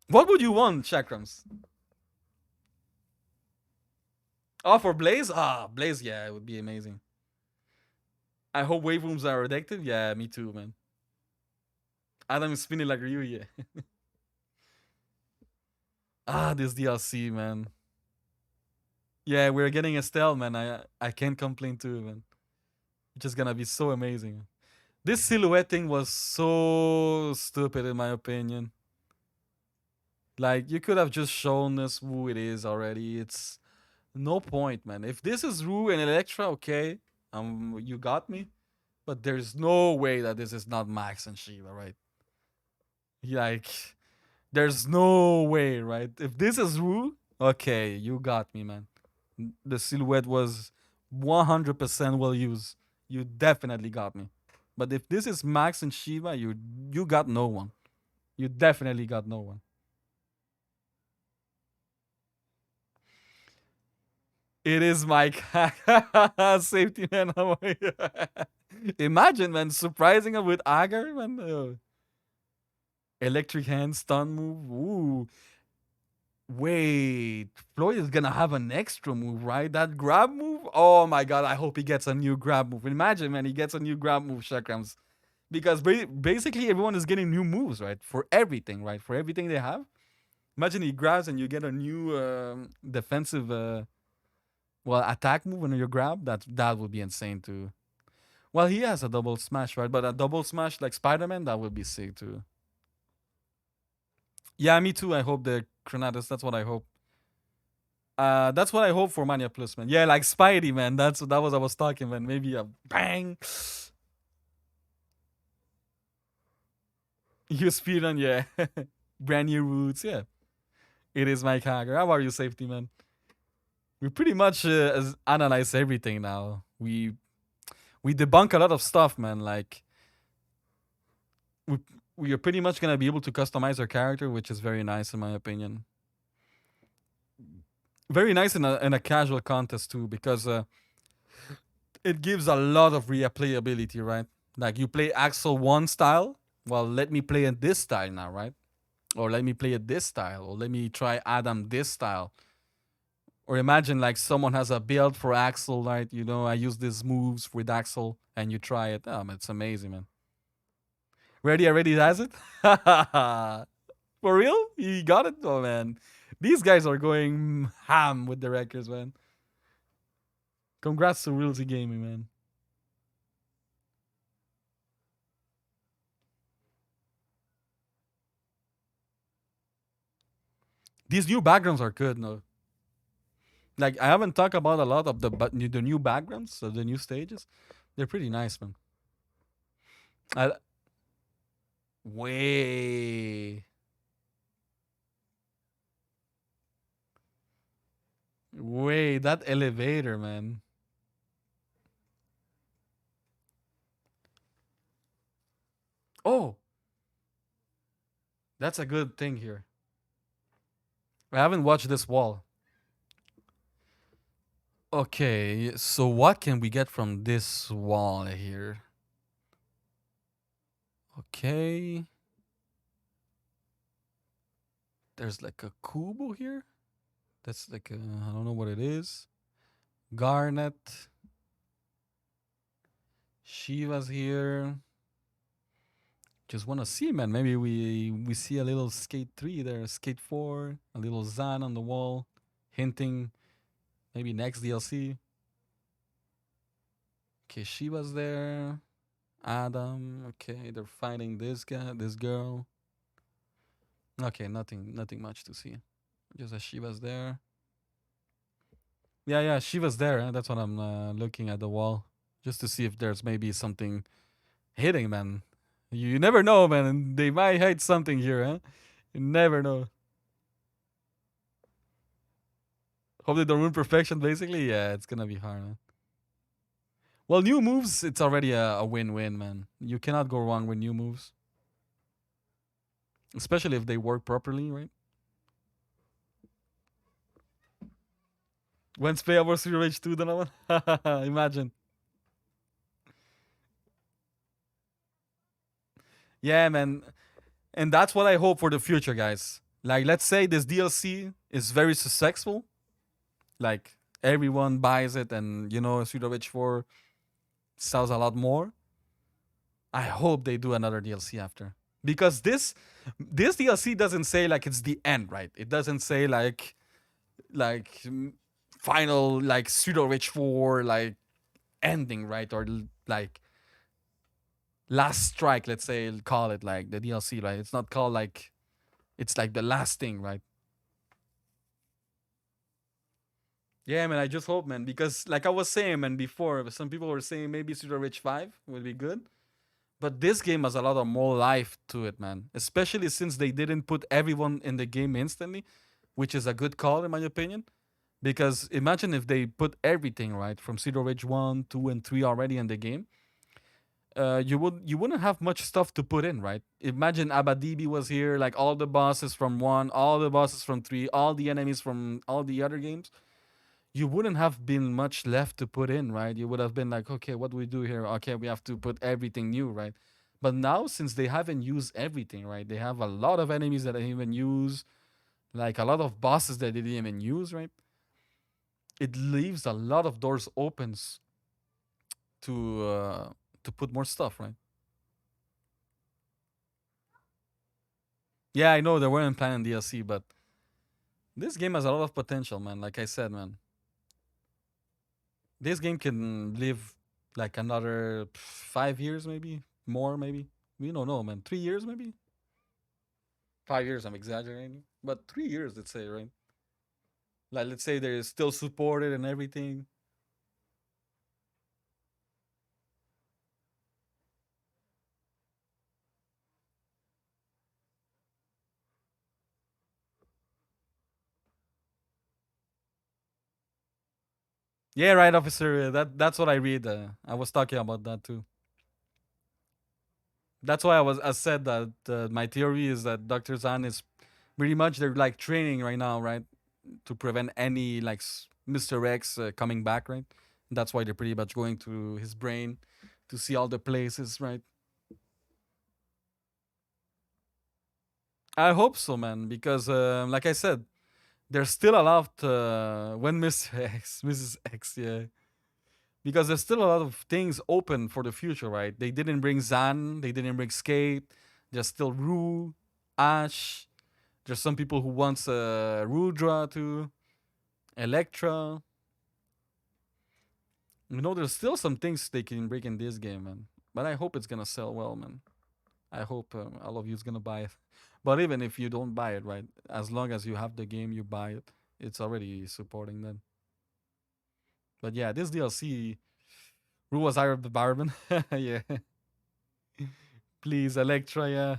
What would you want, Chakrams? Oh, for Blaze? Ah, Blaze. Yeah, it would be amazing. I hope wave rooms are addictive. Yeah, me too, man. Adam is spinning like Ryu. Yeah. Ah, this DLC, man. Yeah, we're getting Estelle, man. I can't complain too, man. It's just gonna be so amazing. This silhouette thing was so stupid in my opinion. Like you could have just shown us who it is already. It's no point, man. If this is Rue and Electra, okay, you got me. But there's no way that this is not Max and Shiva, right? Like, there's no way, right? If this is Rue, okay, you got me, man. The silhouette was 100% well used. You definitely got me. But if this is Max and Shiva, you got no one. You definitely got no one. It is Mike. Safety man. How are you? Imagine, man, surprising him with Agar, man. Electric hand stun move. Ooh. Wait, Floyd is gonna have an extra move, right? That grab move? Oh my god, I hope he gets a new grab move. Imagine, man, he gets a new grab move, Shakrams. Because basically everyone is getting new moves, right? For everything, right? For everything they have. Imagine he grabs and you get a new defensive, attack move on your grab. That would be insane too. Well, he has a double smash, right? But a double smash like Spider Man, that would be sick too. Yeah, me too. I hope the Granadas. That's what I hope. That's what I hope for Mania Plus, man. Yeah, like Spidey, man. That was I was talking, man. Maybe a bang. You speed on, yeah. Brand new routes, yeah. It is Mike Hager. How are you, safety man? We pretty much analyze everything now. We debunk a lot of stuff, man. Like we we are pretty much gonna be able to customize our character, which is very nice in my opinion. Very nice in a casual contest too, because it gives a lot of replayability, right? Like you play Axel one style, well, let me play it this style now, right? Or let me play it this style, or let me try Adam this style. Or imagine like someone has a build for Axel, right? You know, I use these moves with Axel, and you try it. It's amazing, man. Ready already has it? For real? He got it? Oh man. These guys are going ham with the records, man. Congrats to Realty Gaming, man. These new backgrounds are good, no? Like I haven't talked about a lot of the new backgrounds, the new stages. They're pretty nice, man. I, way, way that elevator, man. Oh, that's a good thing here. I haven't watched this wall. Okay, so what can we get from this wall here? Okay. There's like a Kubo here. That's like I don't know what it is. Garnet. Shiva's here. Just want to see, man. Maybe we see a little Skate 3 there, Skate 4, a little Zan on the wall, hinting maybe next DLC. Okay, Shiva's there. Adam. Okay, they're fighting this guy, this girl. Okay, nothing much to see. Just a Shiva's there. Yeah, Shiva's there. That's what I'm looking at the wall, just to see if there's maybe something hitting, man. You never know, man. They might hide something here, huh? You never know. Hope they don't ruin perfection, basically. Yeah, it's gonna be hard, man. Well, new moves, it's already a win-win, man. You cannot go wrong with new moves, especially if they work properly, right? When's play over Zero Rage 2, Donovan? Imagine. Yeah, man. And that's what I hope for the future, guys. Like, let's say this DLC is very successful. Like, everyone buys it, and Street of Rage 4 sells a lot more. I hope they do another DLC after. because this DLC doesn't say like it's the end, right? It doesn't say like final like pseudo rich 4 like ending, right? Or like last strike, let's say, call it like the DLC, right? It's not called like it's like the last thing, right? Yeah, man. I just hope, man, because like I was saying, man, before some people were saying maybe Pseudo Rich 5 would be good, but this game has a lot of more life to it, man. Especially since they didn't put everyone in the game instantly, which is a good call in my opinion. Because imagine if they put everything right from Pseudo Ridge 1, 2, and 3 already in the game, you wouldn't have much stuff to put in, right? Imagine Abadibi was here, like all the bosses from 1, all the bosses from 3, all the enemies from all the other games. You wouldn't have been much left to put in, right? You would have been like, okay, what do we do here? Okay, we have to put everything new, right? But now, since they haven't used everything, right? They have a lot of enemies that they didn't even use, like a lot of bosses that they didn't even use, right? It leaves a lot of doors opens to uh, to put more stuff, right? Yeah, I know they weren't planning DLC, but this game has a lot of potential, man. Like I said, man, this game can live like another 5 years, maybe more, maybe. We don't know, man. 3 years, maybe. 5 years, I'm exaggerating, but 3 years, let's say, right? Like, let's say they're still supported and everything. Yeah, right, officer. That's what I read. I was talking about that too. That's why I said that my theory is that Doctor Zan is pretty much they're like training right now, right, to prevent any like Mr. X coming back, right? That's why they're pretty much going to his brain to see all the places, right? I hope so, man, because like I said, there's still a lot when Mr. X, Mrs. X, yeah, because there's still a lot of things open for the future, right? They didn't bring Zan, they didn't bring Skate. There's still Rue, Ash. There's some people who wants Rudra too, Electra. You know, there's still some things they can break in this game, man. But I hope it's gonna sell well, man. I hope all of you's gonna buy it. But even if you don't buy it, right? As long as you have the game, you buy it. It's already supporting them. But yeah, this DLC, Rue was hired the Barman. Yeah. Please, Electra, yeah.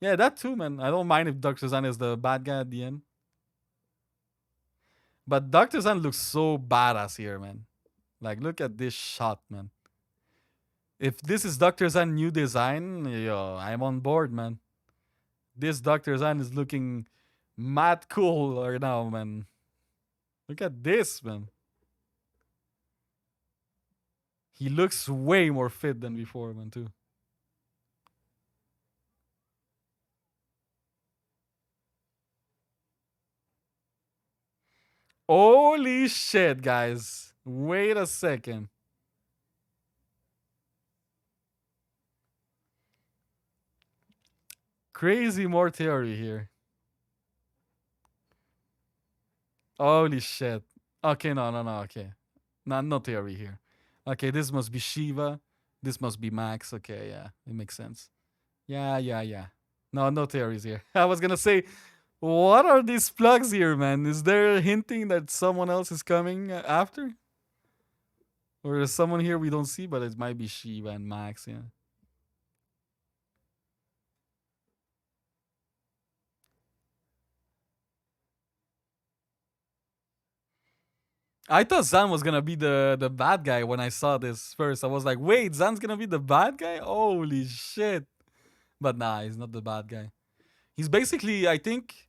Yeah, that too, man. I don't mind if Dr. Zan is the bad guy at the end. But Dr. Zan looks so badass here, man. Like, look at this shot, man. If this is Dr. Zan new design, yo, I'm on board, man. This Dr. Zan is looking mad cool right now, man. Look at this, man. He looks way more fit than before, man, too. Holy shit, guys. Wait a second. Crazy more theory here. Holy shit. Okay, no, okay. No theory here. Okay, this must be Shiva. This must be Max. Okay, yeah, it makes sense. Yeah. No theories here. I was gonna say, what are these plugs here, man? Is there hinting that someone else is coming after? Or is someone here we don't see, but it might be Shiva and Max, yeah. I thought Zan was gonna be the bad guy when I saw this first. I was like, wait, Zan's gonna be the bad guy? Holy shit. But nah, he's not the bad guy. He's basically, I think,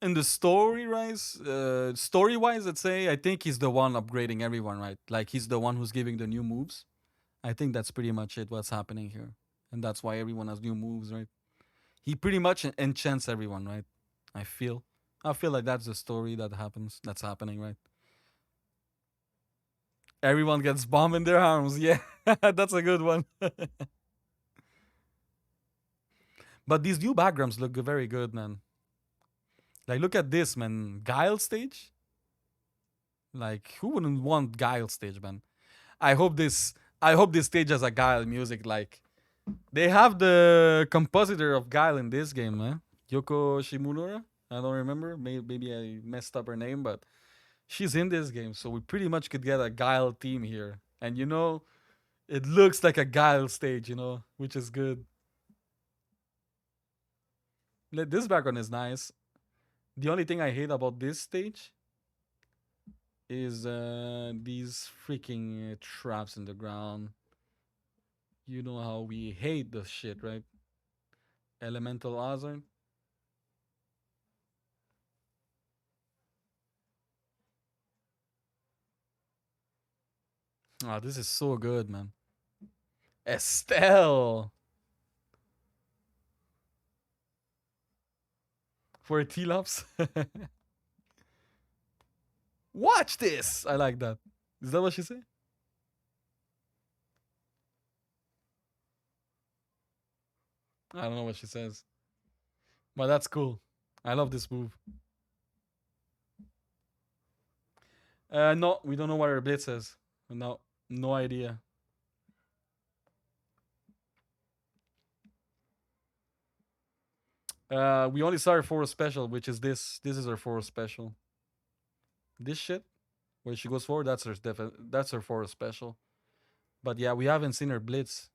in the story wise, let's say, I think he's the one upgrading everyone, right? Like he's the one who's giving the new moves. I think that's pretty much it. What's happening here, and that's why everyone has new moves, right? He pretty much enchants everyone, right? I feel, I feel like that's the story that happens. That's happening, right? Everyone gets bomb in their arms. Yeah, that's a good one. But these new backgrounds look very good, man. Like, look at this, man. Guile stage. Like, who wouldn't want Guile stage, man? I hope this. I hope this stage has a Guile music. Like, they have the compositor of Guile in this game, man. Yoko Shimura. I don't remember. Maybe I messed up her name, but she's in this game, so we pretty much could get a Guile team here. And it looks like a Guile stage, which is good. This background is nice. The only thing I hate about this stage is these freaking traps in the ground. You know how we hate this shit, right? Elemental Hazard. Oh, this is so good, man. Estelle for a T-Lops. Watch this. I like that. Is that what she said? I don't know what she says, but that's cool. I love this move. No, we don't know what her blitz says. No, no idea. We only saw her for a special, which is this. This is her for a special. This shit, where she goes forward, that's her for a special. But yeah, we haven't seen her blitz.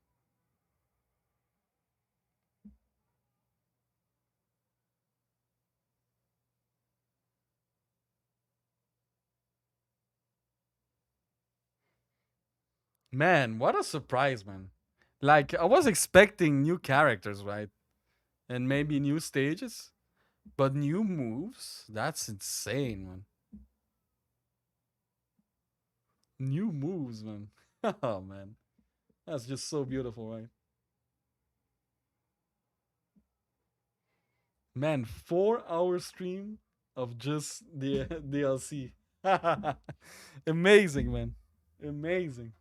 Man, what a surprise, man. Like, I was expecting new characters, right? And maybe new stages. But new moves? That's insane, man. New moves, man. Oh, man. That's just so beautiful, right? Man, 4 hour stream of just the DLC. Amazing, man. Amazing.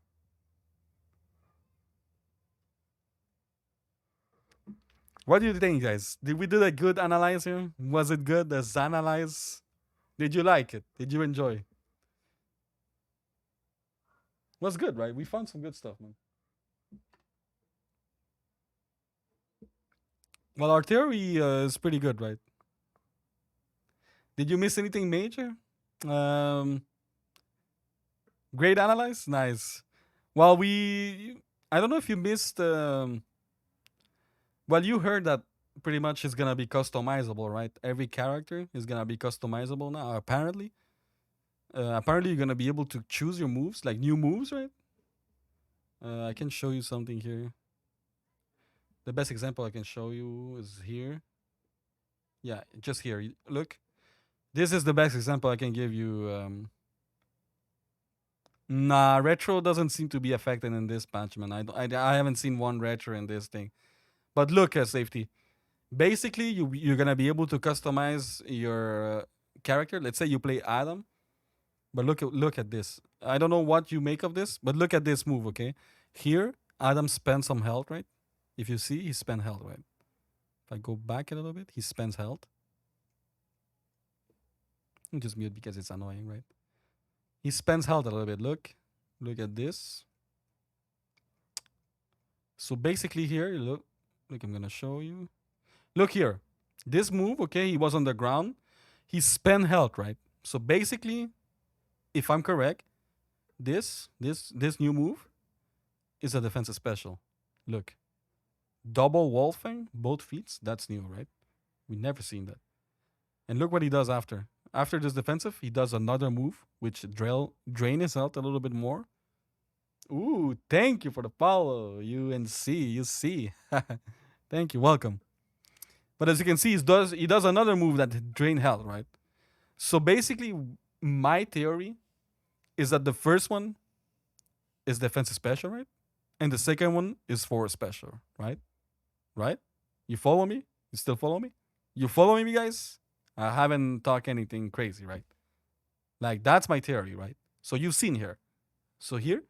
What do you think, guys? Did we do a good analyze here? Was it good? The Zanalyze? Did you like it? Did you enjoy? Was good, right? We found some good stuff, man. Well, our theory is pretty good, right? Did you miss anything major? Um, Great analyze, nice. Well, I don't know if you missed. Well, you heard that pretty much it's gonna be customizable, right? Every character is gonna be customizable now. Apparently, you're gonna be able to choose your moves, like new moves, right? I can show you something here. The best example I can show you is here. Yeah, just here. Look, this is the best example I can give you. Nah, retro doesn't seem to be affected in this patch, man. I haven't seen one retro in this thing. But look at safety. Basically, you're gonna be able to customize your character. Let's say you play Adam, but look at this. I don't know what you make of this, but look at this move. Okay, here Adam spends some health, right? If you see, he spent health, right? If I go back a little bit, he spends health. I'm just mute because it's annoying, right? He spends health a little bit. Look at this. So basically here, look, I'm gonna show you. Look here. This move, okay, he was on the ground. He spent health, right? So basically, if I'm correct, this new move is a defensive special. Look. Double wall thing, both feet, that's new, right? We never seen that. And look what he does after. After this defensive, he does another move, which drain his health a little bit more. Ooh, thank you for the follow, UNC. You see. Thank you, welcome. But as you can see, he does another move that drain health, right? So basically, my theory is that the first one is defensive special, right? And the second one is forward special, right? Right? You follow me? You still follow me? You follow me, guys? I haven't talked anything crazy, right? Like, that's my theory, right? So you've seen here. So here,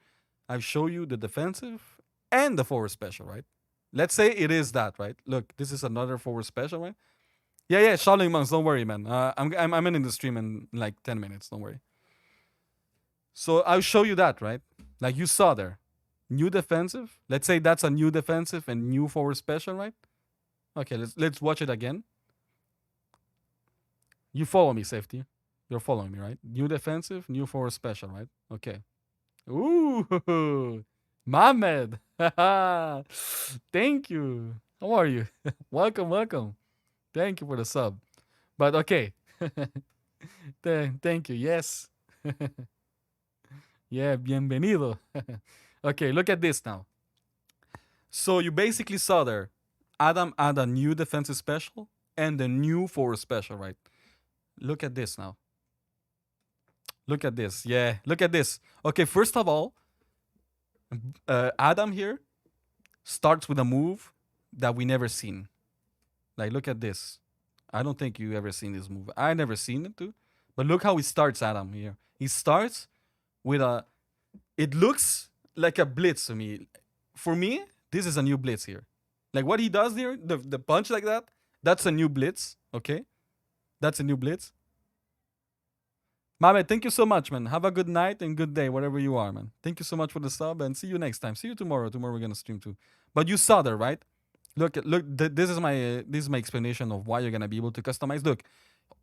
I show you the defensive and the forward special, right? Let's say it is that, right? Look, this is another forward special, right? Yeah, Shaolin monks. Don't worry, man. I'm in the stream in like 10 minutes. Don't worry. So I'll show you that, right? Like you saw there, new defensive. Let's say that's a new defensive and new forward special, right? Okay, let's watch it again. You follow me, safety. You're following me, right? New defensive, new forward special, right? Okay. Ooh, Mohamed. Thank you. How are you? welcome. Thank you for the sub. But okay. Thank you. Yes. Yeah, bienvenido. Okay, look at this now. So you basically saw there, Adam add a new defensive special and a new forward special, right? Look at this now. Look at this. Yeah, look at this. Okay, first of all, Adam here starts with a move that we never seen. Like, look at this. I don't think you ever seen this move. I never seen it too. But look how he starts, Adam, here. He starts with a... It looks like a blitz to me. For me, this is a new blitz here. Like what he does here, the punch like that, that's a new blitz, okay? That's a new blitz. Mame, thank you so much, man. Have a good night and good day, wherever you are, man. Thank you so much for the sub and see you next time. See you tomorrow. Tomorrow we're gonna stream too. But you saw there, right? Look. This is my explanation of why you're gonna be able to customize. Look,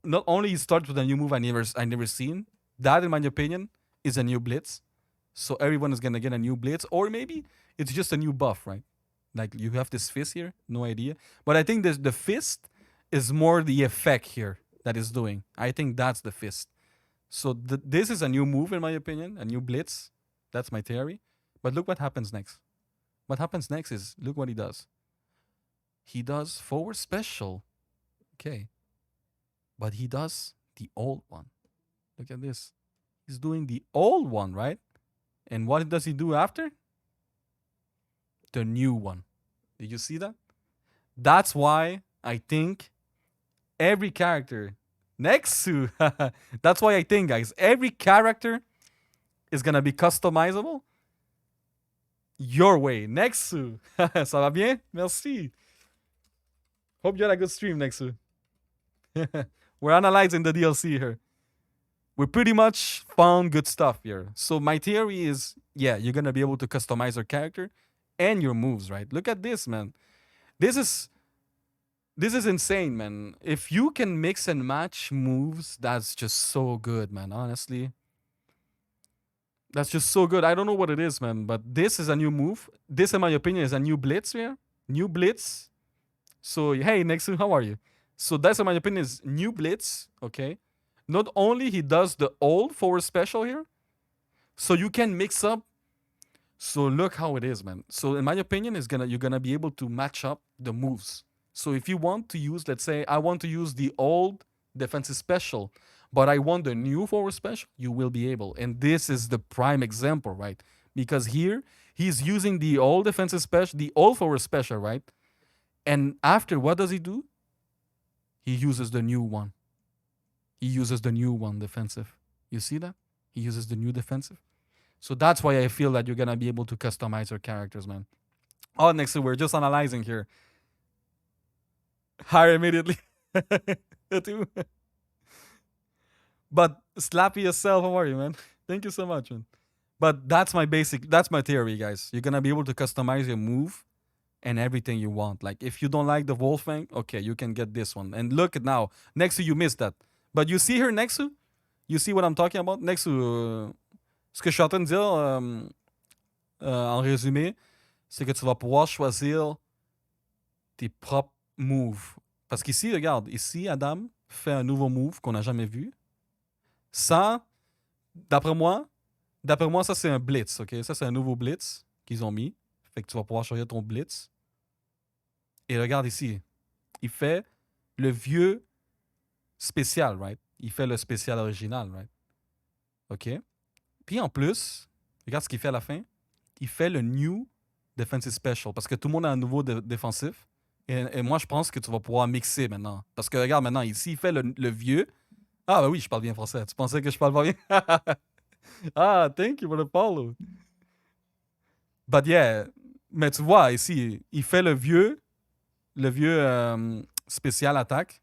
not only he starts with a new move I never seen. That, in my opinion, is a new blitz. So everyone is gonna get a new blitz, or maybe it's just a new buff, right? Like you have this fist here, no idea. But I think the fist is more the effect here that is doing. I think that's the fist. So this is a new move, in my opinion, a new blitz. That's my theory. But look what happens next. What happens next is, look what he does. He does forward special. Okay. But he does the old one. Look at this. He's doing the old one, right? And what does he do after? The new one. Did you see that? That's why I think every character next to that's why I think, guys, every character is gonna be customizable your way. Next to ça va bien? Merci. Hope you had a good stream, next to. We're analyzing the DLC here. We pretty much found good stuff here. So my theory is, yeah, you're gonna be able to customize your character and your moves, right? Look at this, man. This is insane, man. If you can mix and match moves, that's just so good, man. Honestly, that's just so good. I don't know what it is, man, but this is a new move. This, in my opinion, is a new blitz here. New blitz. So hey, Nexu, how are you? So that's, in my opinion, is new blitz. Okay. Not only he does the old forward special here, so you can mix up. So look how it is, man. So in my opinion, you're gonna be able to match up the moves. So if you want to use, let's say, I want to use the old defensive special, but I want the new forward special, you will be able. And this is the prime example, right? Because here he's using the old defensive special, the old forward special, right? And after, what does he do? He uses the new one. He uses the new one defensive. You see that? He uses the new defensive. So that's why I feel that you're gonna be able to customize your characters, man. Oh, next, we're just analyzing here. Hire immediately. But Slappy yourself, how are you, man? Thank you so much, man. But that's my theory, guys. You're gonna be able to customize your move and everything you want. Like if you don't like the Wolfang, okay, you can get this one. And look at now, next to you missed that. But you see here next to, you see what I'm talking about? Next to, ce que je suis en train de dire, en résumé, c'est que tu vas pouvoir choisir tes propres moves. Parce qu'ici, regarde, ici, Adam fait un nouveau move qu'on n'a jamais vu. Ça, d'après moi, ça, c'est un blitz, OK? Ça, c'est un nouveau blitz qu'ils ont mis. Fait que tu vas pouvoir choisir ton blitz. Et regarde ici. Il fait le vieux spécial, right? Il fait le spécial original, right? OK? Puis en plus, regarde ce qu'il fait à la fin. Il fait le new defensive special parce que tout le monde a un nouveau défensif. Et moi, je pense que tu vas pouvoir mixer maintenant. Parce que regarde maintenant, ici, il fait le vieux. Ah, bah oui, je parle bien français. Tu pensais que je parle pas bien? Ah, thank you for the follow. But yeah, mais tu vois, ici, il fait le vieux spécial attaque,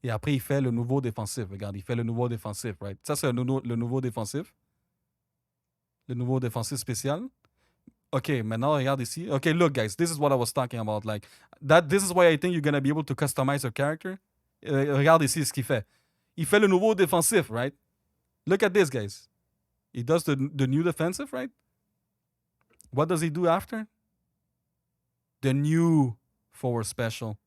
et après il fait le nouveau défensif. Regarde, il fait le nouveau défensif, right? Ça, c'est le nouveau défensif. Le nouveau défensif spécial. Okay, maintenant, regarde ici. Okay, look, guys, this is what I was talking about. Like, this is why I think you're gonna be able to customize your character. Regarde ici ce qu'il fait. Il fait le nouveau défensif, right? Look at this, guys. He does the new defensive, right? What does he do after? The new forward special.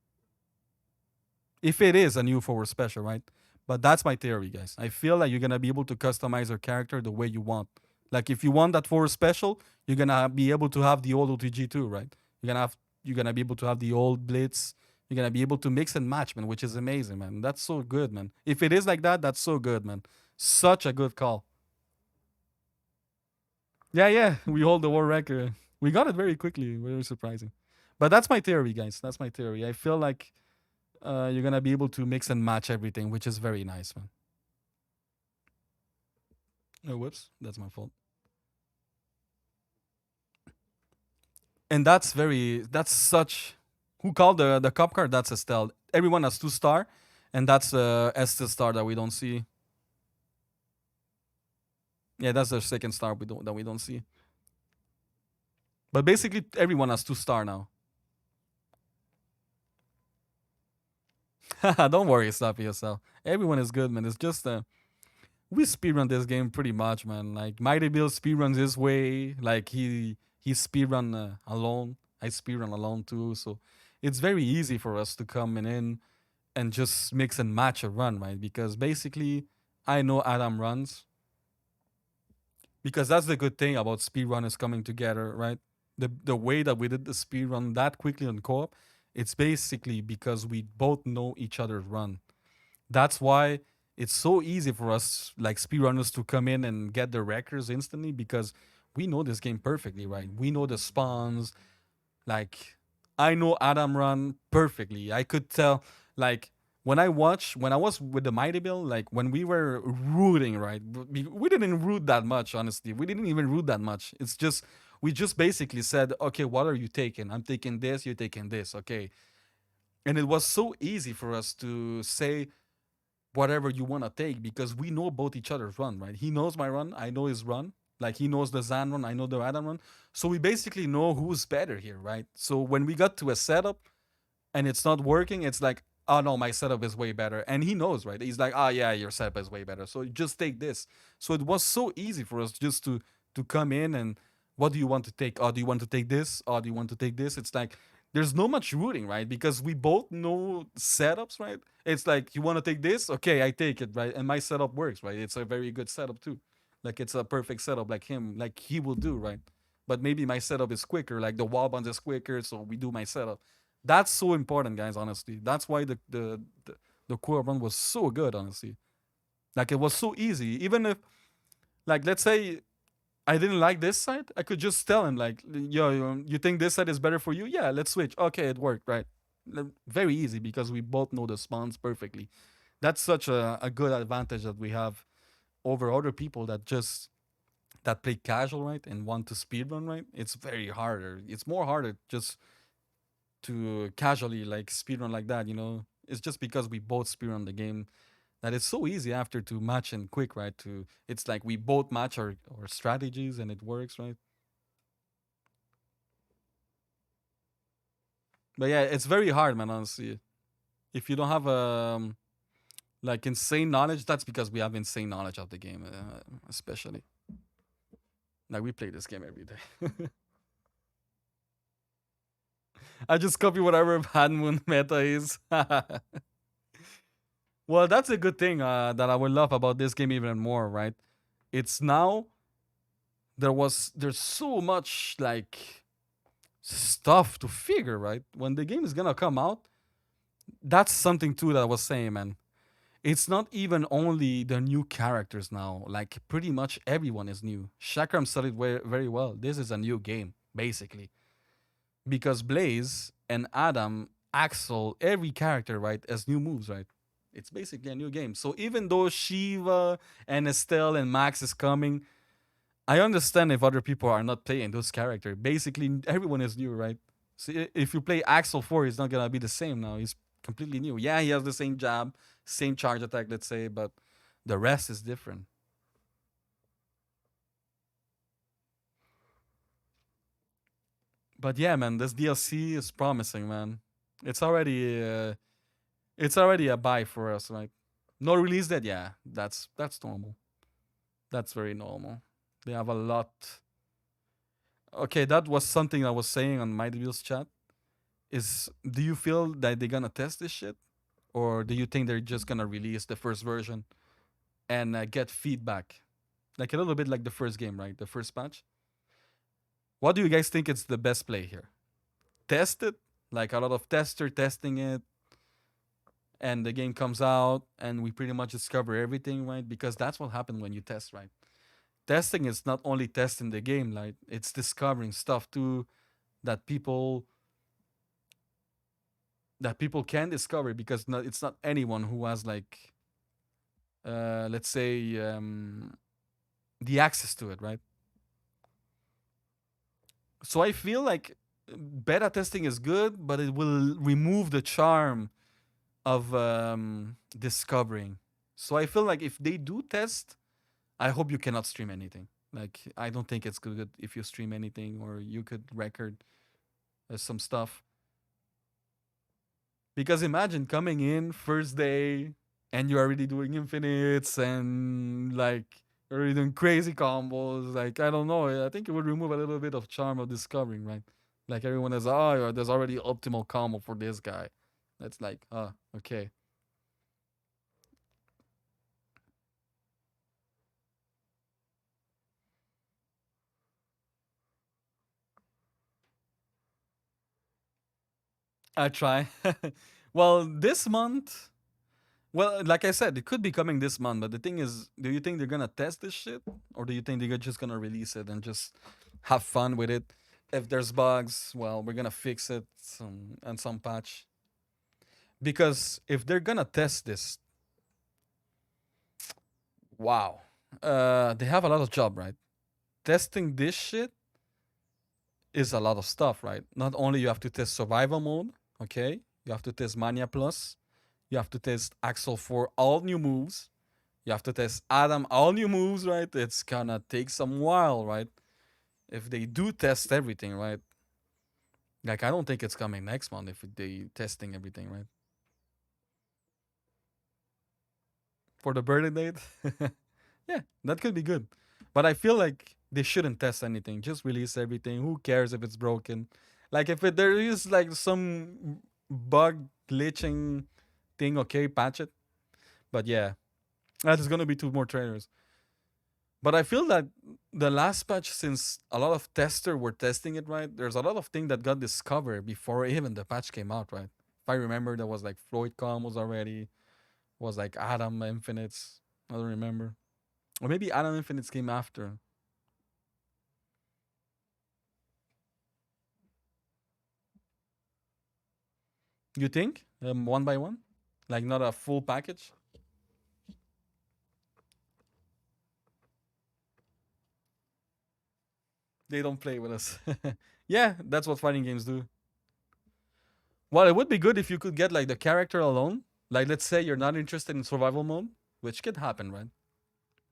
If it is a new forward special, right? But that's my theory, guys. I feel like you're gonna be able to customize your character the way you want. Like if you want that forward special, you're gonna be able to have the old OTG too, right? You're gonna be able to have the old Blitz. You're gonna be able to mix and match, man, which is amazing, man. That's so good, man. If it is like that, that's so good, man. Such a good call. Yeah, yeah. We hold the world record. We got it very quickly. Very surprising. But that's my theory, guys. That's my theory. I feel like you're gonna be able to mix and match everything, which is very nice, man. Oh, whoops, that's my fault. And that's such. Who called the cup card? That's Estelle. Everyone has 2 star, and that's Estelle star that we don't see. Yeah, that's the second star we don't see. But basically, everyone has 2 star now. Don't worry, stop yourself. Everyone is good, man. It's just we speedrun this game pretty much, man. Like Mighty Bill speedruns his way. Like he speedrun alone. I speedrun alone too. So it's very easy for us to come in and just mix and match a run, right? Because basically, I know Adam runs. Because that's the good thing about speedrunners coming together, right? The way that we did the speedrun that quickly on co-op, it's basically because we both know each other's run. That's why it's so easy for us like speedrunners to come in and get the records instantly because we know this game perfectly, right? We know the spawns. Like I know Adam run perfectly. I could tell like when I was with the Mighty Bill, like when we were rooting, right? We didn't root that much, honestly. We didn't even root that much. It's just we just basically said, okay, what are you taking? I'm taking this, you're taking this, okay. And it was so easy for us to say whatever you want to take because we know both each other's run, right? He knows my run, I know his run. Like he knows the Zan run, I know the Adam run. So we basically know who's better here, right? So when we got to a setup and it's not working, it's like, oh no, my setup is way better. And he knows, right? He's like, oh yeah, your setup is way better. So just take this. So it was so easy for us just to come in and what do you want to take? Oh, do you want to take this? Oh, do you want to take this? It's like there's no much rooting, right? Because we both know setups, right? It's like you want to take this, okay, I take it, right? And my setup works, right? It's a very good setup too. Like it's a perfect setup, like he will do, right? But maybe my setup is quicker, like the wall bounce is quicker, so we do my setup. That's so important, guys. Honestly, that's why the core run was so good. Honestly, like it was so easy. Even if, like, let's say I didn't like this side, I could just tell him like, yo, you think this side is better for you? Yeah, let's switch. Okay, it worked, right? Very easy because we both know the spawns perfectly. That's such a good advantage that we have over other people that just that play casual, right, and want to speedrun, right? It's very harder. It's more harder just to casually like speedrun like that, you know. It's just because we both speedrun the game that it's so easy after to match and quick, right? To it's like we both match our strategies and it works, right? But yeah, it's very hard, man. Honestly, if you don't have like insane knowledge, that's because we have insane knowledge of the game, especially like we play this game every day. I just copy whatever Bad Moon meta is. Well, that's a good thing that I would love about this game even more, right? It's now there's so much like stuff to figure, right? When the game is gonna come out, that's something too that I was saying, man. It's not even only the new characters now. Like pretty much everyone is new. Shakram said it very well. This is a new game, basically, because Blaze and Adam, Axel, every character, right, has new moves, right? It's basically a new game. So even though Shiva and Estelle and Max is coming, I understand if other people are not playing those characters. Basically, everyone is new, right? So if you play Axel 4, he's not gonna be the same now. He's completely new. Yeah, he has the same jab, same charge attack, let's say, but the rest is different. But yeah, man, this DLC is promising, man. It's already it's already a buy for us. Like, no release date, yeah, that's normal. That's very normal. They have a lot. Okay, that was something I was saying on my deals chat. Is do you feel that they're gonna test this shit, or do you think they're just gonna release the first version and get feedback, like a little bit like the first game, right? The first patch. What do you guys think is the best play here? Test it, like a lot of tester testing it, and the game comes out, and we pretty much discover everything, right? Because that's what happened when you test, right? Testing is not only testing the game, like it's discovering stuff too that people can discover because it's not anyone who has like let's say the access to it, right? So I feel like beta testing is good, but it will remove the charm of discovering. So I feel like if they do test, I hope you cannot stream anything. Like I don't think it's good if you stream anything, or you could record some stuff. Because imagine coming in first day and you're already doing infinites and like you're already doing crazy combos. Like I don't know. I think it would remove a little bit of charm of discovering, right? Like everyone is, oh, there's already optimal combo for this guy. That's like, oh, okay. I try. Well, this month, well, like I said, it could be coming this month. But the thing is, do you think they're gonna test this shit, or do you think they're just gonna release it and just have fun with it? If there's bugs, well, we're gonna fix it and some patch. Because if they're gonna test this, wow, they have a lot of job, right? Testing this shit is a lot of stuff, right? Not only you have to test survival mode, okay, you have to test Mania Plus, you have to test Axel for all new moves, you have to test Adam all new moves, right? It's gonna take some while, right? If they do test everything, right? Like I don't think it's coming next month if they testing everything, right? For the birthday date. Yeah, that could be good. But I feel like they shouldn't test anything. Just release everything. Who cares if it's broken? Like if there is like some bug glitching thing, okay, patch it. But yeah, that is gonna be two more trailers. But I feel that the last patch, since a lot of testers were testing it, right? There's a lot of things that got discovered before even the patch came out, right? If I remember, there was like Floyd combos already. Was like Adam Infinites. I don't remember. Or maybe Adam Infinites came after. You think? One by one? Like not a full package? They don't play with us. Yeah, that's what fighting games do. Well, it would be good if you could get like the character alone. Like let's say you're not interested in survival mode, which could happen, right?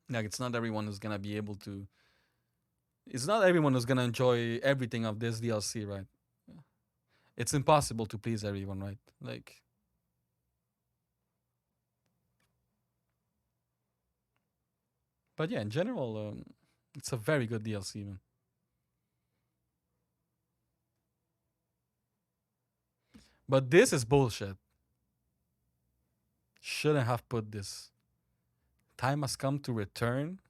Like it's not everyone who's gonna be able to. It's not everyone who's gonna enjoy everything of this DLC, right? It's impossible to please everyone, right? Like, but yeah, in general, it's a very good DLC, man. But this is bullshit. Shouldn't have put this. Time has come to return.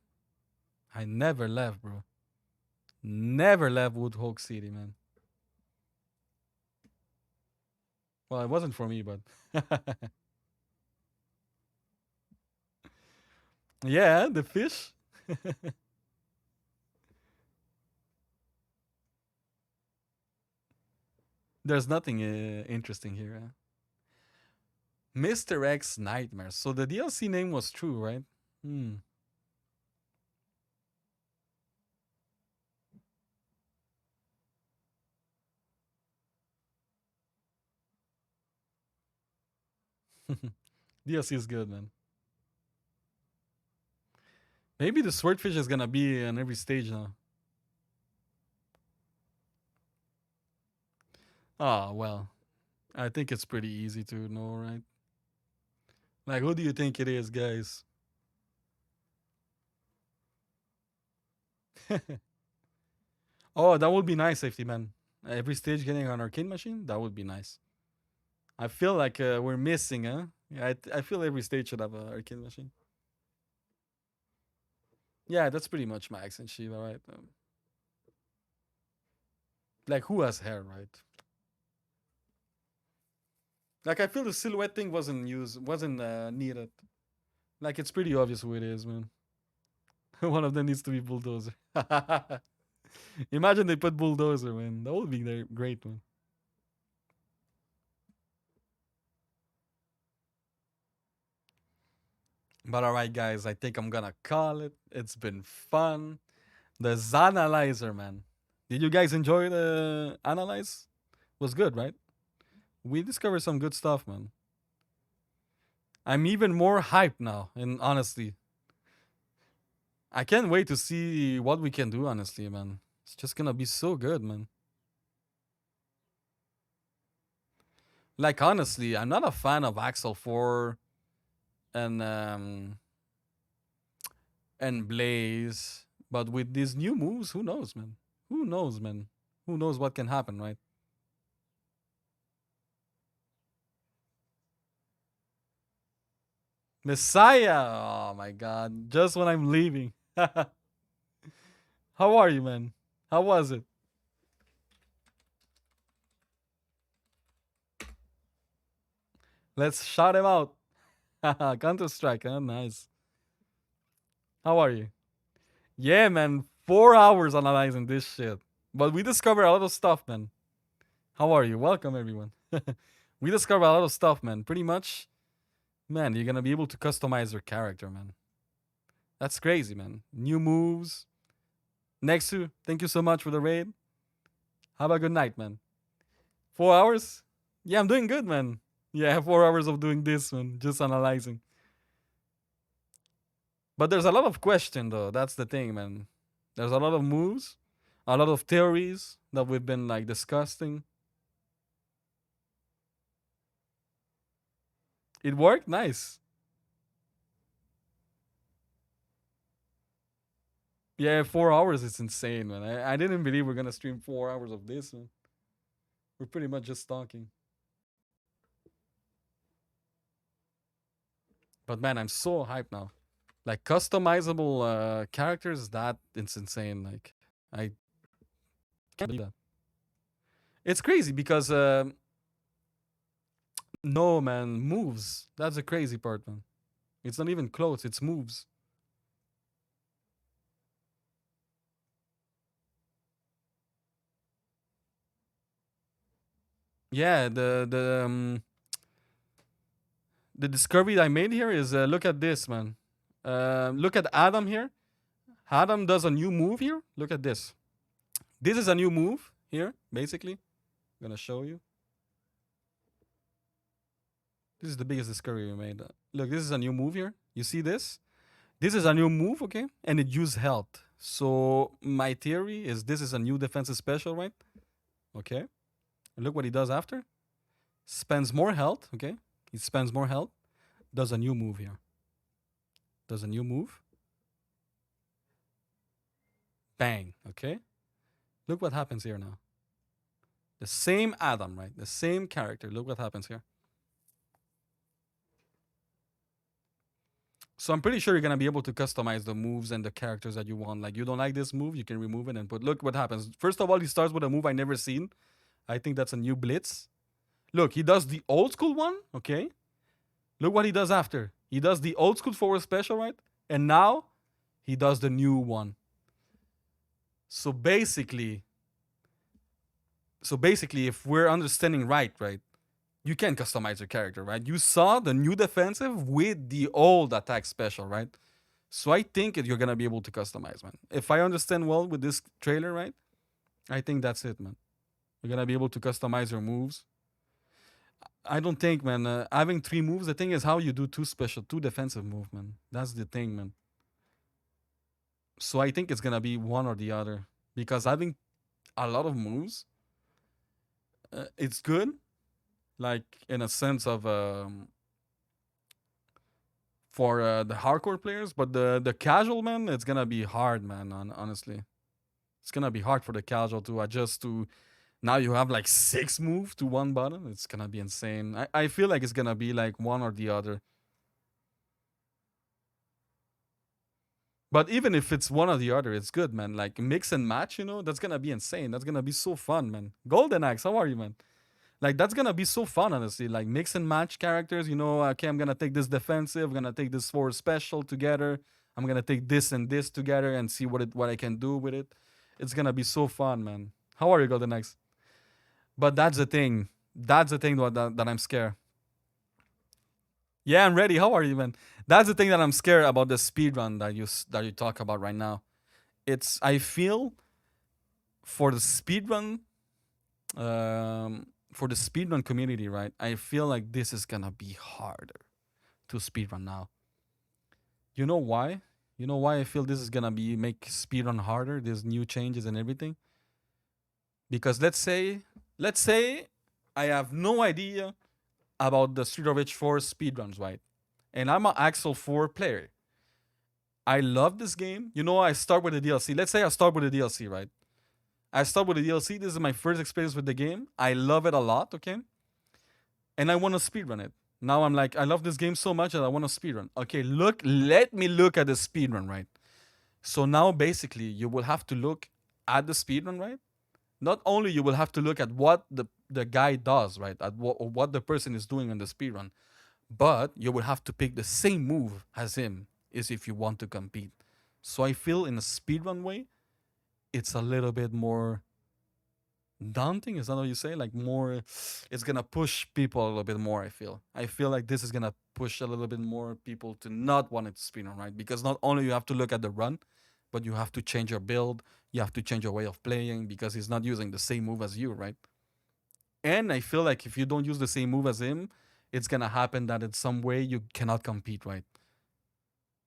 I never left, bro. Never left Woodhawk City, man. Well, it wasn't for me, but yeah, the fish. There's nothing interesting here. Mr. X Nightmares. So the DLC name was true, right? Hmm. DLC is good, man. Maybe the swordfish is gonna be on every stage now. Oh well. I think it's pretty easy to know, right? Like, who do you think it is, guys? Oh, that would be nice, safety man. Every stage getting an arcade machine, that would be nice. I feel like we're missing, huh? Yeah, I feel every stage should have an arcade machine. Yeah, that's pretty much Max and Shiva, right? Like, who has hair, right? Like, I feel the silhouette thing wasn't needed. Like, it's pretty obvious who it is, man. One of them needs to be Bulldozer. Imagine they put Bulldozer, man. That would be great, man. But alright, guys, I think I'm gonna call it. It's been fun. The Zanalyzer, man. Did you guys enjoy the analyze? Was good, right? We discovered some good stuff, man. I'm even more hyped now, and honestly, I can't wait to see what we can do, honestly, man. It's just gonna be so good, man. Like honestly, I'm not a fan of Axel 4 and Blaze, but with these new moves, who knows, man? Who knows, man? Who knows what can happen, right? Messiah! Oh my god. Just when I'm leaving. How are you, man? How was it? Let's shout him out. Counter Strike, huh? Nice. How are you? Yeah, man. 4 hours analyzing this shit. But we discovered a lot of stuff, man. How are you? Welcome, everyone. We discovered a lot of stuff, man. Pretty much, man, you're gonna be able to customize your character, man. That's crazy, man. New moves. Nexu, thank you so much for the raid. Have a good night, man. 4 hours? Yeah, I'm doing good, man. Yeah, 4 hours of doing this, man. Just analyzing. But there's a lot of question, though. That's the thing, man. There's a lot of moves, a lot of theories that we've been like discussing. It worked, nice. Yeah, 4 hours is insane, man. I didn't believe we're gonna stream 4 hours of this, man. We're pretty much just talking. But man, I'm so hyped now. Like customizable characters, that it's insane. Like I can't believe that. It's crazy because no man moves. That's the crazy part, man. It's not even clothes. It's moves. Yeah, the discovery I made here is look at this, man. Look at Adam here. Adam does a new move here. Look at this. This is a new move here, basically. I'm gonna show you. This is the biggest discovery we made. Look, this is a new move here. You see this? This is a new move, okay? And it uses health. So my theory is this is a new defensive special, right? Okay. And look what he does after. Spends more health, okay? He spends more health. Does a new move here. Does a new move. Bang, okay? Look what happens here now. The same Adam, right? The same character. Look what happens here. So I'm pretty sure you're gonna be able to customize the moves and the characters that you want. Like you don't like this move, you can remove it and put. Look what happens. First of all, he starts with a move I never seen. I think that's a new blitz. Look, he does the old school one. Okay. Look what he does after. He does the old school forward special, right? And now he does the new one. So basically, if we're understanding right, You can customize your character, right? You saw the new defensive with the old attack special, right? So I think you're gonna be able to customize, man. If I understand well with this trailer, right? I think that's it, man. You're gonna be able to customize your moves. I don't think, man. Having three moves, the thing is how you do two defensive move, man. That's the thing, man. So I think it's gonna be one or the other because having a lot of moves, it's good, like in a sense of for the hardcore players, but the casual man, it's gonna be hard, man. Honestly, it's gonna be hard for the casual to adjust to. Now you have like six moves to one button. It's gonna be insane. I feel like it's gonna be like one or the other. But even if it's one or the other, it's good, man. Like mix and match, that's gonna be insane. That's gonna be so fun, man. Golden Axe, how are you, man? Like that's gonna be so fun, honestly. Like mix and match characters. Okay, I'm gonna take this defensive, I'm gonna take this forward special together. I'm gonna take this and this together and see what I can do with it. It's gonna be so fun, man. How are you, Golden Axe? But that's the thing. That's the thing that I'm scared. Yeah, I'm ready. How are you, man? That's the thing that I'm scared about the speed run that you talk about right now. I feel for the speed run, for the speedrun community, right? I feel like this is gonna be harder to speedrun now. You know why? You know why I feel this is gonna be make speedrun harder? There's new changes and everything. Because let's say I have no idea about the Street of Rage 4 speedruns, right? And I'm an Axel 4 player. I love this game. I start with the DLC. Let's say I start with the DLC, right? I start with the DLC. This is my first experience with the game. I love it a lot, okay? And I want to speedrun it. Now I'm like, I love this game so much that I want to speedrun. Okay, let me look at the speedrun, right? So now basically you will have to look at the speedrun, right? Not only you will have to look at what the guy does, right? At what the person is doing on the speedrun, but you will have to pick the same move as him is if you want to compete. So I feel in a speedrun way, it's a little bit more daunting. Is that what you say? Like more, it's gonna push people a little bit more. I feel like this is gonna push a little bit more people to not want it to speedrun, right? Because not only you have to look at the run, but you have to change your build, you have to change your way of playing because he's not using the same move as you, right? And I feel like if you don't use the same move as him, it's gonna happen that in some way you cannot compete, right?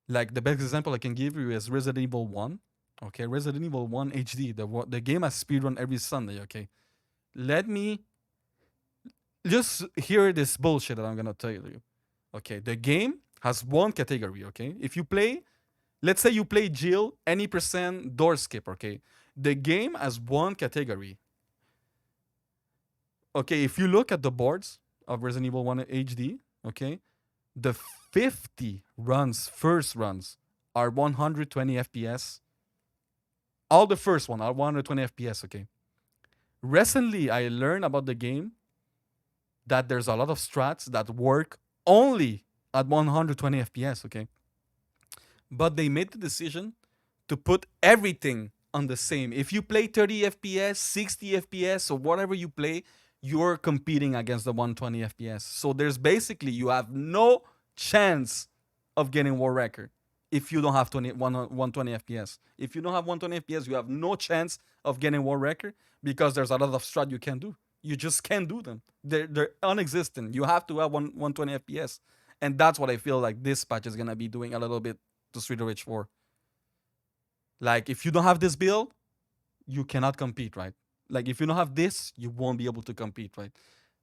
Like the best example I can give you is Resident Evil 1. Okay, Resident Evil 1 HD. The game has speedrun every Sunday, okay? Let me just hear this bullshit that I'm gonna tell you. Okay, the game has one category, okay? If you play, let's say you play Jill, any percent door skip, okay? The game has one category. Okay, if you look at the boards of Resident Evil 1 HD, okay, the 50 runs, first runs, are 120 FPS. All the first one are 120 FPS, okay? Recently, I learned about the game that there's a lot of strats that work only at 120 FPS, okay? But they made the decision to put everything on the same. If you play 30 FPS, 60 FPS, or whatever you play, you're competing against the 120 FPS. So there's basically, you have no chance of getting world record if you don't have 120 FPS. If you don't have 120 FPS, you have no chance of getting world record because there's a lot of strat you can do. You just can't do them. They're unexistent. You have to have 120 FPS. And that's what I feel like this patch is going to be doing a little bit to Street of Rage 4. Like, if you don't have this build, you cannot compete, right? Like, if you don't have this, you won't be able to compete, right?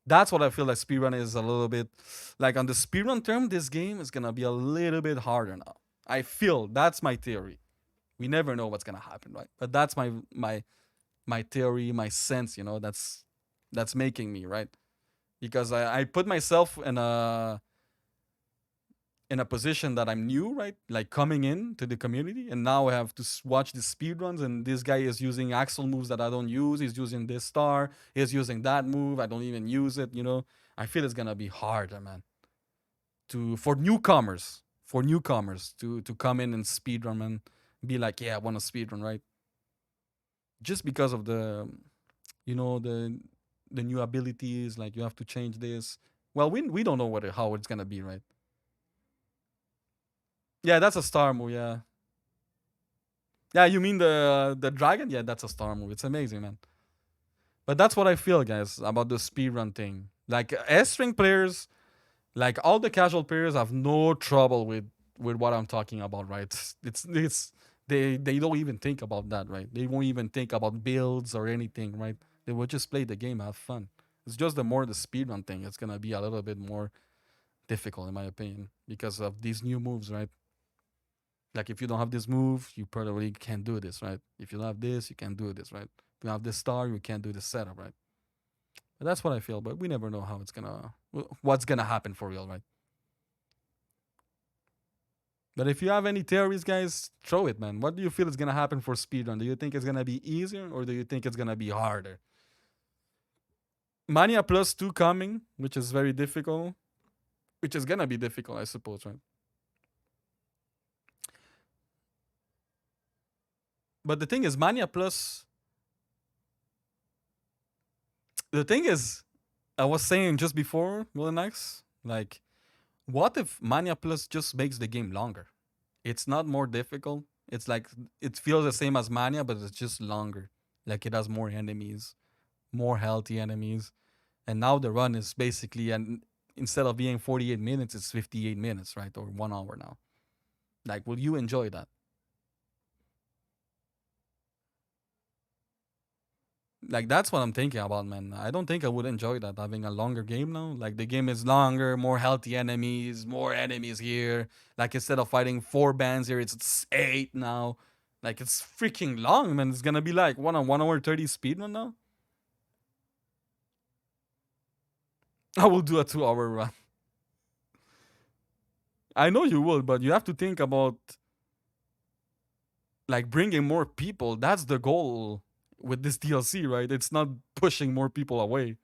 That's what I feel like speedrun is a little bit. Like, on the speedrun term, this game is going to be a little bit harder now. I feel that's my theory. We never know what's going to happen, right? But that's my theory, my sense, that's making me, right? Because I put myself in a position that I'm new, right? Like coming in to the community, and now I have to watch the speedruns, and this guy is using Axel moves that I don't use. He's using this star. He's using that move. I don't even use it. I feel it's gonna be harder, man. For newcomers to come in and speedrun and be like, yeah, I want to speedrun, right? Just because of the the new abilities. Like you have to change this. Well, we don't know how it's gonna be, right? Yeah, that's a star move. Yeah, yeah. You mean the dragon? Yeah, that's a star move. It's amazing, man. But that's what I feel, guys, about the speedrun thing. Like S ring players, like all the casual players, have no trouble with what I'm talking about, right? It's they don't even think about that, right? They won't even think about builds or anything, right? They will just play the game, have fun. It's just the more the speedrun thing, it's gonna be a little bit more difficult, in my opinion, because of these new moves, right? Like if you don't have this move, you probably can't do this, right? If you don't have this, you can't do this, right? If you have this star, you can't do this setup, right? But that's what I feel. But we never know how it's gonna, what's gonna happen for real, right? But if you have any theories, guys, throw it, man. What do you feel is gonna happen for speedrun? Do you think it's gonna be easier or do you think it's gonna be harder? Mania Plus 2 coming, which is very difficult, which is gonna be difficult, I suppose, right? But the thing is, Mania Plus, the thing is, I was saying just before, X, like, what if Mania Plus just makes the game longer? It's not more difficult. It's like it feels the same as Mania, but it's just longer. Like it has more enemies, more healthy enemies, and now the run is basically, and instead of being 48 minutes, it's 58 minutes, right, or 1 hour now. Like, will you enjoy that? Like that's what I'm thinking about, man. I don't think I would enjoy that having a longer game now. Like the game is longer, more healthy enemies, more enemies here. Like instead of fighting 4 bands here, it's 8 now. Like it's freaking long, man. It's gonna be like 1 hour 30 speed run now. I will do a 2 hour run. I know you will, but you have to think about like bringing more people. That's the goal with this DLC, right? It's not pushing more people away.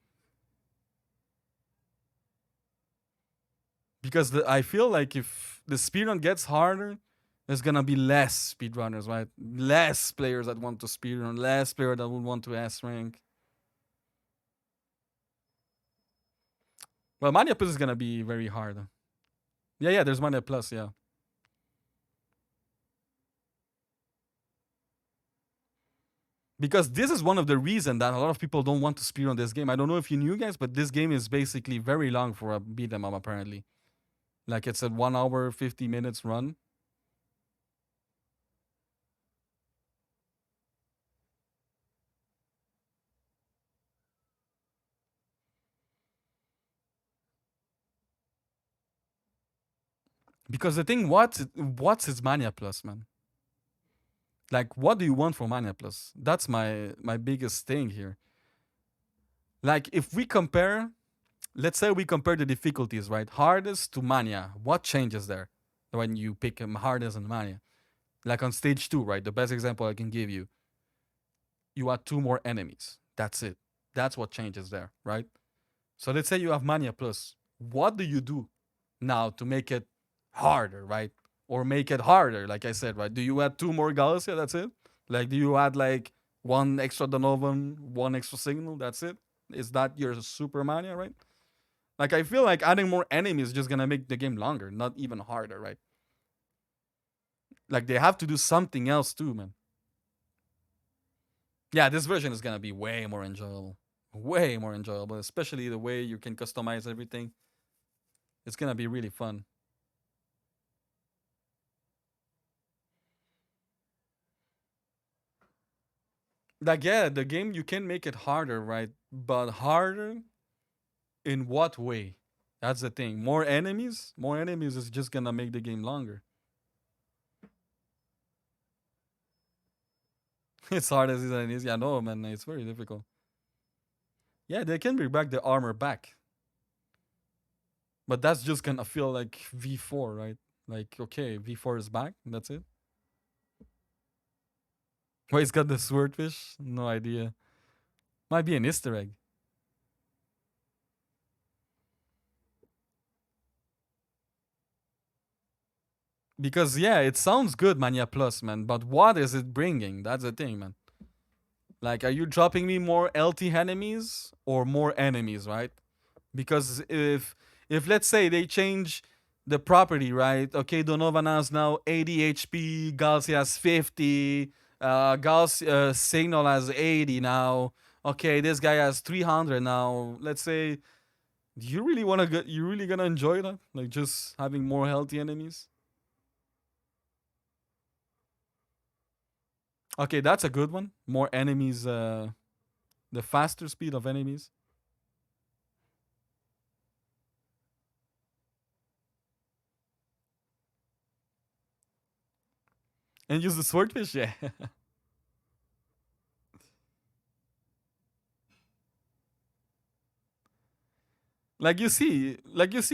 Because I feel like if the speedrun gets harder, there's gonna be less speedrunners, right? Less players that want to speedrun, less players that would want to S rank. Well, Mania Plus is gonna be very hard. Yeah, yeah, there's Mania Plus, yeah. Because this is one of the reasons that a lot of people don't want to speedrun this game. I don't know if you knew, guys, but this game is basically very long for a beat 'em up, apparently. Like it's a 1 hour 50 minutes run. Because the thing, what's his Mania Plus, man? Like, what do you want from Mania Plus? That's my biggest thing here. Like, if we compare, let's say we compare the difficulties, right? Hardest to Mania. What changes there when you pick hardest and Mania? Like on stage 2, right? The best example I can give you. You add 2 more enemies. That's it. That's what changes there, right? So let's say you have Mania Plus. What do you do now to make it harder, right? Or make it harder, like I said, right? Do you add 2 more Galaxia? That's it? Like, do you add like one extra Donovan, one extra Signal? That's it? Is that your Super Mania, right? Like, I feel like adding more enemies is just gonna make the game longer, not even harder, right? Like, they have to do something else too, man. Yeah, this version is gonna be way more enjoyable. Way more enjoyable, especially the way you can customize everything. It's gonna be really fun. Like, yeah, the game you can make it harder, right? But harder in what way? That's the thing. More enemies? More enemies is just gonna make the game longer. It's hard as it is. Yeah, no, man, it's very difficult. Yeah, they can bring back the armor back. But that's just gonna feel like V4, right? Like, okay, V4 is back. That's it. Why he's got the swordfish? No idea. Might be an Easter egg. Because yeah, it sounds good, Mania Plus, man. But what is it bringing? That's the thing, man. Like, are you dropping me more LT enemies or more enemies, right? Because if let's say they change the property, right? Okay, Donovan has now 80 HP, Galsi has 50, Signal has 80 now. Okay, this guy has 300 now. Let's say, do you really want to get? You really gonna enjoy that? Like just having more healthy enemies? Okay, that's a good one. More enemies. The faster speed of enemies. And use the swordfish, yeah. like you see,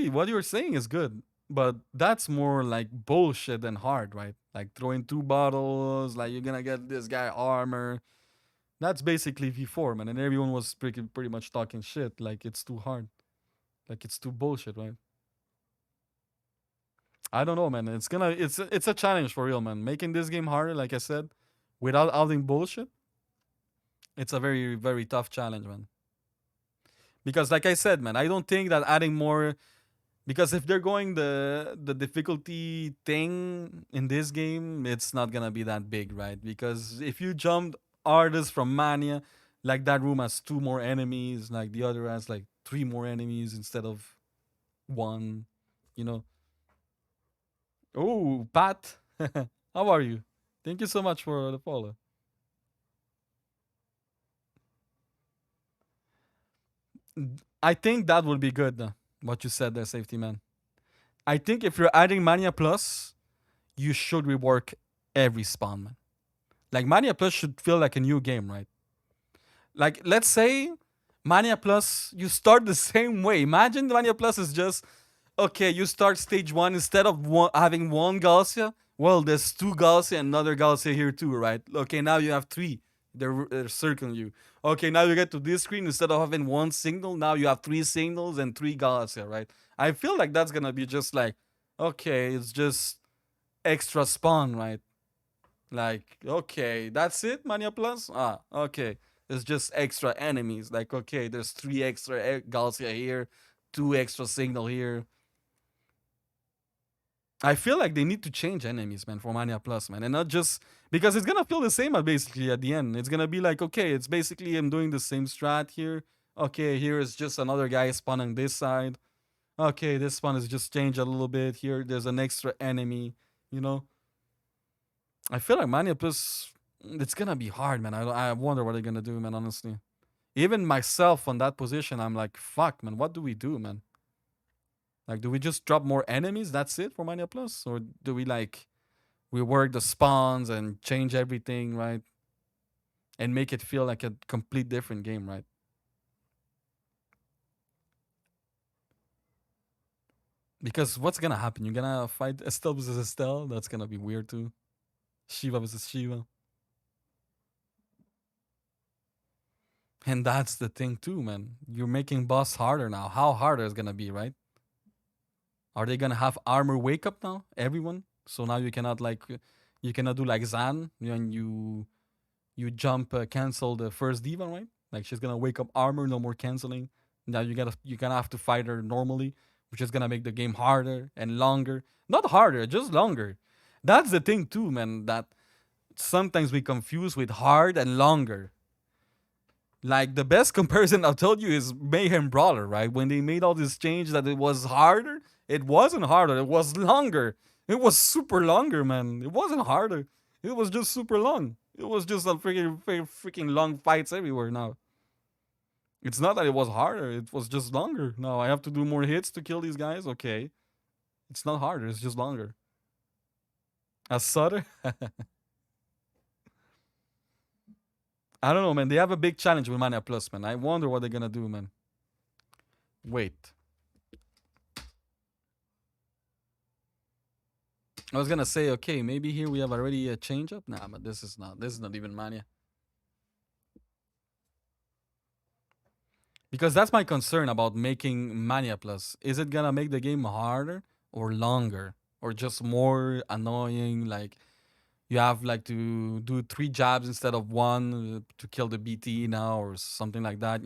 what you're saying is good, but that's more like bullshit than hard, right? Like throwing two bottles, like you're gonna get this guy armor. That's basically V4, man, and everyone was pretty much talking shit, like it's too hard, like it's too bullshit, right? I don't know, man. It's a challenge for real, man. Making this game harder, like I said, without adding bullshit, it's a very very tough challenge, man. Because like I said, man, I don't think that adding more, because if they're going the difficulty thing in this game, it's not gonna be that big, right? Because if you jumped artists from Mania, like that room has two more enemies, like the other has like three more enemies instead of one, you know. Oh, Pat, how are you? Thank you so much for the follow. I think that would be good. What you said there, safety man. I think if you're adding Mania Plus, you should rework every spawn, man. Like Mania Plus should feel like a new game, right? Like let's say Mania Plus, you start the same way. Imagine Mania Plus is just okay. You start stage one instead of having one Galcia. Well, there's two Galcia and another Galcia here too, right? Okay, now you have three. They're circling you. Okay, now you get to this screen instead of having one signal. Now you have three signals and three Galcia, right? I feel like that's gonna be just like okay, it's just extra spawn, right? Like, okay, that's it, Mania Plus? Ah, okay. It's just extra enemies. Like, okay, there's three extra Galcia here, two extra signal here. I feel like they need to change enemies, man, for Mania Plus, man. And not just because it's gonna feel the same basically at the end. It's gonna be like, okay, it's basically I'm doing the same strat here. Okay, here is just another guy spawning this side. Okay, this one is just changed a little bit. Here, there's an extra enemy, you know? I feel like Mania Plus, it's gonna be hard, man. I wonder what they're gonna do, man. Honestly, even myself on that position, I'm like, fuck, man. What do we do, man? Like, do we just drop more enemies? That's it for Mania Plus, or do we like rework the spawns and change everything, right? And make it feel like a complete different game, right? Because what's gonna happen? You're gonna fight Estelle versus Estelle. That's gonna be weird too. Shiva versus Shiva. And that's the thing too, man. You're making boss harder now. How harder is gonna be, right? Are they gonna have armor wake up now? Everyone. So now you cannot like, you cannot do like Zan when you jump cancel the first diva, right? Like she's gonna wake up armor, no more canceling. Now you gonna have to fight her normally, which is gonna make the game harder and longer. Not harder, just longer. That's the thing too, man. That sometimes we confuse with hard and longer. Like the best comparison I'll tell you is Mayhem Brawler, right? When they made all this change that it was harder, it wasn't harder, it was longer. It was super longer, man. It wasn't harder. It was just super long. It was just a freaking long fights everywhere now. It's not that it was harder, it was just longer. Now I have to do more hits to kill these guys. Okay. It's not harder, it's just longer. A Sutter? I don't know, man. They have a big challenge with Mania Plus, man. I wonder what they're gonna do, man. Wait. I was gonna say, okay, maybe here we have already a change up. Nah, but this is not. This is not even Mania. Because that's my concern about making Mania Plus. Is it gonna make the game harder or longer, or just more annoying? Like You have like to do 3 jabs instead of one to kill the BT now or something like that,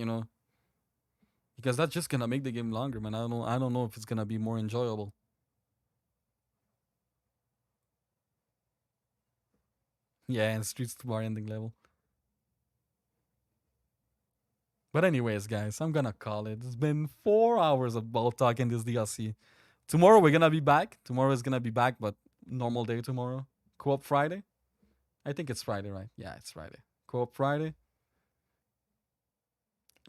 because that's just gonna make the game longer, man. I don't know if it's gonna be more enjoyable. Yeah, and Streets to Bar ending level. But anyways, guys, I'm gonna call it. It's been 4 hours of ball talk in this DLC. Tomorrow we're gonna be back. Tomorrow is gonna be back, but normal day tomorrow. Co-op Friday. I think it's Friday, right? Yeah, it's Friday. Co-op Friday.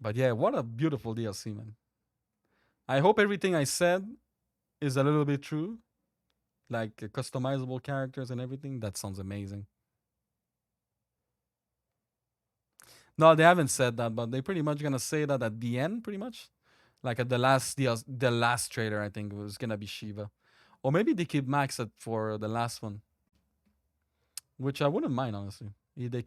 But yeah, what a beautiful DLC, man. I hope everything I said is a little bit true. Like customizable characters and everything. That sounds amazing. No, they haven't said that, but they pretty much gonna say that at the end, pretty much. Like at the last trailer, I think it was gonna be Shiva, or maybe they keep Max at for the last one, which I wouldn't mind honestly. They